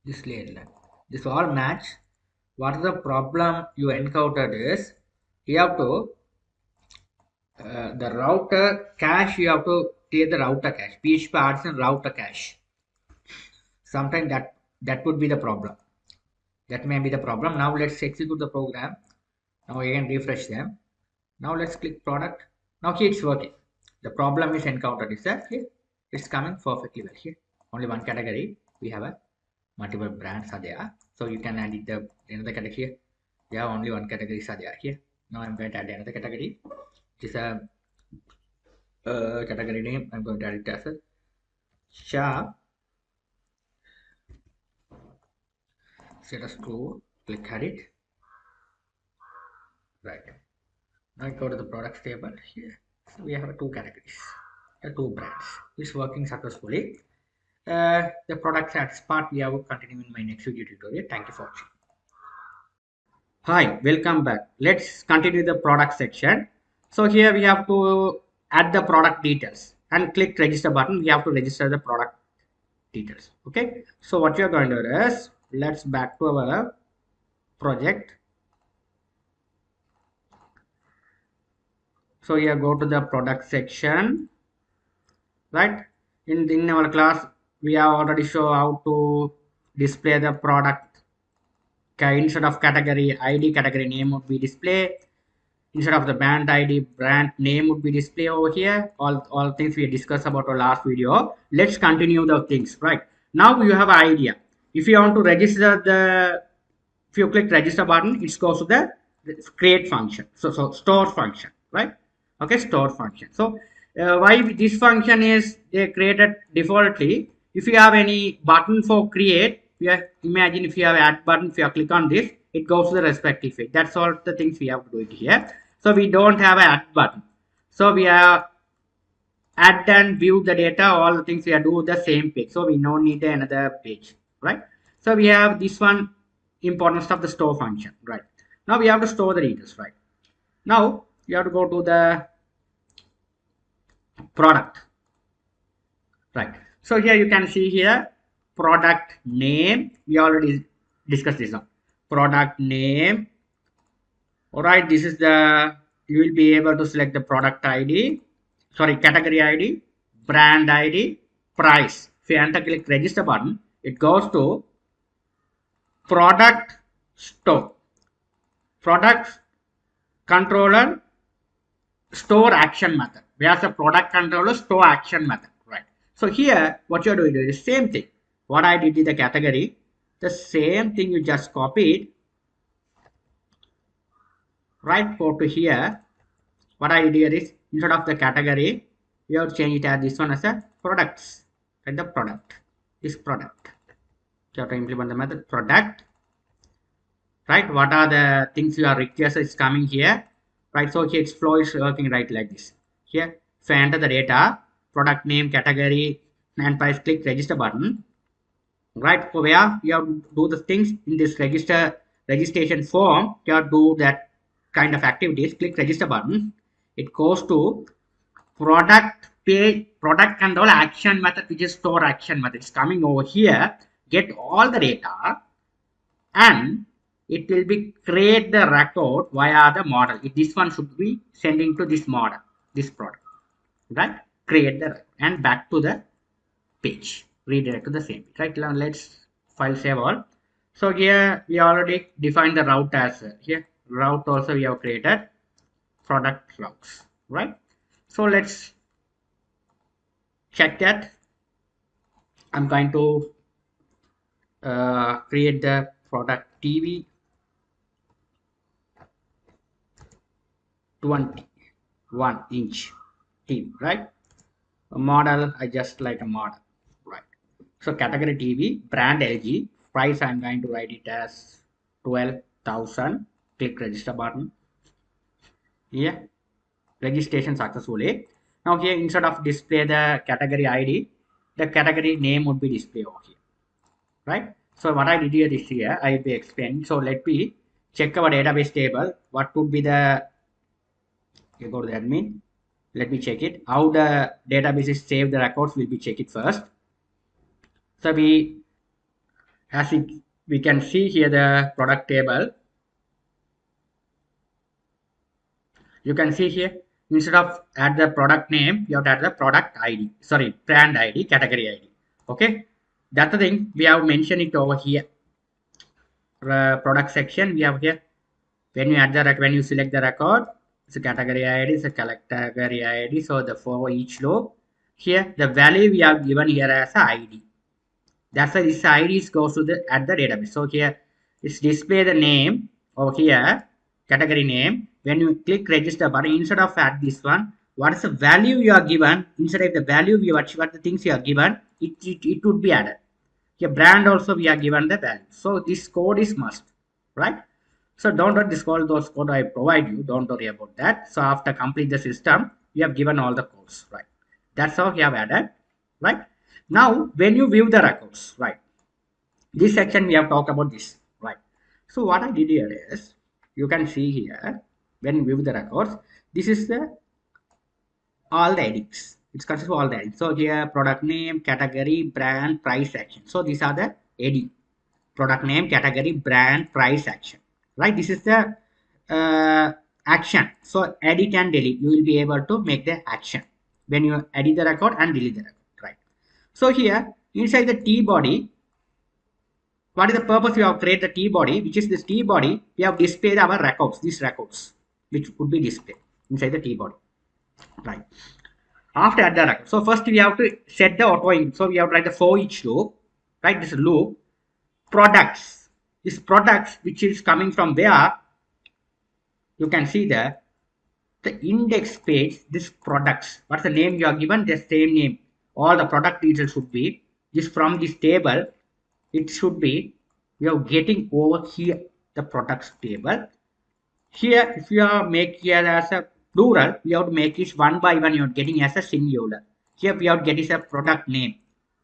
this layer this all match. What is the problem you encountered is you have to the router cache you have to clear the router cache php adds in router cache. Sometimes that would be the problem. That may be the problem. Now let's execute the program. Now again refresh them. Now let's click product. Now here it's working. The problem is encountered is that here it's coming perfectly well here. Only one category. We have a multiple brands are there. So you can add it the another category here. There are only one categories are there here. Now I'm going to add another category. It is a category name. I'm going to add it as a sharp status true. Click add it. Right. I go to the products table here. So we have two categories, two brands. It's working successfully. The products ads part we will continue in my next video tutorial. Thank you for watching. Hi, welcome back. Let's continue the product section. So here we have to add the product details and click register button. We have to register the product details. Okay. So what you are going to do is let's back to our project. So here go to the product section, right? In our class, we have already show how to display the product. Okay, instead of category ID, category name would be display. Instead of the brand ID, brand name would be display over here. All things we discussed about our last video. Let's continue the things, right? Now you have an idea. If you want to register the, if you click register button, it goes to the create function. So store function, right? Okay, store function. So why this function is created defaultly. If you have any button for create, imagine if you have add button, if you click on this, it goes to the respective page. That's all the things we have to do it here. So we don't have an add button. So we are add and view the data, all the things we are do the same page. So we don't need another page, right? So we have this one importance of the store function, right? Now we have to store the details, right? Now you have to go to the product, right? So here you can see here product name. We already discussed this one. Product name. All right, this is the, you will be able to select the product ID, sorry, category ID, brand ID, price. If you enter click register button, it goes to product store, product controller, store action method. We have the product controller store action method, right? So here what you're doing is the same thing. What I did in the category, the same thing you just copied, right? Go to here. What I did here is instead of the category, we have to change it as this one as a products, and the product, this product. You have to implement the method product, right? What are the things you are request is coming here, right? So here its flow is working right like this. Here, if I enter the data, product name, category, and price, click register button, right? So where you have to do the things in this registration form, you have to do that kind of activities. Click register button. It goes to product page, product control action method, which is store action method. It's coming over here, get all the data, and it will be create the record via the model. This one should be sending to this model, this product, right? Create the and back to the page, redirect to the same page, right? Now let's file save all. So here we already defined the route as here route also we have created product routes, right? So let's check that. I'm going to create the product TV 21-inch TV, right? A model, I just like a model, right? So category TV, brand LG, price I'm going to write it as 12,000. Click register button. Here, registration successfully. Now here instead of display the category ID, the category name would be displayed over here, right? So what I did here is here I will be explaining. So let me check our database table. What would be the, you go to the admin. Let me check it. How the database is saved the records will be check it first. So we can see here the product table. You can see here instead of add the product name, you have to add the product ID. Sorry, brand ID, category ID. Okay, that's the thing we have mentioned it over here. Product section we have here. When you add the when you select the record, it's a category ID, it's a category ID. So the for each row here the value we have given here as a ID. That's why this ID goes to the at the database. So here it's display the name over here, category name. When you click register button, instead of add this one, what is the value you are given, instead of the value you what the things you are given, it would be added. Here brand also we are given the value. So this code is must, right? So don't worry, this all those code I provide you, don't worry about that. So after complete the system, we have given all the codes, right? That's how we have added, right? Now when you view the records, right? This section we have talked about this, right? So what I did here is, you can see here, when you view the records, this is the all the headings. It's consists of all the headings. So here product name, category, brand, price, action. So these are the heading: product name, category, brand, price, action. Right? This is the action. So edit and delete. You will be able to make the action when you edit the record and delete the record. Right? So here inside the T body, what is the purpose? We have created the T body, which is this T body. We have displayed our records. These records, which would be displayed inside the T body. Right? After add the record, so first we have to set the auto in. So we have to write the for each loop, right? This loop products, this products which is coming from where, you can see the index page, this products, what's the name you are given, the same name, all the product details should be this. From this table it should be, we are getting over here the products table. Here, if you are make here as a plural, we have to make it one by one. You are getting as a singular. Here we have to get is a product name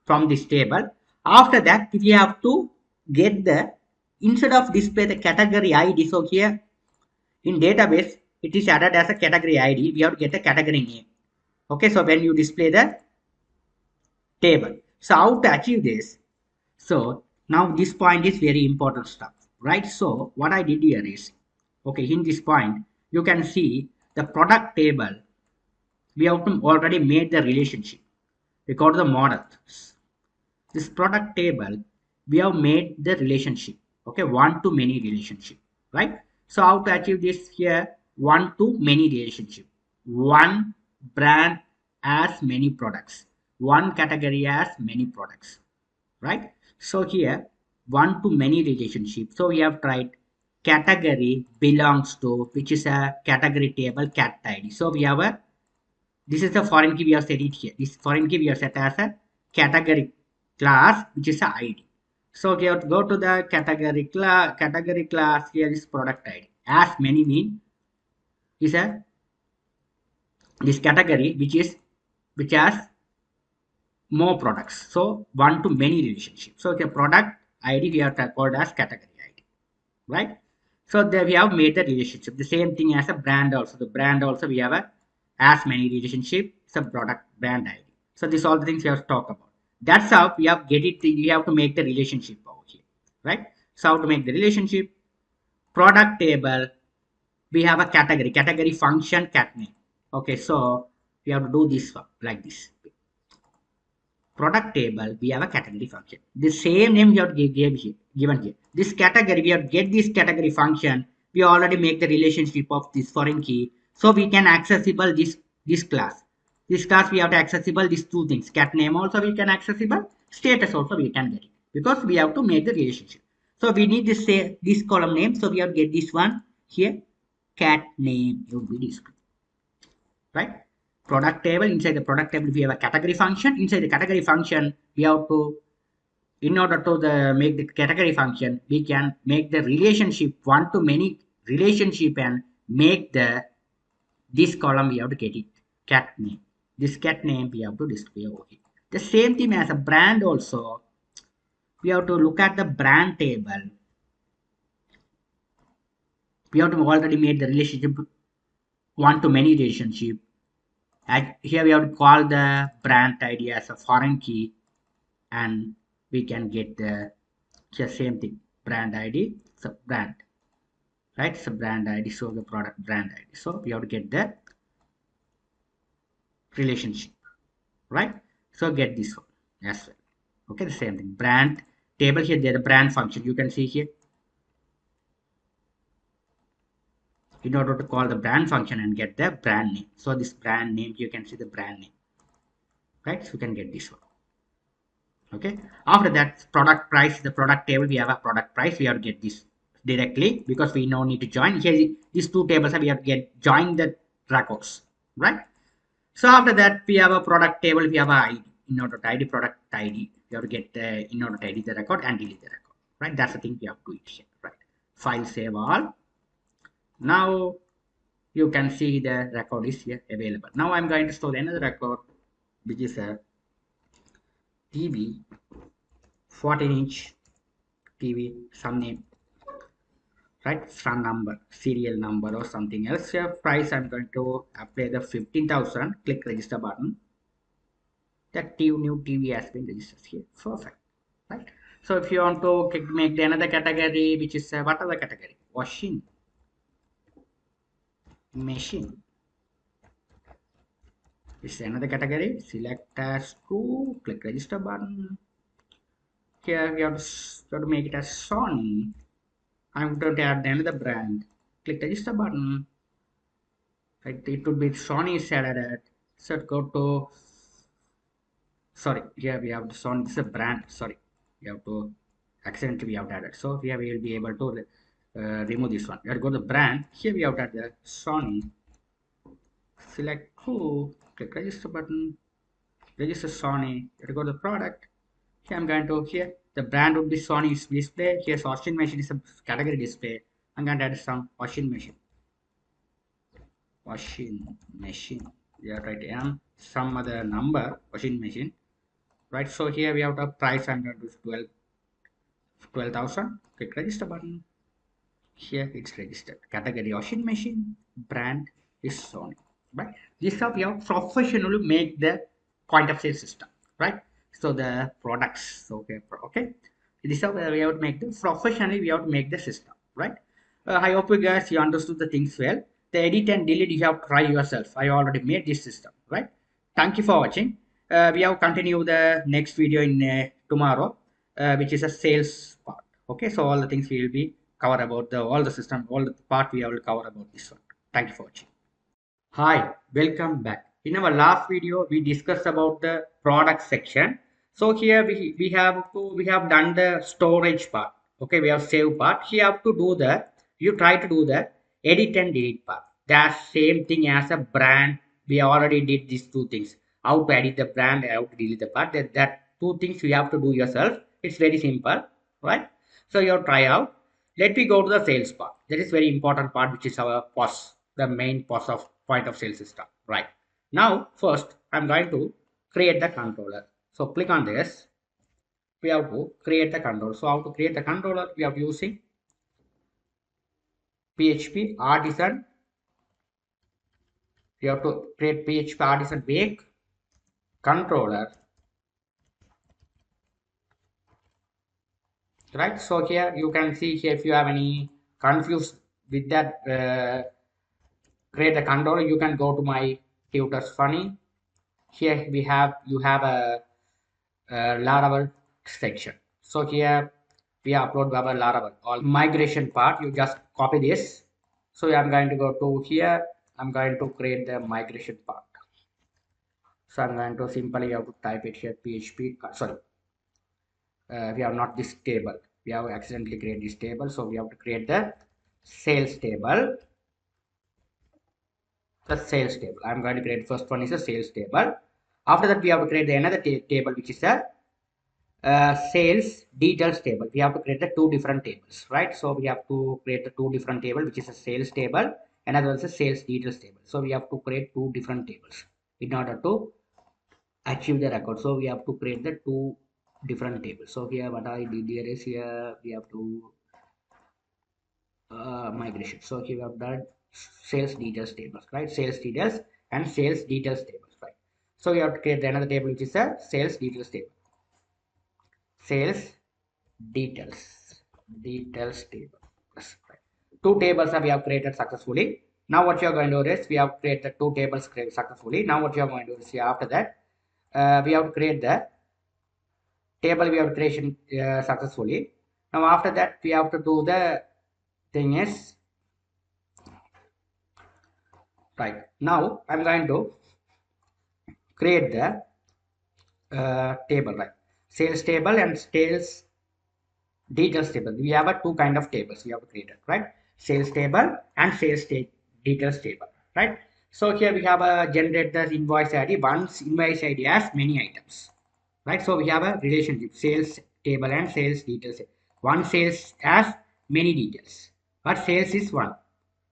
from this table. After that, we have to get the, instead of display the category ID. So here in database, it is added as a category ID. We have to get the category name. Okay, so when you display the table, so how to achieve this? So now this point is very important stuff, right? So what I did here is, okay, in this point, you can see the product table. We have to already made the relationship. We got the models. This product table, we have made the relationship. Okay, one to many relationship, right? So how to achieve this here? One to many relationship. One brand as many products. One category as many products, right? So here one to many relationship. So we have tried category belongs to, which is a category table cat ID. So we have a, this is the foreign key we have set it here. This foreign key we have set as a category class, which is a ID. So we have to go to the category class. Here is product ID. As many mean is a, this category which has more products. So one to many relationship. So the product ID we have called as category ID, right? So there we have made the relationship. The same thing as a brand also. The brand also we have a as many relationship. It's a product brand ID. So these all the things we have to talk about. That's how we have get it. We have to make the relationship over here, right? So how to make the relationship? Product table. We have a category function cat name. Okay, so we have to do this one like this. Product table, we have a category function. The same name we have given here. This category, we have to get this category function. We already make the relationship of this foreign key. So we can accessible this class. This class we have to accessible these two things. Cat name also we can accessible. Status also we can get it. Because we have to make the relationship. So we need this say this column name. So we have to get this one here. Cat name would be displayed. Right? Product table, inside the product table we have a category function. Inside the category function we have to, in order to make the category function, we can make the relationship one to many relationship and make the this column we have to get it cat name. This cat name we have to display over here. The same thing as a brand also, we have to look at the brand table. We have to already made the relationship one to many relationship. And here we have to call the brand ID as a foreign key, and we can get the just same thing, brand ID. So brand, right? So brand ID, so the product brand ID. So we have to get the relationship, right? So get this one as well. Okay, the same thing. Brand table here, there the brand function. You can see here. In order to call the brand function and get the brand name. So this brand name, you can see the brand name, right? So you can get this one. Okay, after that product price, the product table, we have a product price. We have to get this directly because we no need to join here. These two tables we have to get join the records, right? So after that we have a product table. We have a ID. In order to ID product ID, we have to get in order to ID the record and delete the record, right? That's the thing we have to do it here, right? File save all. Now you can see the record is here available. Now I'm going to store another record, which is a TV 14-inch TV, some name, right? Some number, serial number or something else. Here price, I'm going to apply the 15,000. Click register button. That new TV has been registered here. Perfect, right? So if you want to make the another category, which is what other category? Washing machine is another category. Select as true. Click register button. Here we have to make it as Sony. I'm going to add another brand. Click register button. Right, it would be Sony is added. So go to, sorry, here we have the Sony. This is a brand. Sorry, we have to accidentally we have added. So here we will be able to remove this one. We have to go to brand. Here we have added the Sony. Select who. Click register button. Register Sony. You have to go to product. Here I'm going to here. The brand would be Sony display. Here's washing machine is a category display. I'm going to add some washing machine. Washing machine. Yeah, right. And some other number washing machine. Right. So here we have the price. I'm going to 12,000. Click register button. Here it's registered. Category washing machine. Brand is Sony. Right. This is how we have professionally make the point of sale system. Right. So the products. Okay. Okay. This is how we have to make the professionally we have to make the system. Right. I hope you guys you understood the things well. The edit and delete you have to try yourself. I already made this system. Right. Thank you for watching. We have continue the next video in tomorrow, which is a sales part. Okay, so all the things we will be cover about the all the system, all the part we will cover about this one. Thank you for watching. Hi, welcome back. In our last video, we discussed about the product section. So here we have done the storage part. Okay, we have save part. Here have to do the you try to do the edit and delete part. That's same thing as a brand. We already did these two things. How to edit the brand, how to delete the part. That two things you have to do yourself. It's very simple, right? So you try out. Let me go to the sales part. That is very important part, which is our POS, the main POS of point of sale system. Right. Now, first, I'm going to create the controller. So click on this. We have to create the controller. So how to create the controller? We have using PHP artisan. We have to create PHP artisan make controller. Right. So here you can see here if you have any confused with that create a controller, you can go to my tutors funny. Here we have you have a Laravel section. So here we upload our Laravel all migration part. You just copy this. So I'm going to go to here. I'm going to create the migration part. So I'm going to simply have to type it here PHP. Sorry, we have not this table. We have accidentally created this table. So we have to create the sales table. The sales table. I'm going to create first one is a sales table. After that, we have to create another table which is a sales details table. We have to create the two different tables, right? So we have to create the two different table, which is a sales table, another is a sales details table. So we have to create two different tables in order to achieve the record. So we have to create the two different tables. So here what I did here is here we have to migration. So here we have done sales details tables, right? Sales details and sales details tables, right? So we have to create another table which is a sales details table. Sales details table. Right. Two tables we have created successfully. Now what you are going to do is we have created two tables successfully. Now what you are going to do is after that we have to create the table we have creation successfully. Now after that we have to do the thing is right. Now I'm going to create the table, right? Sales table and sales details table. We have a two kind of tables we have created, right? Sales table and sales details table, right? So here we have a generate the invoice ID. Once invoice ID has many items, right? So we have a relationship sales table and sales details. One sales has many details, but sales is one.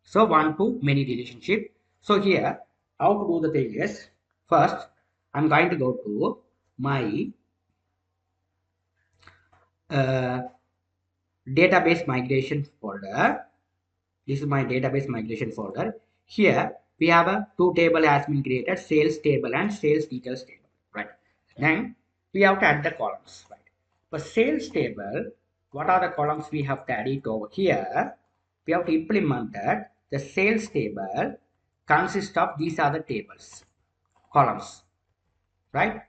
So one to many relationship. So here how to do the thing is, first I'm going to go to my uh, database migration folder. This is my database migration folder. Here we have a two table has been created, sales table and sales details table, right? Then we have to add the columns, right? For sales table, what are the columns we have to add it over here? We have to implement that the sales table consists of these are the tables, columns, right?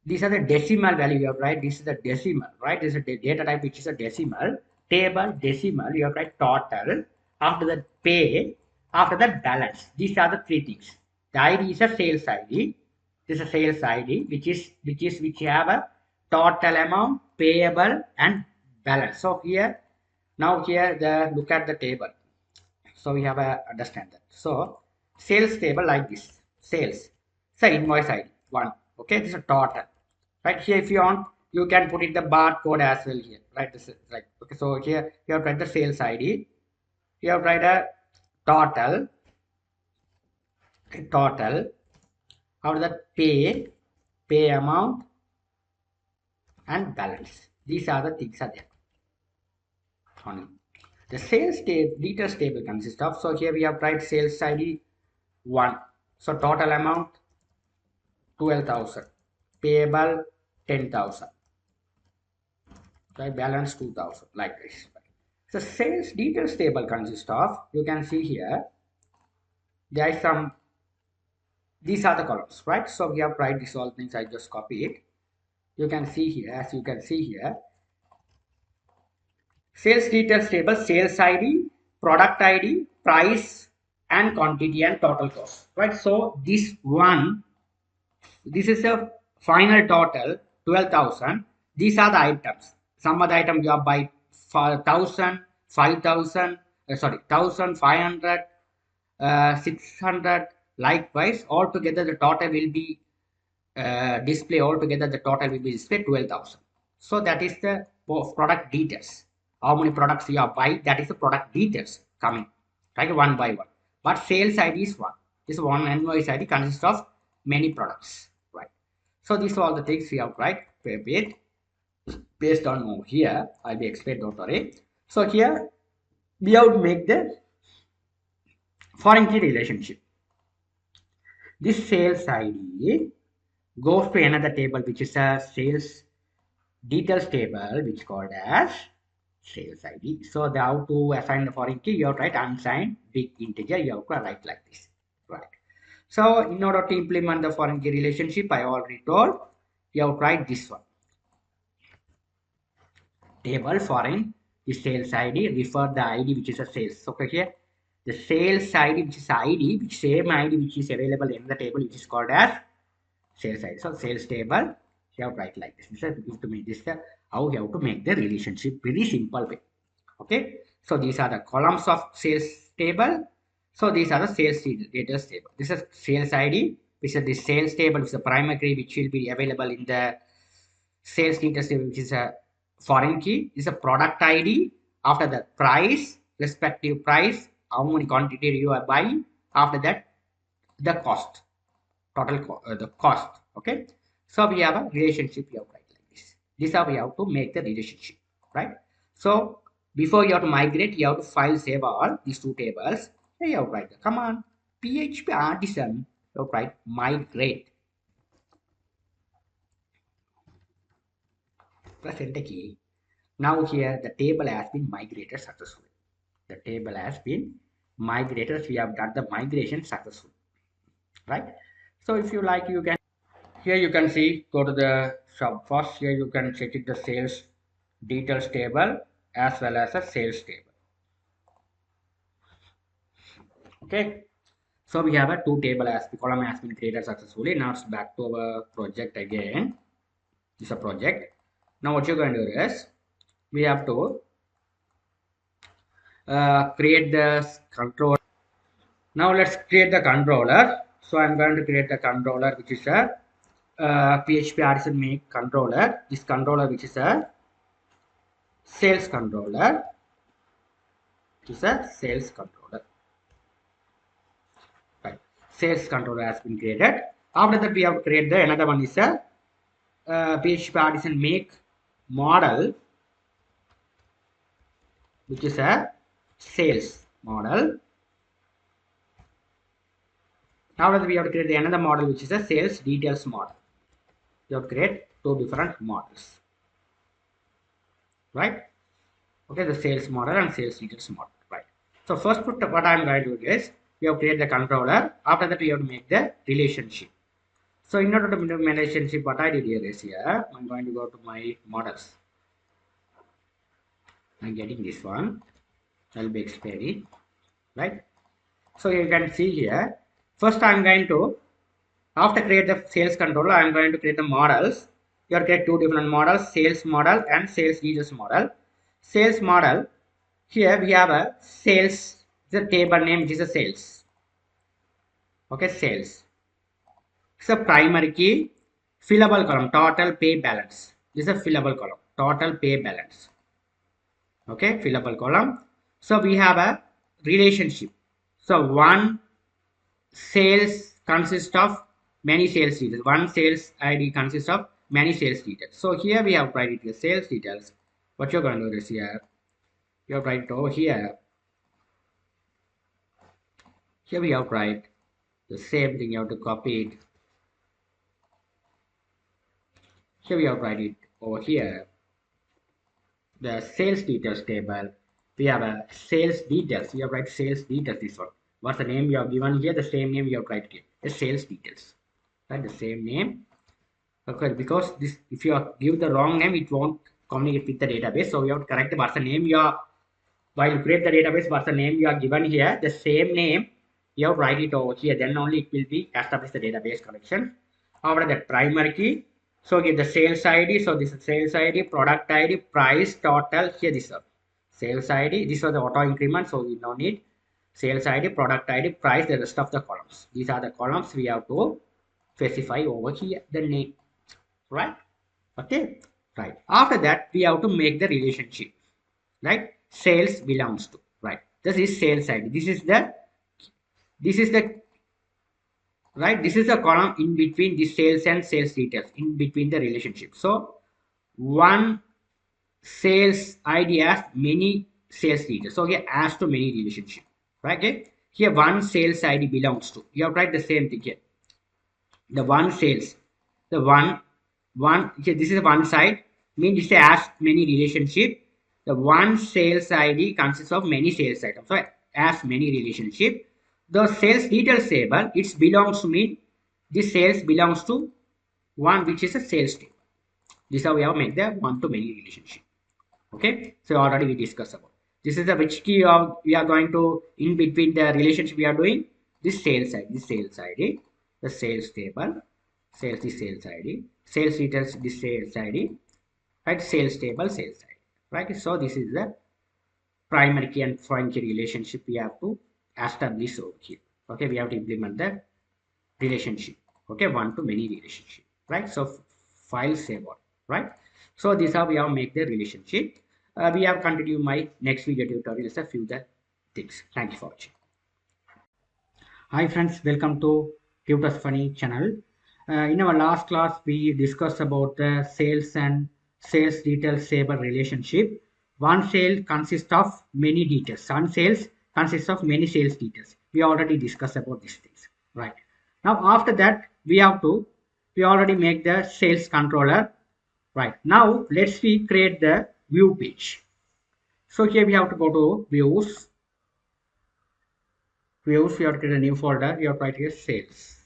These are the decimal value you have to write. This is the decimal, right? This is a data type which is a decimal. Table, decimal, you have to write total. After that, pay. After that, balance. These are the three things. The ID is a sales ID. This is a sales ID, which have a total amount, payable, and balance. So here, now here, the look at the table. So we have a understand that. So sales table like this. Sales. So invoice ID one. Okay, this is a total. Right here, if you want, you can put it the barcode as well here. Right, this is right. Okay, so here you have to write the sales ID. You have to write a total. Total. Out of that pay amount, and balance. These are the things are there. Only. The sales details table consists of. So here we have write sales ID 1. So total amount 12,000, payable 10,000, right? Balance 2,000, like this. So sales details table consists of, you can see here, there is some, these are the columns, right? So we have tried this all things, I just copy it. You can see here, as you can see here, sales details table, sales ID, product ID, price, and quantity and total cost, right? So this is a final total 12,000. These are the items. Some of the item you have by 1,000, 5,000, sorry, 1,500, 600. Likewise, altogether the total will be display. Altogether the total will be displayed 12,000. So that is the product details. How many products you have buy? That is the product details coming, right? One by one. But sales ID is one. This one invoice ID consists of many products, right? So these are all the things we have tried based on here. I'll be explained, don't worry. So here we have to make the foreign key relationship. This sales ID goes to another table which is a sales details table which called as sales ID. So the how to assign the foreign key, you have to write unsigned big integer, you have to write like this, right? So in order to implement the foreign key relationship, I already told you have to write this one. Table foreign the sales ID, refer the ID which is a sales. So here the sales ID which is ID, which same ID which is available in the table which is called as sales ID. So sales table, you have to write like this. This is to make this the how you have to make the relationship very simple way. Okay. So these are the columns of sales table. So these are the sales details table. This is sales ID, which is the sales table, which is the primary which will be available in the sales details table, which is a foreign key. This is a product ID. After that, price, respective price, how many quantity you are buying. After that, the cost, total the cost. Okay. So we have a relationship here right like this. This is how we have to make the relationship, right? So before you have to migrate, you have to file save all these two tables. Here you have to write the command PHP artisan. You have to write migrate. Press enter key. Now here the table has been migrated successfully. The table has been migrated. We have done the migration successfully, right? So if you like, you can. Here you can see, go to the shop first. Here you can check it the sales details table as well as a sales table. Okay. So we have a two table as the column has been created successfully. Now it's back to our project again. This is a project. Now what you're going to do is we have to create the control. Now let's create the controller. So I'm going to create the controller which is a PHP artisan make controller. This controller which is a sales controller. It is a sales controller. sales controller has been created. After that, we have to create the another one is a PHP artisan make model, which is a sales model. After that, we have to create the another model, which is a sales details model. You have to create two different models, right? Okay, the sales model and sales details model, right? So first, what I'm going to do is we have to create the controller. After that, we have to make the relationship. So in order to make the relationship, what I did here is here, I'm going to go to my models. I'm getting this one. I'll be explaining, right? So you can see here. First, I'm going to after create the sales controller, I'm going to create the models. You have to create two different models: sales model and sales details model. Sales model. Here we have a sales. The table name which is a sales. Okay, sales. It's a primary key. Fillable column. Total pay balance. This is a fillable column. Total pay balance. Okay, fillable column. So we have a relationship. So one sales consists of many sales details. One sales ID consists of many sales details. So here we have write the sales details. What you're going to do is here. You have write it over here. Here we have write the same thing. You have to copy it. Here we have write it over here. The sales details table. We have a sales details. You have write sales details. This one. What's the name you have given here? The same name you have write here. The sales details. Right. The same name. Okay, because this if you give the wrong name, it won't communicate with the database. So you have to correct what's the name you are while you create the database, what's the name you are given here, the same name you have write it over here, then only it will be established the database connection. After that primary key, so give the sales ID. So this is sales ID, product ID, price, total. Here this is sales ID. This was the auto increment, so we don't need sales ID, product ID, price, the rest of the columns. These are the columns we have to specify over here, the name, right? Okay, right. After that, we have to make the relationship, right? Sales belongs to, right? This is sales ID. This is the right. This is a column in between the sales and sales details, in between the relationship. So one sales ID has many sales details. So here as to many relationship, right? Okay. Here one sales ID belongs to. You have write the same thing here. The one sales, the one here, this is one side, means this has many relationship. The one sales ID consists of many sales items, so as many relationship. The sales details table, it belongs to mean this sales belongs to one which is a sales table. This is how we have made the one to many relationship. Okay, so already we discussed about this is the which key of we are going to in between the relationship we are doing this sales ID, the sales table, sales the sales ID, sales details the sales ID, right? Sales table, sales ID, right? So this is the primary key and foreign key relationship we have to establish over here. Okay, we have to implement the relationship. Okay, one to many relationship, right? So file save all, right? So this is how we have make the relationship. We have continued my next video tutorials a few the things. Thank you for watching. Hi friends, welcome to Tutors Funny channel. In our last class, we discussed about the sales and sales details table relationship. One sale consists of many details. One sales consists of many sales details. We already discussed about these things, right? Now after that, we already make the sales controller, right? Now let's create the view page. So here we have to go to views. Views, you have to create a new folder. You have to write here sales.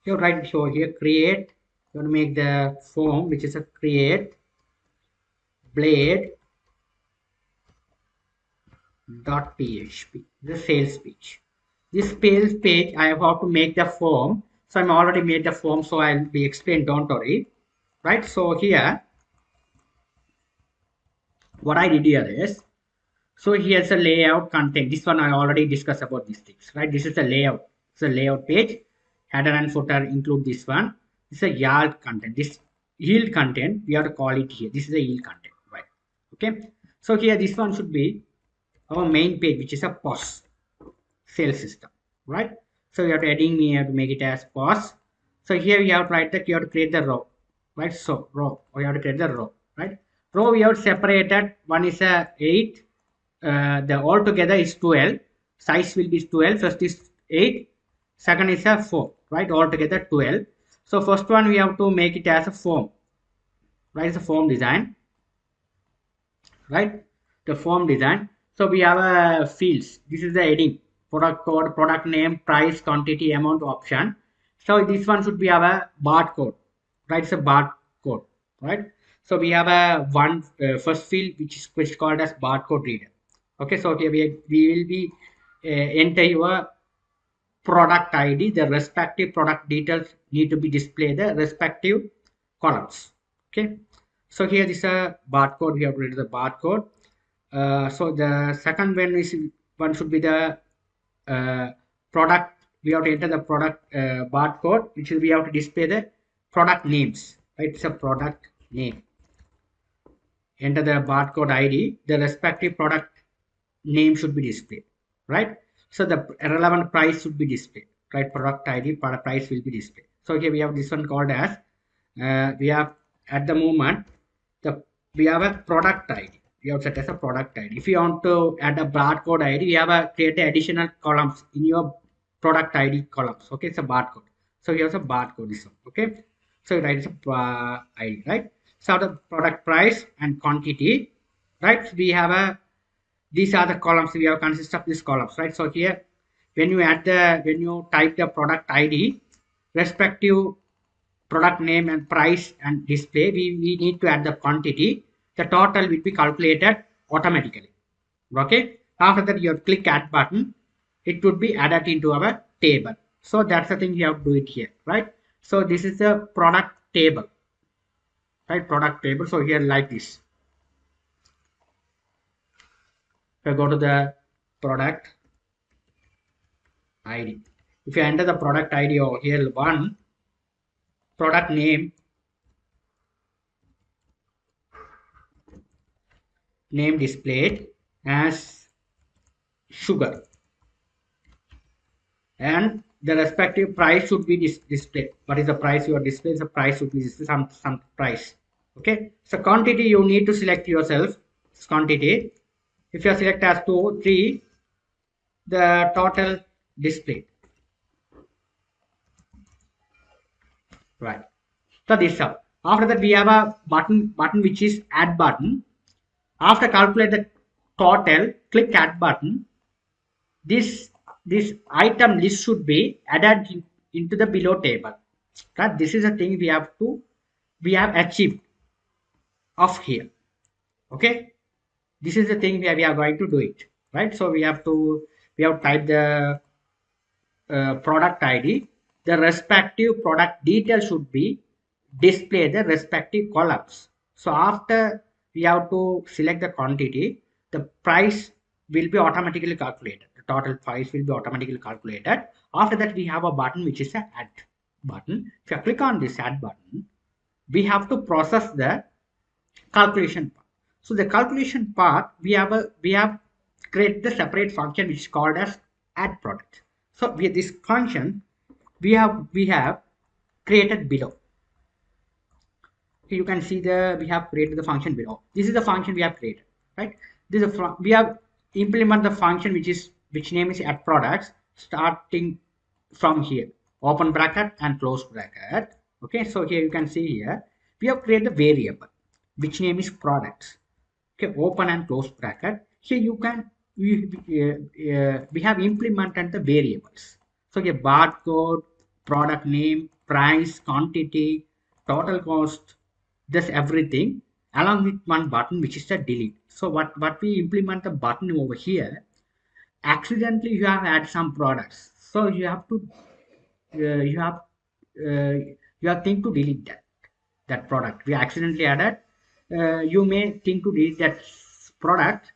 You write so here create. You want to make the form which is a create blade .php, the sales page. This sales page I have to make the form. So I'm already made the form, so I'll be explained. Don't worry, right? So here, what I did here is, so here's a layout content. This one I already discussed about these things, right? This is a layout. It's a layout page. Header and footer include this one. This is a yield content. This yield content we have to call it here. This is the yield content, right? Okay. So here this one should be our main page, which is a POS sales system, right? So you have to heading, we have to make it as pause. So here you have to write that you have to create the row, right? So row, or you have to create the row, right? Row we have separated. One is a 8, the altogether is 12. Size will be 12. First is 8, second is a 4, right? Altogether 12. So first one we have to make it as a form, right? It's a form design, right? The form design. So we have a fields. This is the heading: product code, product name, price, quantity, amount, option. So this one should be our barcode, right? It's a barcode, right? So we have a one first field which is called as barcode reader. Okay, so here we will be enter your product ID. The respective product details need to be displayed the respective columns. Okay, so here is a barcode. We have to read the barcode. So the second one should be the product. We have to enter the product barcode, which we have to display the product names. Right? It's a product name. Enter the barcode ID. The respective product name should be displayed, right? So the relevant price should be displayed, right? Product ID, product price will be displayed. So here we have this one called as we have at the moment the we have a product ID. We have set as a product ID. If you want to add a barcode ID, we have a create additional columns in your product ID columns. Okay, it's a barcode. So here's a barcode. This one. Okay, so you write a ID, right? So the product price and quantity, right? We have a these are the columns. We have consist of these columns, right? So here when you type the product ID, respective product name and price and display, we need to add the quantity. The total will be calculated automatically. Okay, after that you click add button, it would be added into our table. So that's the thing you have to do it here, right? So this is the product table, right? Product table. So here like this, if I go to the product ID, if you enter the product ID over here, one product name displayed as sugar, and the respective price should be displayed. What is the price you are displaying? The price should be some price. Okay, so quantity you need to select yourself. Quantity, if you select as 2 3, the total displayed, right? So this up. After that we have a button which is add button. After calculate the total, click add button. This item list should be added into the below table. Right? This is a thing we have achieved of here. Okay, this is the thing where we are going to do it, right? So we have type the product ID. The respective product detail should be display the respective columns. So after we have to select the quantity, the price will be automatically calculated. The total price will be automatically calculated. After that, we have a button which is a add button. If you click on this add button, we have to process the calculation part. So the calculation part, we have create the separate function which is called as add product. So this function we have created below. You can see we have created the function below. This is the function we have created, right? This is we have implement the function which name is add products, starting from here, open bracket and close bracket. Okay, so here you can see here we have created a variable which name is products. Okay, open and close bracket. Here you can we have implemented the variables. So here barcode, product name, price, quantity, total cost, this everything along with one button which is the delete. So what we implement the button over here, accidentally you have add some products, so you have to you have you have think to delete that product we accidentally added. You may think to delete that product.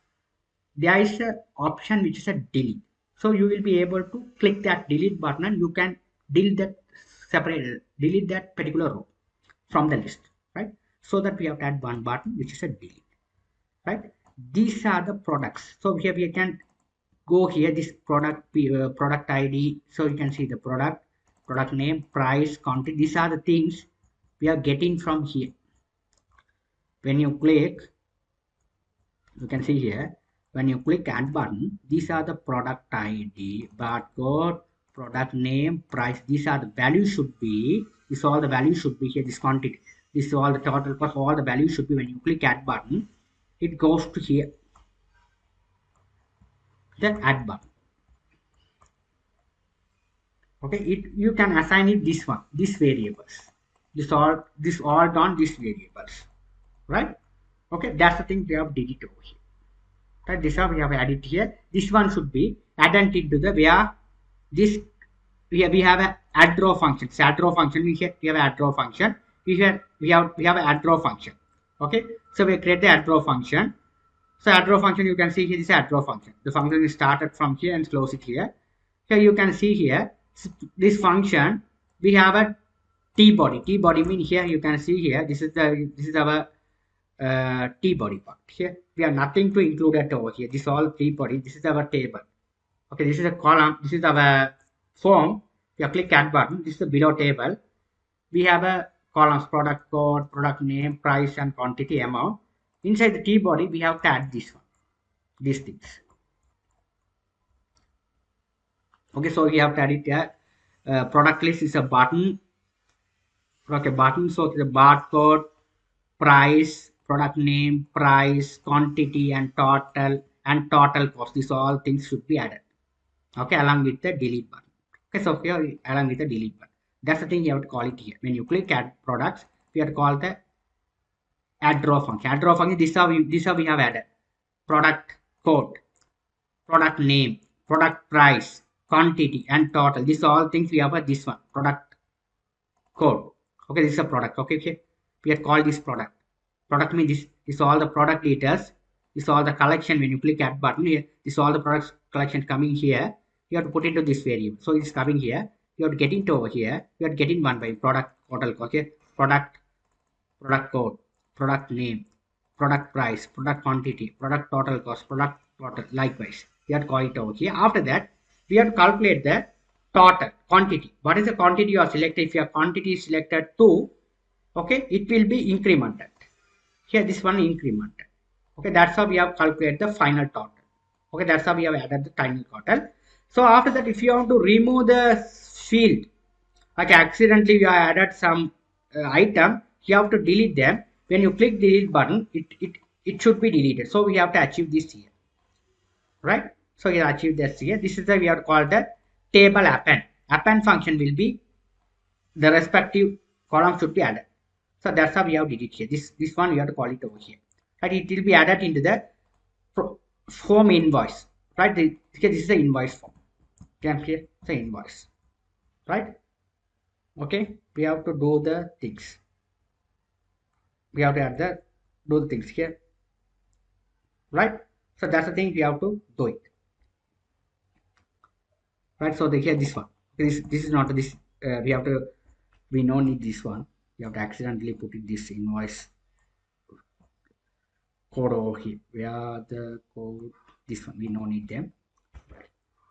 There is a option which is a delete, so you will be able to click that delete button and you can delete that particular row from the list, right? So that we have to add one button which is a delete, right? These are the products. So here we can go here, this product ID. So you can see the product name, price, quantity. These are the things we are getting from here. When you click, you can see here, when you click add button, these are the product ID, barcode, product name, price. These are the values should be, this all the values should be here, this quantity, this is all the total cost, all the values should be. When you click add button, it goes to here, the add button. Okay, you can assign it this one, these variables, this all done, these variables, right? Okay, that's the thing we have did it over here. Right, this one we have added here. This one should be added into the where this we have a add draw function. So add draw function, we have add draw function. We have a add draw function. Okay, so we create the add draw function. So add draw function, you can see here, this add draw function. The function is started from here and close it here. Here you can see here, this function we have a t body. T body mean here you can see here, this is our t body part. Here we have nothing to include at over here. This all t body. This is our table. Okay, this is a column. This is our form. You click add button. This is the below table. We have a columns: product code, product name, price, and quantity, amount. Inside the t body, we have to add this one, these things. Okay, so we have to add it here. Product list is a button. Okay, button. So the barcode, price, product name, price, quantity, and total cost. These all things should be added. Okay, along with the delete button. Okay, so here along with the delete button. That's the thing you have to call it here. When you click add products, we have to call the add draw function. Add draw function. This is how we have added product code, product name, product price, quantity, and total. These all things we have a this one product code. Okay, this is a product. Okay, we have called this product. Product means this is all the product details. This is all the collection. When you click add button here, this is all the products collection coming here. You have to put into this variable. So it's coming here. You have to get into over here. You have to get in one by product total. Okay, product code, product name, product price, product quantity, product total cost, product total. Likewise, you have to call it over here. After that, we have to calculate the total quantity. What is the quantity you are selected? If your quantity is selected 2, okay, it will be incremented. Here this one incremented. Okay, that's how we have calculated the final total. Okay, that's how we have added the final total. So after that, if you want to remove the field, like accidentally you have added some item, you have to delete them. When you click delete button, it should be deleted. So we have to achieve this here, right? So we achieve this here. This is the we have to call the table append. Append function will be the respective column should be added. So that's how we have did it here. This one we have to call it over here. Right? It will be added into the form invoice. Right? This is the invoice form. Can here the invoice. Right? Okay. We have to do the things. We have to add do the things here. Right? So that's the thing we have to do it. Right? So here this one. This is not this. We no need this one. You have to accidentally put it this invoice code over here. Where the code, this one, we no need them.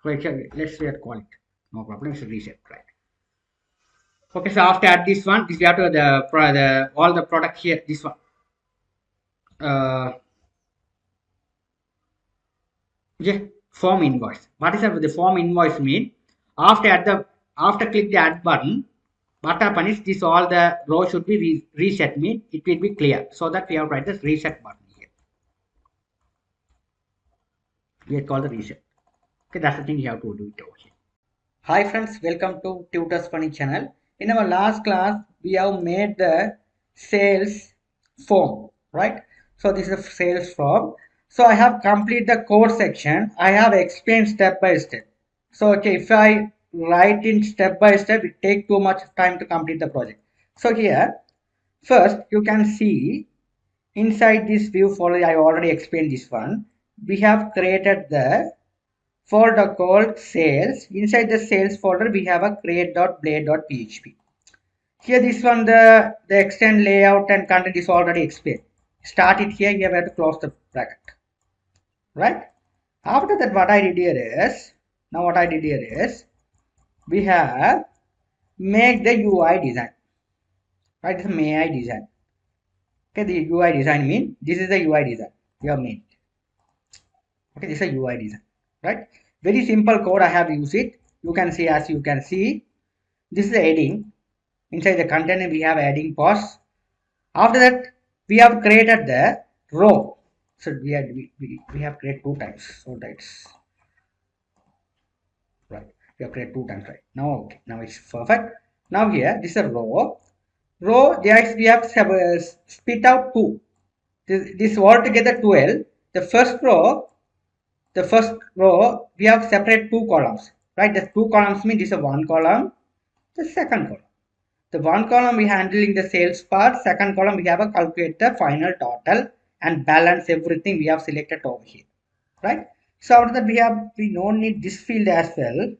Right, let's call it. No problem, it's a reset, right? Okay, so after add this one, we have to the all the product here, this one. Yeah, form invoice. What is the form invoice mean? After click the add button, what happen is this all the row should be reset mean it will be clear. So that we have to write this reset button here. We call the reset. Okay, that's the thing you have to do it over here. Hi friends, welcome to Tutors Funny channel. In our last class, we have made the sales form, right? So this is a sales form. So I have completed the code section. I have explained step by step. So okay, if I write in step by step, it take too much time to complete the project. So here, first you can see inside this view folder, I already explained this one. We have created the folder called sales. Inside the sales folder, we have a create.blade.php. Here, this one, the extend layout and content is already explained. Start it here, you have to close the bracket. Right? After that, what I did here is, we have make the UI design, right? This is AI design. Okay, the UI design mean this is the UI design we have made. Okay, this is a UI design, right? Very simple code. I have used it. You can see, as you can see, this is the heading. Inside the container, we have heading post. After that, we have created the row. So we have created two times. So that's right. We have created two times, right? Now, okay, now it's perfect. Now here, this is a row. There we have split out two. This altogether 12. The first row, we have separate two columns, right? The two columns mean this is one column, the second column. The one column we handling the sales part, second column we have a calculate the final total and balance everything we have selected over here, right? So after that we don't need this field as well.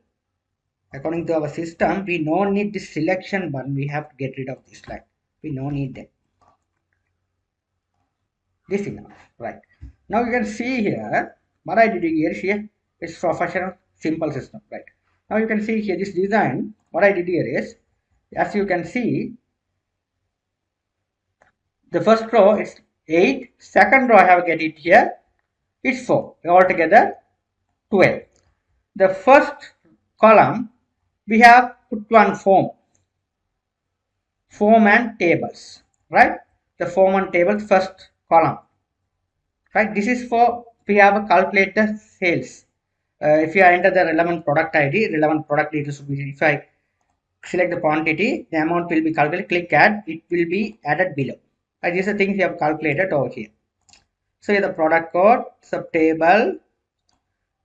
According to our system, we don't need this selection button. We have to get rid of this line. We don't need that. This enough, right? Now you can see here what I did here is professional simple system, right? Now you can see here this design. What I did here is, as you can see, the first row is 8, second row I have get it here, it's 4, altogether 12. The first column we have put one form and tables, right? The form and tables first column, right? This is for we have a calculator sales. If you enter the relevant product ID, relevant product details will be, if I select the quantity, the amount will be calculated, click add, it will be added below. These are the things you have calculated over here. So here the product code, sub table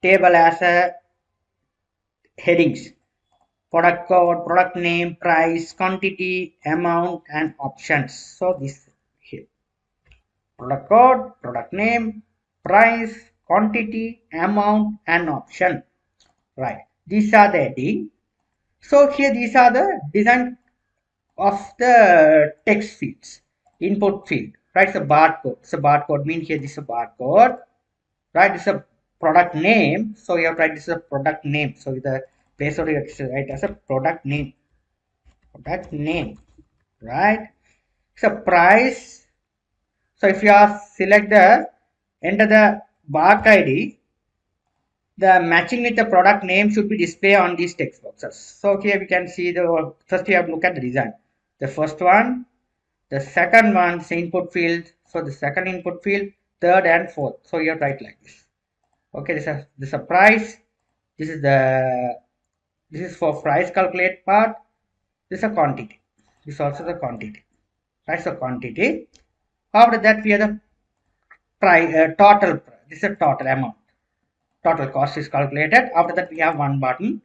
as a headings, product code, product name, price, quantity, amount, and options. So this here, product code, product name, price, quantity, amount, and option. Right. These are the heading. So here these are the design of the text fields, input field, right? So barcode. So barcode means here this is a barcode, right? This is a product name. So you have to write this is a product name. So the place of it write as a product name, right? So price. So if you are select the enter the bark ID, the matching with the product name should be displayed on these text boxes. So here we can see the first we have to look at the design. The first one, the second one is input field. So the second input field, third and fourth. So you have to write like this. Okay, this is a price. This is for price calculate part. This is a quantity. This is also the quantity. Right, so quantity. After that we have the price total. This is a total amount. Total cost is calculated. After that we have one button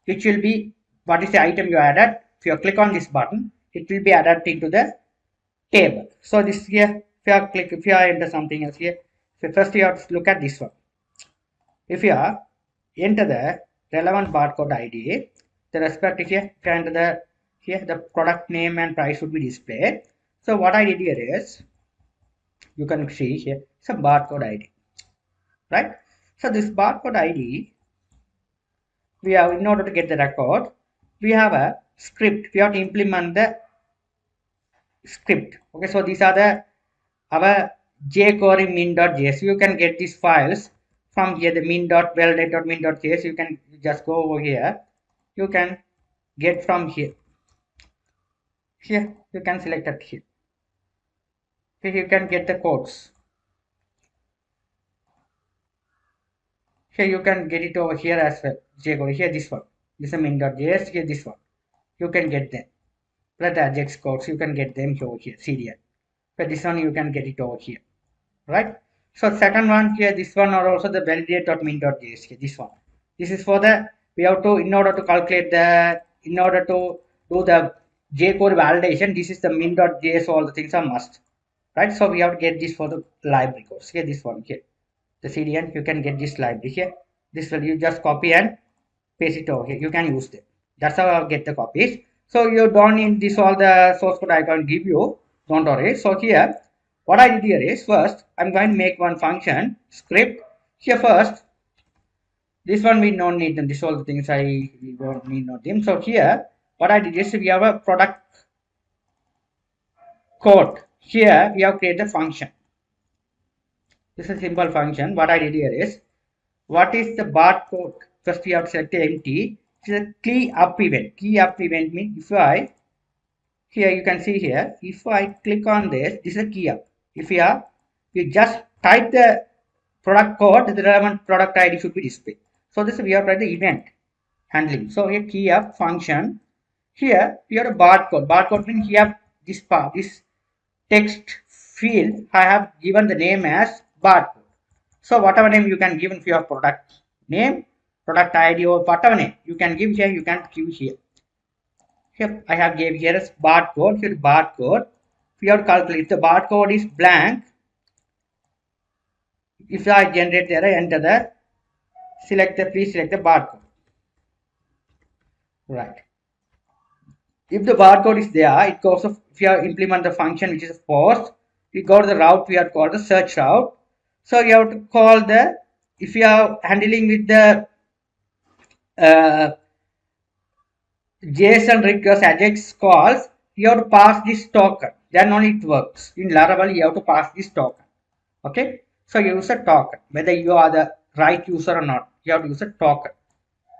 which will be what is the item you added. If you click on this button, it will be added into the table. So this here, if you enter something else here, so first you have to look at this one. If you enter the relevant barcode ID, the respective here, if you enter the product name and price would be displayed. So what I did here is, you can see here some barcode ID, right? So this barcode ID, we have, in order to get the record, we have a script. We have to implement the script. Okay, so these are the our jQuery min.js. You can get these files from here, the min.well.min.js. You can just go over here. You can get from here. Here you can select it here. Here you can get the codes. Here you can get it over here as well. jQuery here, this one. This is min.js. Here this one. You can get them. Let the Ajax codes. You can get them over here. CDN. But this one you can get it over here, right? So second one here, this one, or also the validate.min.js here, this one. This is for the, we have to, in order to calculate the, in order to do the jQuery validation, this is the min.js, all the things are must, right? So we have to get this for the library course here, this one here, the CDN, you can get this library here. This will, you just copy and paste it over here. You can use them. That's how I'll get the copies. So you don't need this all the source code I can give you. Don't worry. So here, what I did here is first I'm going to make one function script. Here first, This one we don't need them. This all the things we don't need not them. So here, what I did is we have a product code. Here we have created a function. This is a simple function. What I did here is, what is the barcode? First we have to select empty. This is a key up event. Key up event means if I, here you can see here, if I click on this, this is a key up. If you just type the product code, the relevant product ID should be displayed. So this we have tried the event handling. So here key up function. Here we have a barcode. Barcode means here this part, this text field, I have given the name as barcode. So whatever name you can give for your product name, product ID, or whatever name you can give here, you can give here. Here I have gave here as barcode. Here barcode. We have to calculate. If the barcode is blank, if I generate there, enter the please select the barcode. Right. If the barcode is there, it goes of, if you implement the function which is post, we go to the route we are called the search route. So you have to call the, if you are handling with the JSON request Ajax calls, you have to pass this token. Then only it works. In Laravel, you have to pass this token. Okay. So you use a token. Whether you are the right user or not, you have to use a token.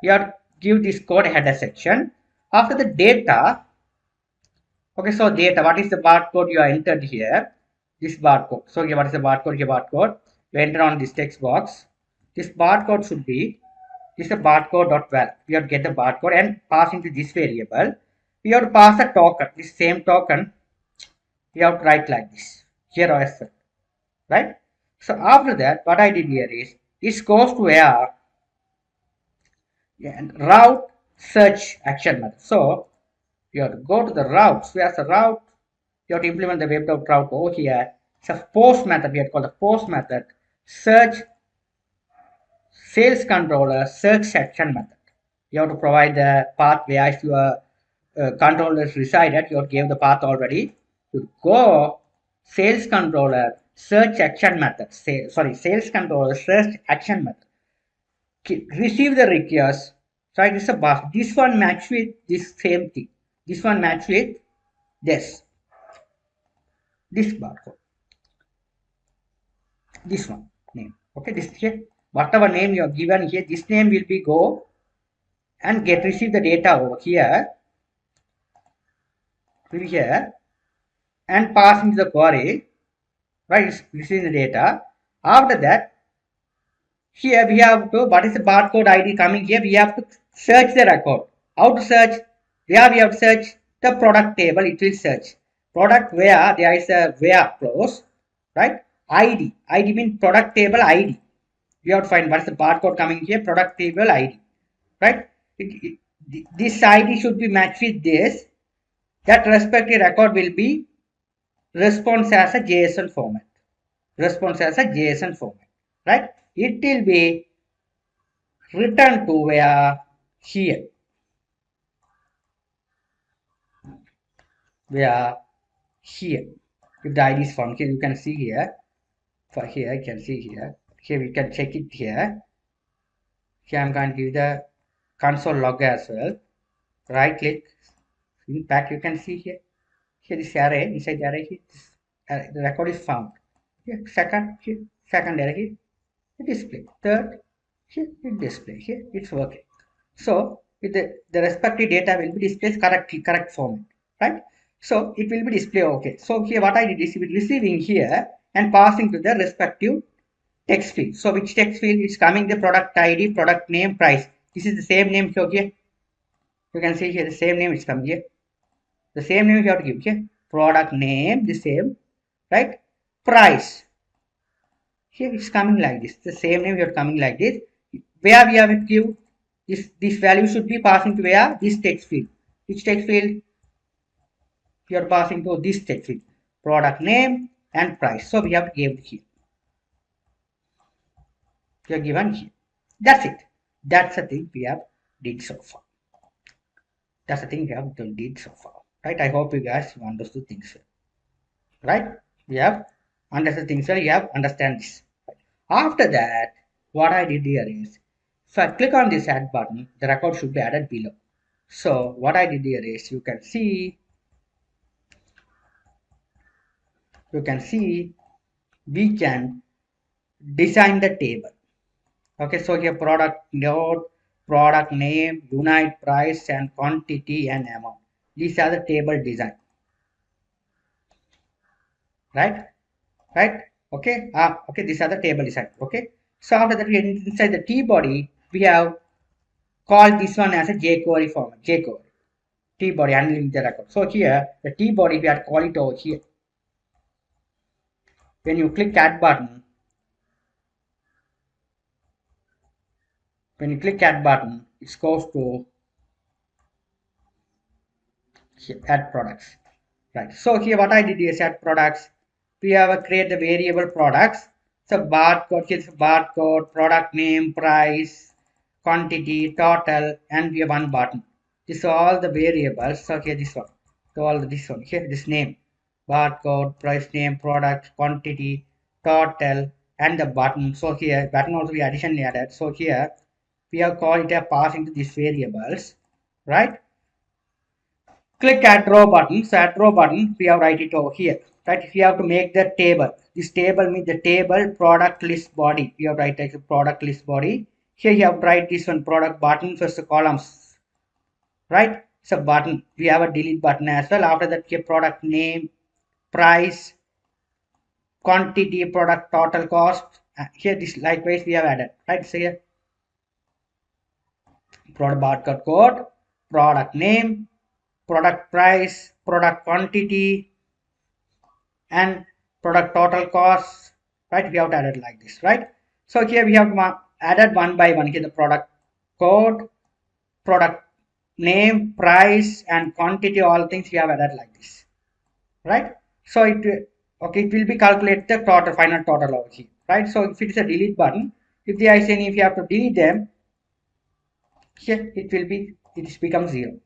You have to give this code header section. After the data, okay, so data, what is the barcode you are entered here? This barcode. So here, what is the barcode? Here barcode. You enter on this text box. This barcode should be, this is a barcode.val. We have to get the barcode and pass into this variable. We have to pass a token. This same token, we have to write like this. Here as well. Right? So after that, what I did here is, this goes to where route search action method. So you have to go to the routes. Where's the route? You have to implement the web route over here. It's a post method. We have to call the post method search sales controller search section method. You have to provide the path where if your controllers resided, you have give the path already. You go sales controller search action method. Sales controller search action method. Receive the request. So it is a bus. This one match with this same thing. This one match with this. This barcode. This one name. Okay, this here. Whatever name you are given here, this name will be go and receive the data over here. Here and pass into the query. Right, receiving the data. After that, here we have to, what is the barcode ID coming here? We have to search the record. How to search? Where we have to search the product table, it will search. Product where there is a where clause, right? ID. ID means product table ID. We have to find what is the barcode coming here, product table ID, right? This ID should be matched with this. That respective record will be response as a JSON format. Response as a JSON format, right? It will be returned to where here. Where here. If the ID is found here, you can see here. For here, you can see here. Here we can check it here. Here I'm going to give the console log as well. Right click. In fact, you can see here. Here this array, inside the array here, the record is found. Here, second, here, second array here, it display. Third, here, it display. Here, it's working. So, with the respective data will be displayed correct format, right? So, it will be display okay. So, here what I did is receiving here and passing to the respective text field. So, which text field is coming? The product ID, product name, price. This is the same name here. You can see here the same name is coming here. The same name you have to give here. Product name, the same, right? Price. Here it's coming like this. The same name you are coming like this. Where we have to give this value should be passing to where? This text field. Which text field? You are passing to this text field. Product name and price. So we have to give here. You are given here. That's it. That's the thing we have did so far. That's the thing we have did so far. Right? I hope you guys understood things well. Right? We have understood things well. You have understand this. Right? After that, what I did here is So I click on this add button, the record should be added below. So what I did here is you can see we can design the table. Okay, so here product node, product name, unit price and quantity and amount. These are the table design, right? Right? Okay. Okay, these are the table design. Okay. So after that, inside the T body, we have called this one as a jQuery format. jQuery T body handling the record. So here the T body we have called it over here. When you click add button, it goes to add products. Right. So here what I did is add products. We have a create the variable products. So barcode, here's barcode, product name, price, quantity, total, and we have one button. This are all the variables. So here this one. So all this one here, this name, barcode, price name, product, quantity, total, and the button. So here button also we additionally added. So here we have called it a pass into these variables, right? Click add row button. So add row button, we have write it over here. Right? If you have to make the table, this table means the table product list body. You have write like a product list body. Here you have to write this one product button first columns. Right? It's a button. We have a delete button as well. After that, here product name, price, quantity, product total cost. Here this likewise we have added. Right? So here product barcode code, product name, product price, product quantity, and product total cost, right? We have to add it like this, right? So here we have added one by one. Here the product code, product name, price, and quantity, all things we have added like this, right? So it will be calculate the total final total over here, right? So if it is a delete button, if there is any, if you have to delete them, here it becomes 0.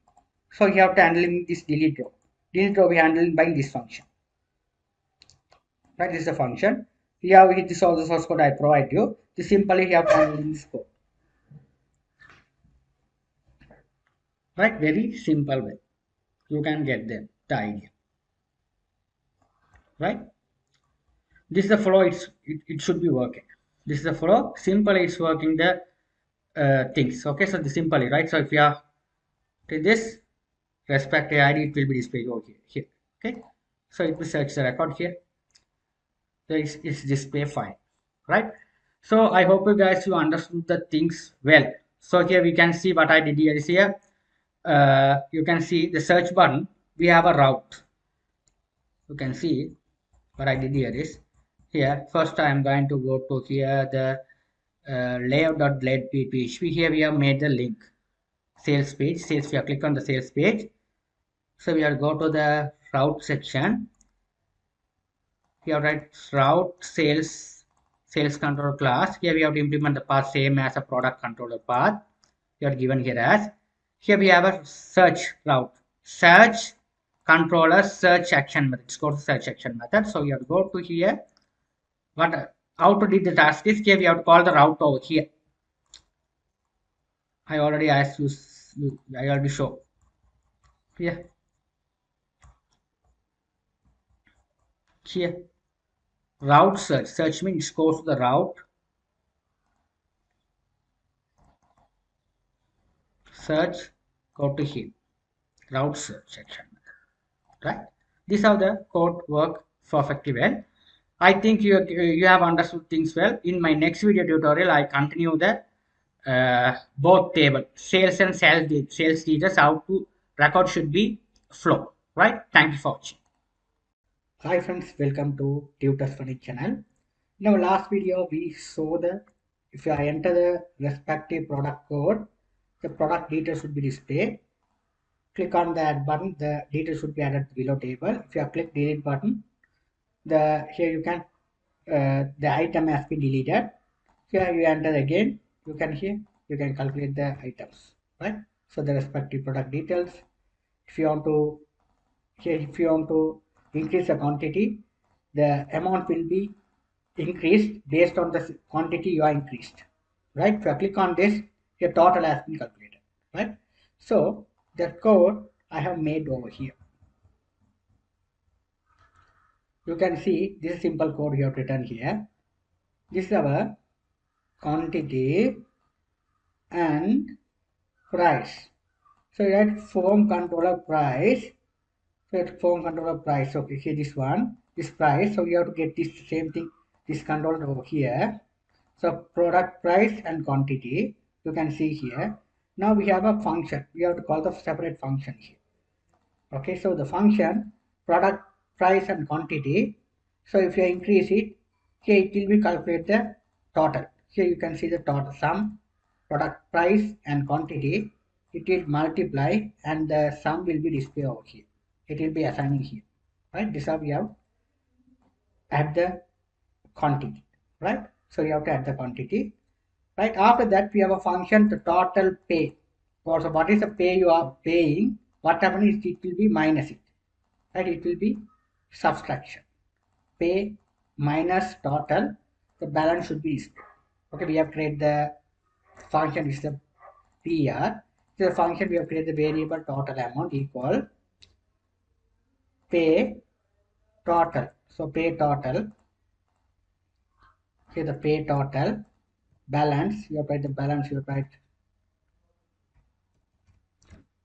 So you have to handle this delete row. Delete row we handle by this function. Right, this is a function. Here this is all the source code I provide you. This simply you have to handle this code. Right, very simple way. You can get them the idea. Right? This is the flow. It should be working. This is the flow. Simply it's working the things. Okay, so the simply right. So if you have to this respective ID, it will be displayed over here. Okay. So it will search the record here. There is display fine, right? So I hope you guys you understood the things well. So here we can see what I did here is here. You can see the search button. We have a route. You can see what I did here is here. First I am going to go to here the layout.blade PHP. Here we have made the link sales page. Sales. We have click on the sales page. So we have go to the route section. Here write route sales controller class. Here we have to implement the path same as a product controller path. You are given here as here we have a search route, search controller search action method. Let's go to search action method. So you have to go to here. How to do the task is here we have to call the route over here. I already asked you. I already show here. Here route search means goes to the route. Search, go to here, route search section, right? These are the code work perfectly well. I think you have understood things well. In my next video tutorial, I continue the both table sales and sales details how to record should be flow, right? Thank you for watching. Hi friends, welcome to Tutors Funny channel. In our last video, we saw the if I enter the respective product code, the product details should be displayed. Click on that button, the details should be added below table. If you have clicked delete button, here you can the item has been deleted. Here you enter again. You can calculate the items, right? So the respective product details. If you want to increase the quantity, the amount will be increased based on the quantity you are increased, right? If you click on this, Here total has been calculated, right? So the code I have made over here. You can see this simple code we have written here. This is our quantity and price. So that form controller price. So that form controller price. Okay, here this one, this price. So we have to get this same thing, this controller over here. So product price and quantity. You can see here. Now we have a function. We have to call the separate function here. Okay, so the function product price and quantity. So if you increase it, here it will be calculate the total. Here you can see the total sum, product price and quantity. It will multiply and the sum will be displayed over here. It will be assigning here, right? This how we have add the quantity, right? So you have to add the quantity, right? After that we have a function the total pay. So what is the pay you are paying? What happens is it will be minus it, right? It will be subtraction. Pay minus total, the balance should be displayed. Okay, we have created the function is the PR. The function we have created the variable total amount equal pay total. So pay total. Here the pay total balance. You have write the balance. You have write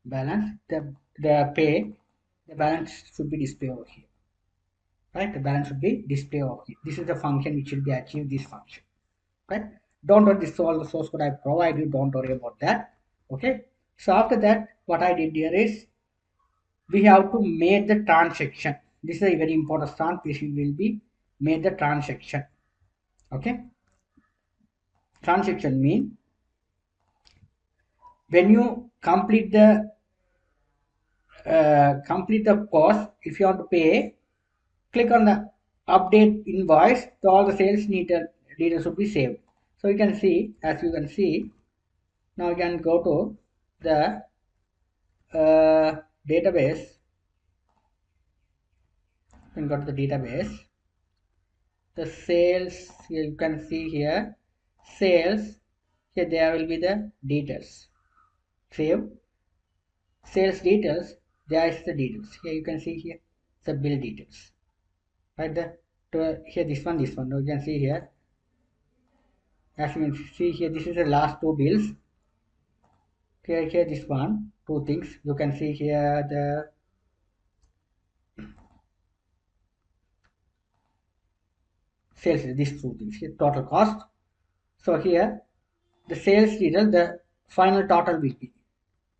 balance. The pay. The balance should be displayed over here. Right? The balance should be displayed over here. This is the function which will be achieved. This function. Right? Don't worry, this is all the source code I provide you. Don't worry about that. Okay. So after that, what I did here is we have to make the transaction. This is a very important start. This will be made the transaction. Okay. Transaction mean when you complete the course, if you want to pay, click on the update invoice. So all the sales details should be saved. So you can see, as you can see, now you can go to the database. You can go to the database. The sales, here you can see here, sales. Here there will be the details. Save sales details. There is the details. Here you can see here the bill details. Right there. Here this one. Now you can see here. As you can see here, this is the last two bills. Here this one, two things. You can see here the sales, these two things. Here total cost. So here the sales detail, the final total will be.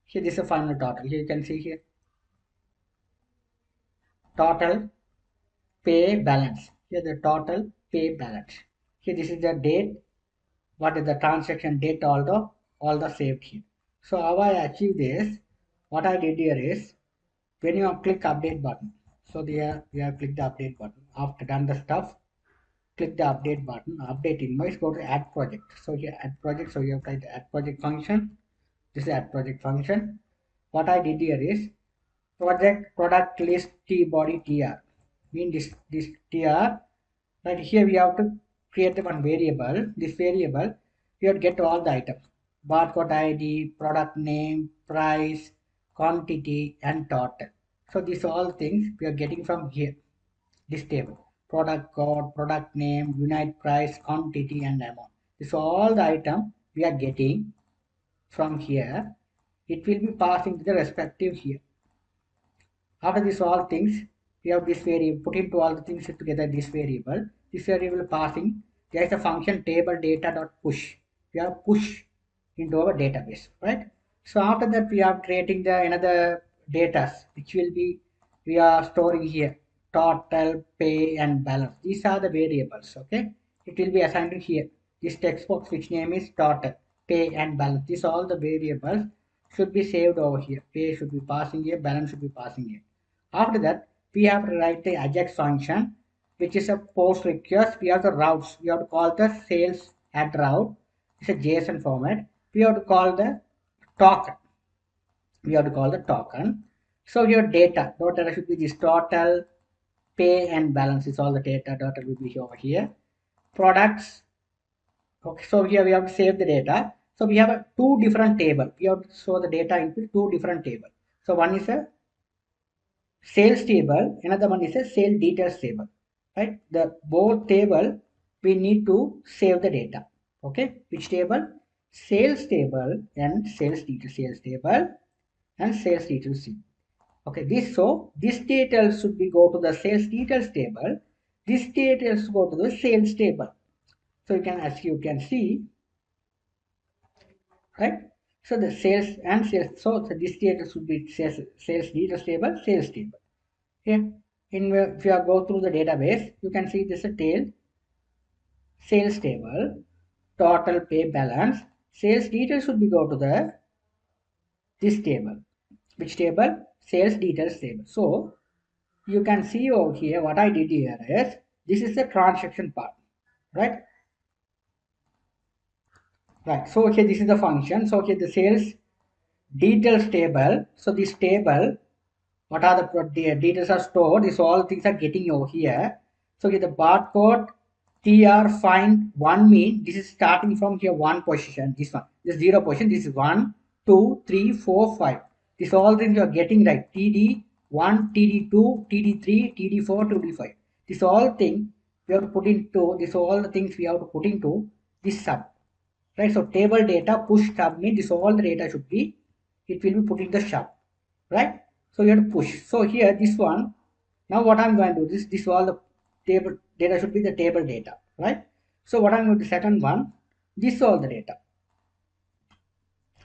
Here this is the final total. Here you can see here total pay balance. Here the total pay balance. Here this is the date. What is the transaction date? All the saved here. So how I achieve this? What I did here is when you click update button. So there we have clicked the update button. After done the stuff, click the update button. Update invoice. Go to add project. So here add project. So you have typed the add project function. This is add project function. What I did here is project product list t body tr. Mean this tr. Right here we have to create one variable. This variable we have to get all the items. Barcode ID, product name, price, quantity, and total. So these all things we are getting from here. This table. Product code, product name, unit price, quantity, and amount. This all the item we are getting from here. It will be passing to the respective here. After this all things, we have this variable, put into all the things together this variable passing, there is a function table data dot push. We have push into our database, right? So after that we are creating the another data which will be, we are storing here, total, pay and balance. These are the variables, okay? It will be assigned to here. This text box which name is total, pay and balance. These all the variables should be saved over here. Pay should be passing here, balance should be passing here. After that, we have to write the Ajax function, which is a post request. We have the routes. We have to call the sales at route. It's a JSON format. We have to call the token. So your data should be this total, pay and balance is all the data. Data will be over here. Products. Okay, so here we have to save the data. So we have a two different table. We have to show the data into two different table. So one is a sales table, another one is a sale details table, right? The both table we need to save the data. Okay, which table? Sales table and sales table and sales details. Okay, this details should be go to the sales details table. This details go to the sales table. So you can, as you can see, right? So the sales and sales. So this data should be sales details table, sales table. Here, if you go through the database, you can see this is a tail sales table, total pay balance. Sales details should be go to the this table. Which table? Sales details table. So you can see over here what I did here is this is the transaction part, right? Right. So okay, this is the function. So okay, the sales details table. So this table, what are the details are stored? These all things are getting over here. So okay, the barcode tr find one mean this is starting from here one position. This one, this zero position. This is 1, 2, 3, 4, 5. This all things you are getting right. TD1, TD2, TD3, TD4, TD5. This all thing we have to put into this all the things we have to put into this sub. Right, so table data push tab means this all the data should be, it will be put in the shop, right? So you have to push. So here this one, now what I'm going to do, this all the table data should be the table data, right? So what I'm going to second one, this all the data,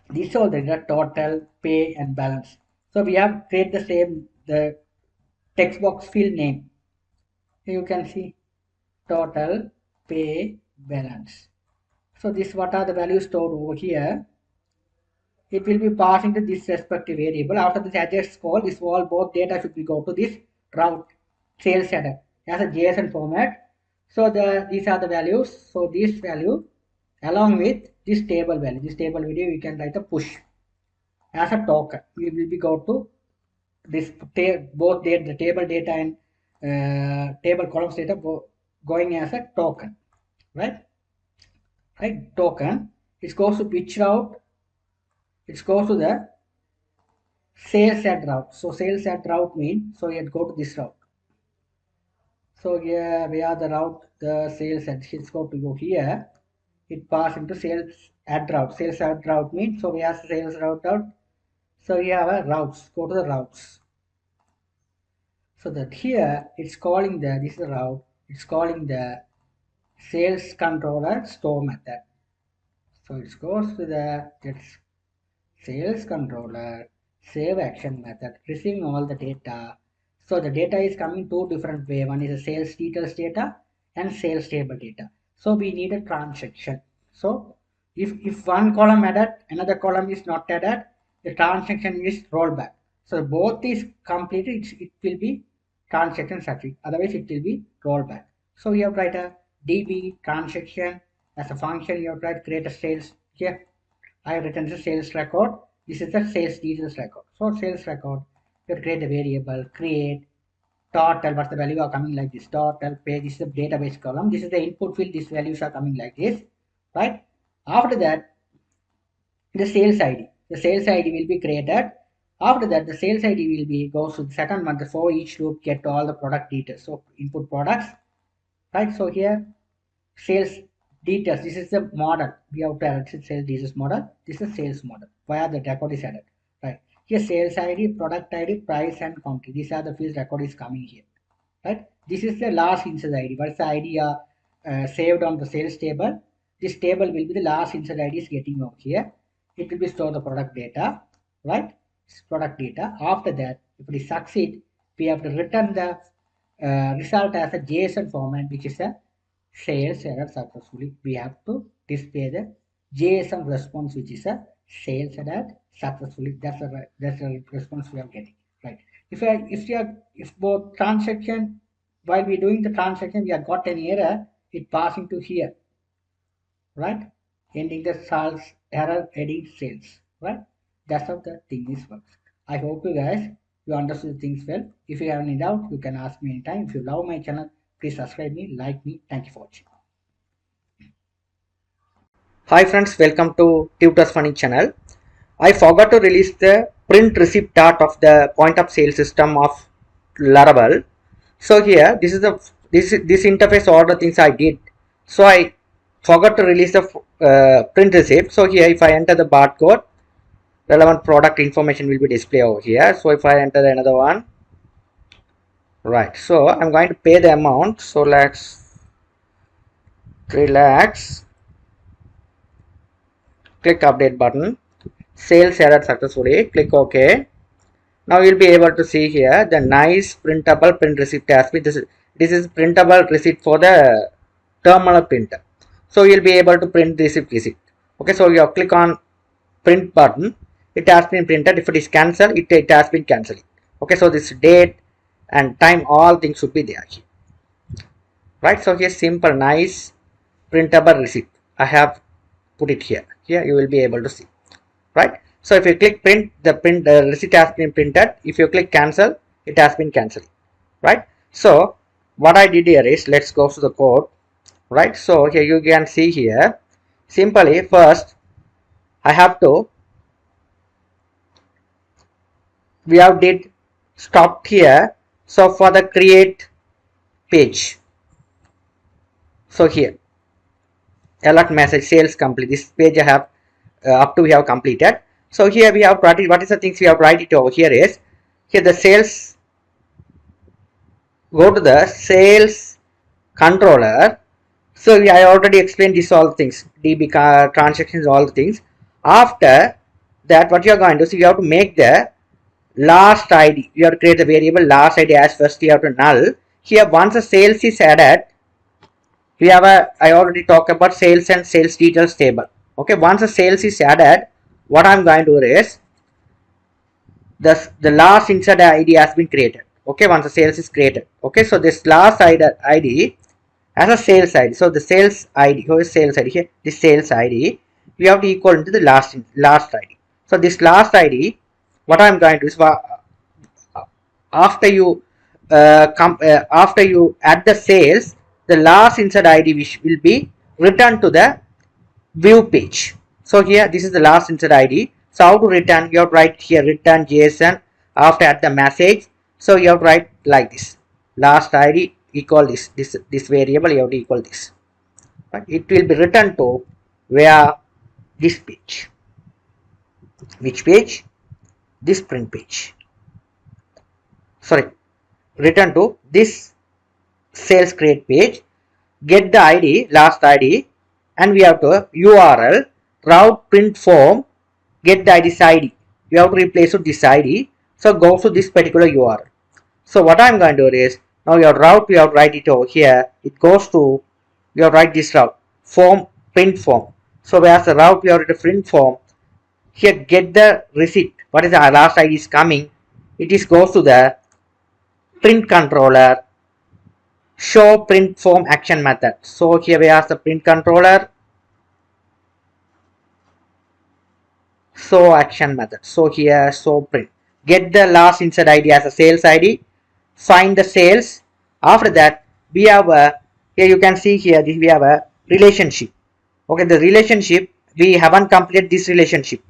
this all the data, total, pay and balance. So we have create the same, the text box field name. You can see total, pay, balance. So this what are the values stored over here. It will be passed into this respective variable. After this adjust call, this all both data should be go to this route sales header as a JSON format. So these are the values. So this value along with this table value. This table value we can write a push as a token. We will be go to this both the table data and table columns data going as a token, right? Right, token. It goes to which route? It goes to the sales at route. So sales at route means, so you go to this route. So here we are the route, the sales at, it's got to go here. It pass into sales at route. Sales at route means, so we have sales route. So we have a routes, go to the routes. So that here it's calling the, this is the route, it's calling the sales controller store method. So it goes to the, it's sales controller, save action method, receiving all the data. So the data is coming two different way. One is a sales details data and sales table data. So we need a transaction. So if one column added, another column is not added, the transaction is rollback. So both is completed, it will be transaction success. Otherwise it will be rollback. So you have to write a DB transaction as a function. You have to create a sales here. I have written the sales record. This is the sales details record. So sales record, you create a variable, create total, what's the value are coming like this, total pay, this is the database column, this is the input field, these values are coming like this, right? After that, the sales ID. The sales ID will be created. After that, the sales ID will be goes to the second one. The for each loop get all the product details. So input products, right? So here sales details. This is the model. We have to add sales details model. This is sales model. Where the record is added. Right. Here sales ID, product ID, price and country. These are the fields record is coming here. Right. This is the last insert ID. What's the ID saved on the sales table? This table will be the last insert ID is getting over here. It will be store the product data. Right. Product data. After that, if we succeed, we have to return the result as a JSON format, which is a sales error successfully. We have to display the JSON response, which is a sales error successfully. That's the response we are getting, right? If both transaction, while we're doing the transaction, we have got an error, it passing to here, right? Ending the sales error, heading sales, right? That's how the thing is works. I hope you guys you understood things well. If you have any doubt, you can ask me anytime. If you love my channel, please subscribe me, like me. Thank you for watching. Hi friends, welcome to Tutors Funny channel. I forgot to release the print receipt dart of the point of sale system of Laravel. So here, this is the this interface, all the things I did. So I forgot to release the print receipt. So here, if I enter the barcode, relevant product information will be displayed over here. So if I enter another one, right? So I'm going to pay the amount. So let's relax. Click update button. Sales added successfully. Click OK. Now you'll be able to see here the nice printable print receipt has been this is printable receipt for the terminal printer. So you'll be able to print this receipt. Okay, so you click on print button. It has been printed. If it is cancelled, it has been cancelled. Okay, so this date and time, all things should be there here. Right, so here's simple nice printable receipt. I have put it here. Here you will be able to see. Right, so if you click print, the receipt has been printed. If you click cancel, it has been cancelled. Right, so what I did here is, let's go to the code. Right, so here you can see here, simply first I have to, we have did stopped here. So for the create page, so here alert message sales complete, this page I have up to we have completed. So here we have what is the things we have write it over here is, here the sales, go to the sales controller. So I already explained this all things, DB transactions, all the things. After that, what you are going to see, you have to make the last ID. You have to create the variable last ID as first. You have to null. Here, once the sales is added, we have a, I already talked about sales and sales details table. Okay, once the sales is added, what I'm going to do is, the last insert ID has been created. Okay, once the sales is created. Okay, so this last ID as a sales ID. So the sales ID, who is sales ID here? This sales ID, we have to equal into the last ID. So this last ID, what I'm going to do is, after you after you add the sales, the last insert ID which will be returned to the view page. So here this is the last insert ID. So how to return? You have to write here return JSON after add the message. So you have to write like this, last ID equal this variable, you have to equal this. Right? It will be returned to where this page. Which page? This print page. Sorry, return to this sales create page. Get the ID, last ID, and we have to URL route print form, get the ID's ID. You have to replace with this ID. So go to this particular URL. So what I'm going to do is, now your route, you have to write it over here. It goes to, you have to write this route form print form. So whereas the route you have to print form, here get the receipt. What is the last ID is coming? It is goes to the print controller show print form action method. So here we have the print controller show action method. So here show print, get the last insert ID as a sales ID, find the sales. After that we have a, here you can see here we have a relationship. Okay, the relationship, we haven't completed this relationship,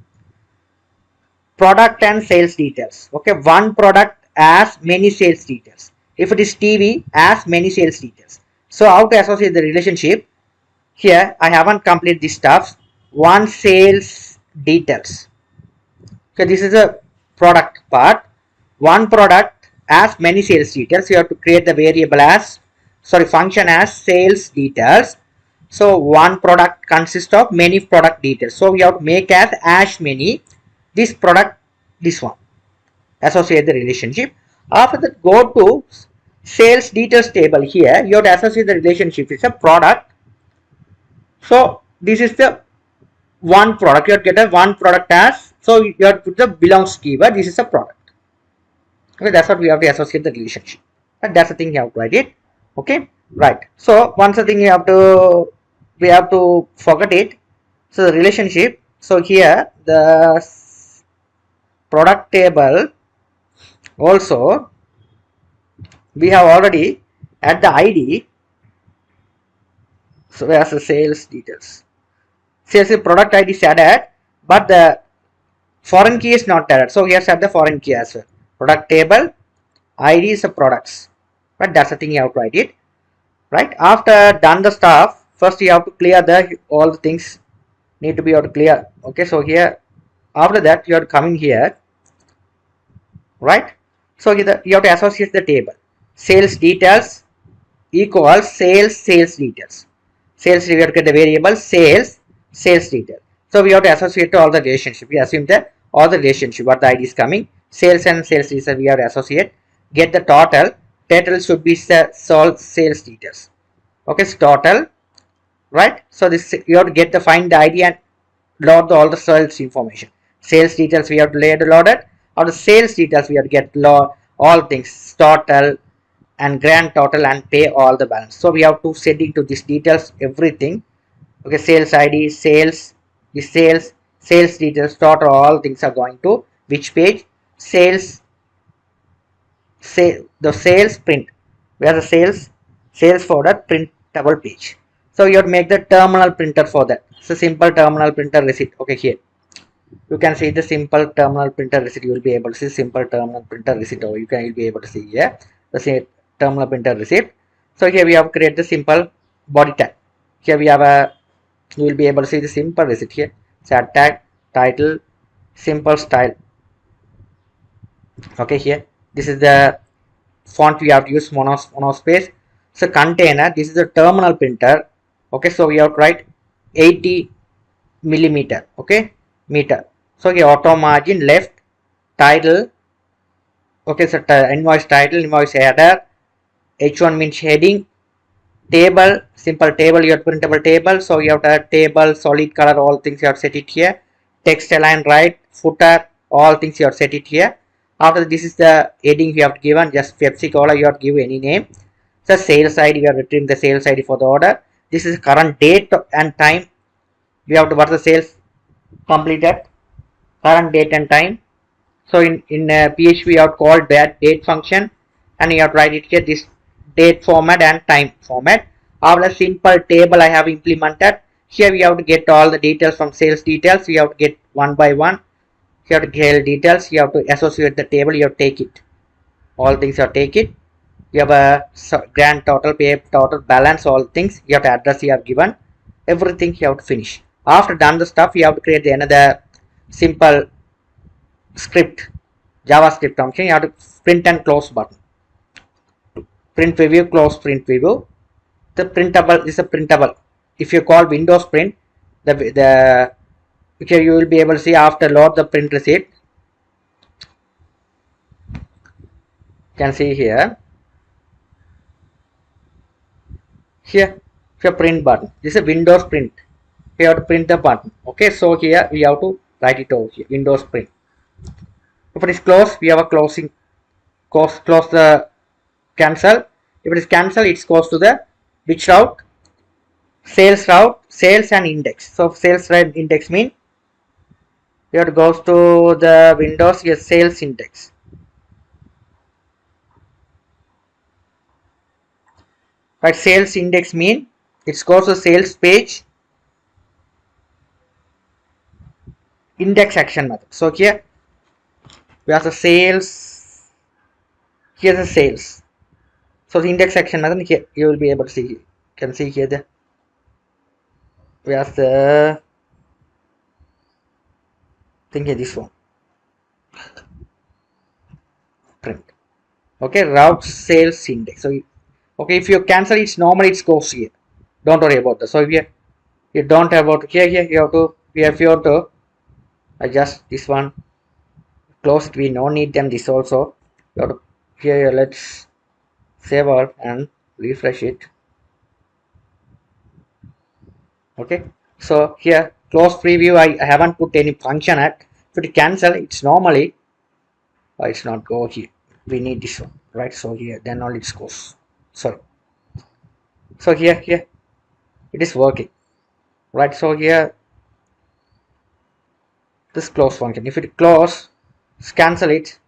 product and sales details. Okay, one product as many sales details. If it is TV, as many sales details. So how to associate the relationship? Here I haven't completed this stuff. One sales details. Okay, this is a product part. One product as many sales details. You have to create the variable as, sorry, function as sales details. So one product consists of many product details. So we have to make as many this product, this one. Associate the relationship. After that, go to sales details table. Here you have to associate the relationship. It's a product. So this is the one product. You have to get a one product as, so you have to put the belongs keyword. This is a product. Okay, that's what we have to associate the relationship. And that's the thing you have to write it. Okay, right. So once the thing you have to, we have to forget it. So the relationship. So here the product table also we have already at the ID. So as the sales details. Sales product ID is added, but the foreign key is not added. So we have set the foreign key as well. Product table ID is the products. Right, that's the thing you have to write it. Right, after done the stuff, first you have to clear the all the things need to be out clear. Okay, so here after that you are coming here, right? So you have to associate the table. Sales details equals sales details. Sales, we have to get the variable sales detail. So we have to associate all the relationship. We assume that all the relationship what the ID is coming, sales and sales details we have to associate. Get the total. Total should be solve sales details. Okay, so total, right? So this you have to get the find the ID and load all the sales information. Sales details we have to load it. Or the sales details we have to get all things total and grand total and pay all the balance. So we have to set into these details everything. Okay, sales ID, sales details, total, all things are going to which page? Sales, the sales print. Where the sales folder printable page. So you have to make the terminal printer for that. So simple terminal printer receipt. Okay, here you can see the simple terminal printer receipt. You will be able to see simple terminal printer receipt. Or you'll be able to see here the same terminal printer receipt. So here we have created the simple body tag. Here we have a you will be able to see the simple receipt here. Chat tag, title, simple style. Okay, here this is the font we have to use monospace. So container, this is the terminal printer. Okay, so we have to write 80 millimeter. Okay, meter. So here auto margin left, title. Okay, so invoice title, invoice header, H1 means heading, table, simple table, your printable table. So you have to add table, solid color, all things you have set it here. Text align right, footer, all things you have set it here. After this is the heading you have given, just Pepsi Cola, you have to give any name. The sales ID, you have retrieved the sales ID for the order. This is current date and time. We have to what the sales completed, current date and time. So in PHP you have called that date function and you have to write it here this date format and time format. After simple table I have implemented. Here we have to get all the details from sales details. You have to get one by one. You have to get details. You have to associate the table. You have to take it. All things you have to take it. You have a grand total, pay total, balance, all things. You have to address you have given. Everything you have to finish. After done the stuff, you have to create another simple script, JavaScript function. You have to print and close button. Print preview, close print preview. The printable is a printable. If you call Windows print, the okay, you will be able to see after load the print receipt. You can see here. Here, the print button. This is a Windows print. We have to print the button. Okay, so here we have to write it over here. Windows print. If it is closed, we have a closing. Close the cancel. If it is cancel, it goes to the which route? Sales route, sales and index. So sales route index mean you have to go to the Windows your sales index. Right, sales index mean it goes to sales page index action method. So here we have the sales. Here's the sales. So the index action method here you will be able to see. You can see here the we have the thing here this one print. Okay, route sales index. So okay, if you cancel it's normally it goes here. Don't worry about that. So if you don't have about here you have to if you have to adjust this one, close it. We no need them this also. You have to, here let's save all and refresh it. Okay, so here close preview I haven't put any function at. If it cancel it's normally it's not go here. We need this one, right? So here then all it goes. Sorry. So here it is working, right? So here this close function, if it close cancel it,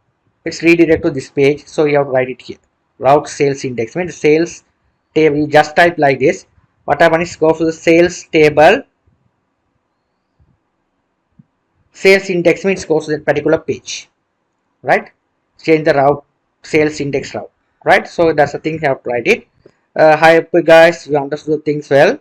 it's redirect to this page. So you have to write it here, route sales index means sales table. You just type like this. What happens is go to the sales table sales index means goes to that particular page, right? Change the route, sales index route, right? So that's the thing you have to write it. I hope you guys you understood things well.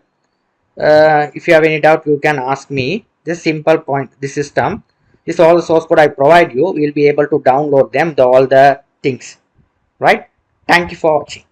If you have any doubt you can ask me. This simple point, this system, this all the source code I provide you, will be able to download them, all the things, right? Thank you for watching.